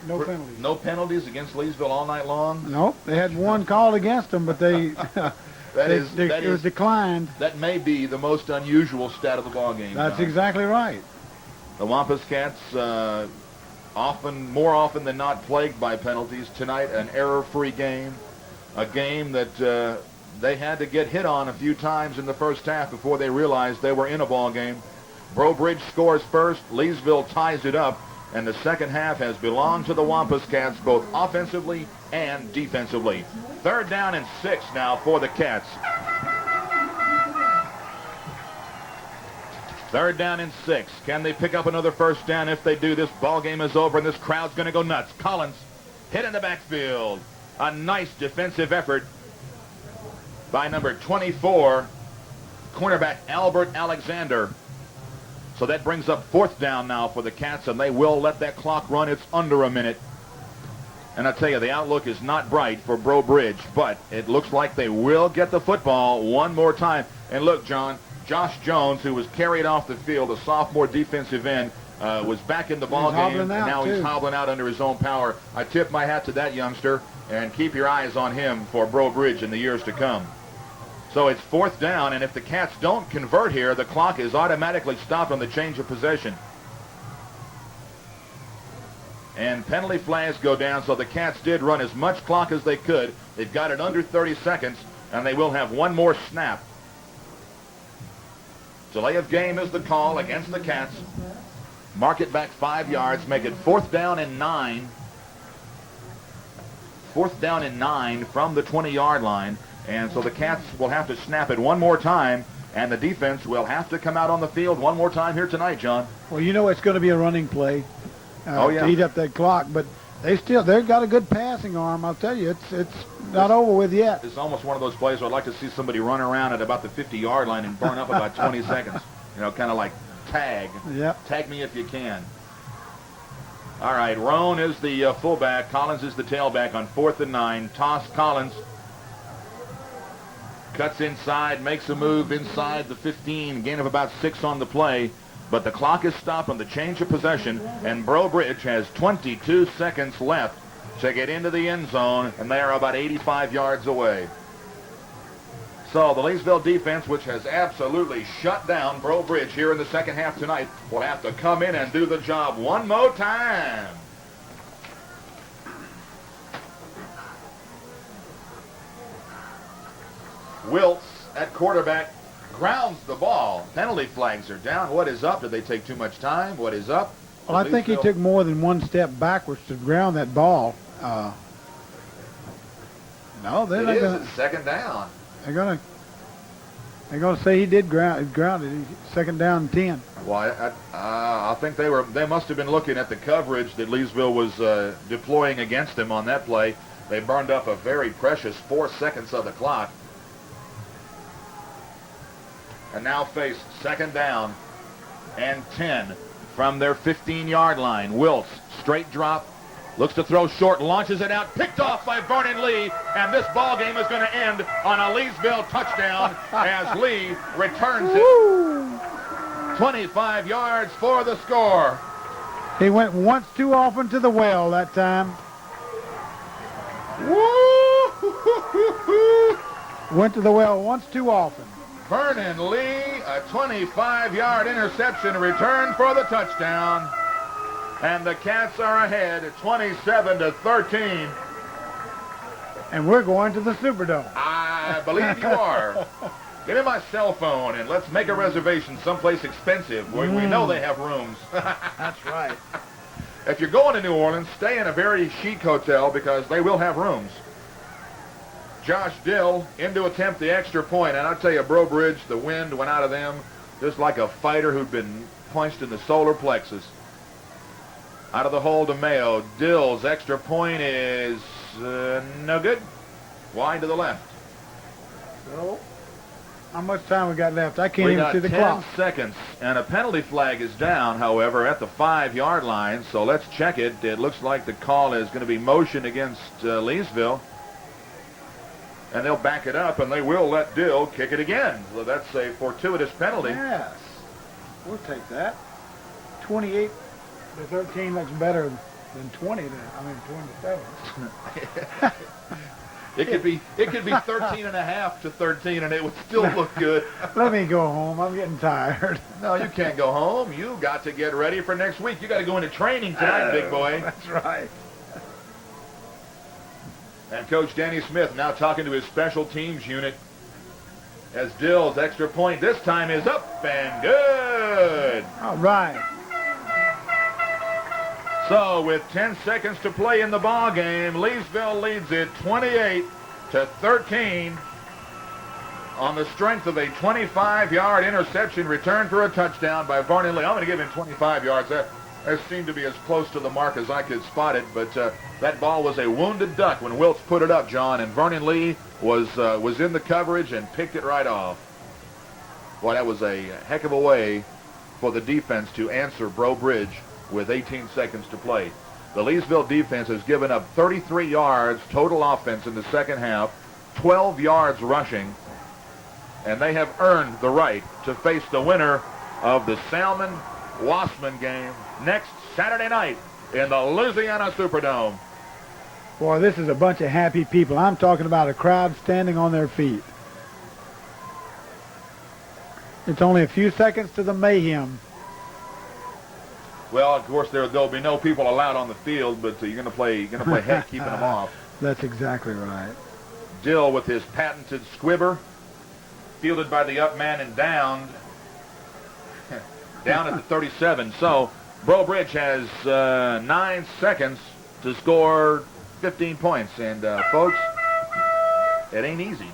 No penalties. No penalties against Leesville all night long? No, they had one called against them, but they... it was declined. That may be the most unusual stat of the ball game. That's exactly right. The Wampus Cats, more often than not, plagued by penalties. Tonight, an error-free game, a game that they had to get hit on a few times in the first half before they realized they were in a ball game. Breaux Bridge scores first. Leesville ties it up, and the second half has belonged to the Wampus Cats both offensively and defensively. 3rd down and 6 now for the Cats. 3rd down and 6. Can they pick up another first down? If they do, this ball game is over, and this crowd's going to go nuts. Collins hit in the backfield. A nice defensive effort by number 24, cornerback Albert Alexander. So that brings up 4th down now for the Cats, and they will let that clock run. It's under a minute. And I tell you, the outlook is not bright for Breaux Bridge, but it looks like they will get the football one more time. And look, John, Josh Jones, who was carried off the field, a sophomore defensive end, was back in the ball game, and now he's hobbling out under his own power. I tip my hat to that youngster, and keep your eyes on him for Breaux Bridge in the years to come. So it's 4th down, and if the Cats don't convert here, the clock is automatically stopped on the change of possession. And penalty flags go down, so the Cats did run as much clock as they could. They've got it under 30 seconds, and they will have one more snap. Delay of game is the call against the Cats. Mark it back 5 yards, make it 4th down and 9. 4th down and 9 from the 20-yard line. And so the Cats will have to snap it one more time, and the defense will have to come out on the field one more time here tonight, John. Well, you know it's going to be a running play to eat up that clock, but they've got a good passing arm. I'll tell you, it's not over with yet. It's almost one of those plays where I'd like to see somebody run around at about the 50-yard line and burn up about 20 seconds. You know, kind of like tag. Yep. Tag me if you can. All right, Roan is the fullback. Collins is the tailback on 4th and 9. Toss Collins. Cuts inside, makes a move inside the 15, gain of about 6 on the play, but the clock is stopped on the change of possession, and Breaux Bridge has 22 seconds left to get into the end zone, and they are about 85 yards away. So the Leesville defense, which has absolutely shut down Breaux Bridge here in the second half tonight, will have to come in and do the job one more time. Wiltz at quarterback grounds the ball. Penalty flags are down. What is up? Did they take too much time? What is up? Well, I think he took more than one step backwards to ground that ball. No, they're not going to. It's 2nd down. They're going to say he did ground it. 2nd down and 10. Well, I think they must have been looking at the coverage that Leesville was deploying against them on that play. They burned up a very precious 4 seconds of the clock. and now face second down and 10 from their 15-yard line. Wiltz, straight drop, looks to throw short, launches it out, picked off by Vernon Lee, and this ball game is going to end on a Leesville touchdown as Lee returns it. 25 yards for the score. He went once too often to the well that time. Went to the well once too often. Vernon Lee, a 25-yard interception return for the touchdown. And the Cats are ahead at 27-13. And we're going to the Superdome. I believe you are. Give me my cell phone and let's make a reservation someplace expensive. We know they have rooms. That's right. If you're going to New Orleans, stay in a very chic hotel because they will have rooms. Josh Dill in to attempt the extra point. And I'll tell you, Breaux Bridge, the wind went out of them just like a fighter who'd been punched in the solar plexus. Out of the hole to Mayo. Dill's extra point is no good. Wide to the left. So, how much time we got left? I can't even see the clock. 10 seconds, and a penalty flag is down, however, at the 5-yard line, so let's check it. It looks like the call is going to be motion against Leesville, and they'll back it up, and they will let Dill kick it again. So that's a fortuitous penalty. Yes, we'll take that. 28-13 looks better than 27. It could be 13.5 to 13, and it would still look good. Let me go home. I'm getting tired. No, you can't go home. You got to get ready for next week. You got to go into training tonight, big boy. That's right. And Coach Danny Smith now talking to his special teams unit as Dill's extra point this time is up and good. All right. So with 10 seconds to play in the ball game, Leesville leads it 28-13 on the strength of a 25-yard interception return for a touchdown by Vernon Lee. I'm going to give him 25 yards. That seemed to be as close to the mark as I could spot it, but that ball was a wounded duck when Wiltz put it up, John, and Vernon Lee was in the coverage and picked it right off. Boy, that was a heck of a way for the defense to answer Breaux Bridge with 18 seconds to play. The Leesville defense has given up 33 yards total offense in the second half, 12 yards rushing, and they have earned the right to face the winner of the Salmon-Wassman game next Saturday night in the Louisiana Superdome. Boy, this is a bunch of happy people. I'm talking about a crowd standing on their feet. It's only a few seconds to the mayhem. Well, of course, there'll be no people allowed on the field, but you're going to play heck keeping them off. That's exactly right. Dill with his patented squibber, fielded by the up man and down at the 37. So Breaux Bridge has 9 seconds to score 15 points, and folks, it ain't easy.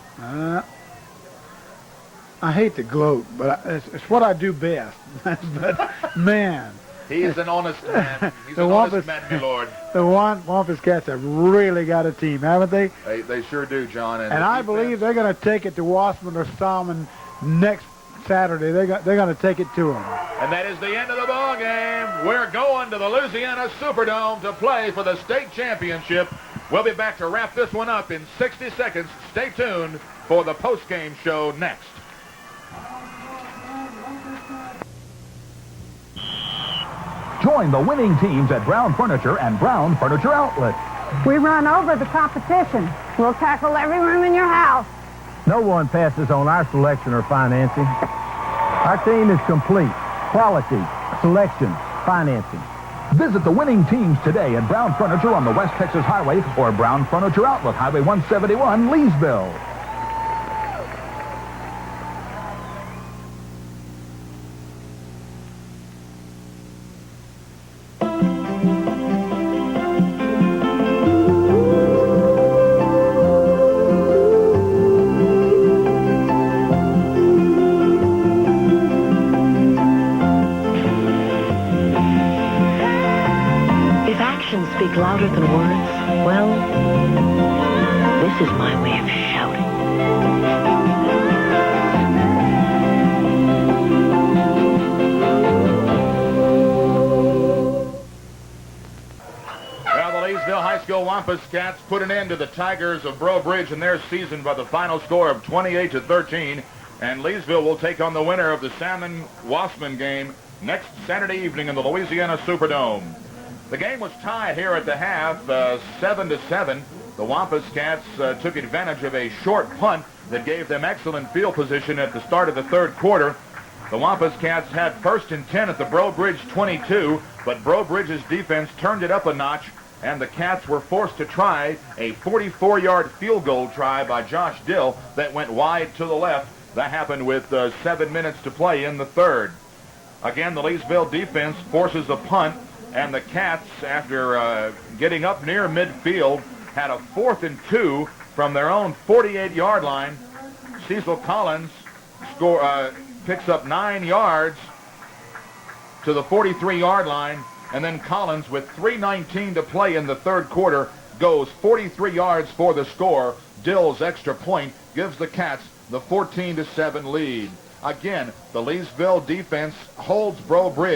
I hate to gloat, but it's what I do best. But man. He's an honest man. He's an honest man, my lord. The Wampus Cats have really got a team, haven't they? They sure do, John. And I believe they're going to take it to Wassman or Salmon next Saturday. They're going to take it to them. And that is the end of the ball game. We're going to the Louisiana Superdome to play for the state championship. We'll be back to wrap this one up in 60 seconds. Stay tuned for the post-game show next. Join the winning teams at Brown Furniture and Brown Furniture Outlet. We run over the competition. We'll tackle every room in your house. No one passes on our selection or financing. Our team is complete. Quality, selection, financing. Visit the winning teams today at Brown Furniture on the West Texas Highway or Brown Furniture Outlet, Highway 171, Leesville. Speak louder than words. Well, this is my way of shouting. Wampus Cats put an end to the Tigers of Breaux Bridge in their season by the final score of 28-13. And Leesville will take on the winner of the Salmon-Wassman game next Saturday evening in the Louisiana Superdome. The game was tied here at the half, 7-7. The Wampus Cats took advantage of a short punt that gave them excellent field position at the start of the third quarter. The Wampus Cats had 1st and 10 at the Breaux Bridge 22, but Breaux Bridge's defense turned it up a notch, and the Cats were forced to try a 44-yard field goal try by Josh Dill that went wide to the left. That happened with 7 minutes to play in the third. Again, the Leesville defense forces a punt, and the Cats, after getting up near midfield, had a 4th and 2 from their own 48-yard line. Cecil Collins picks up 9 yards to the 43-yard line, and then Collins, with 3:19 to play in the third quarter, goes 43 yards for the score. Dill's extra point gives the Cats the 14-7 lead. Again, the Leesville defense holds Breaux Bridge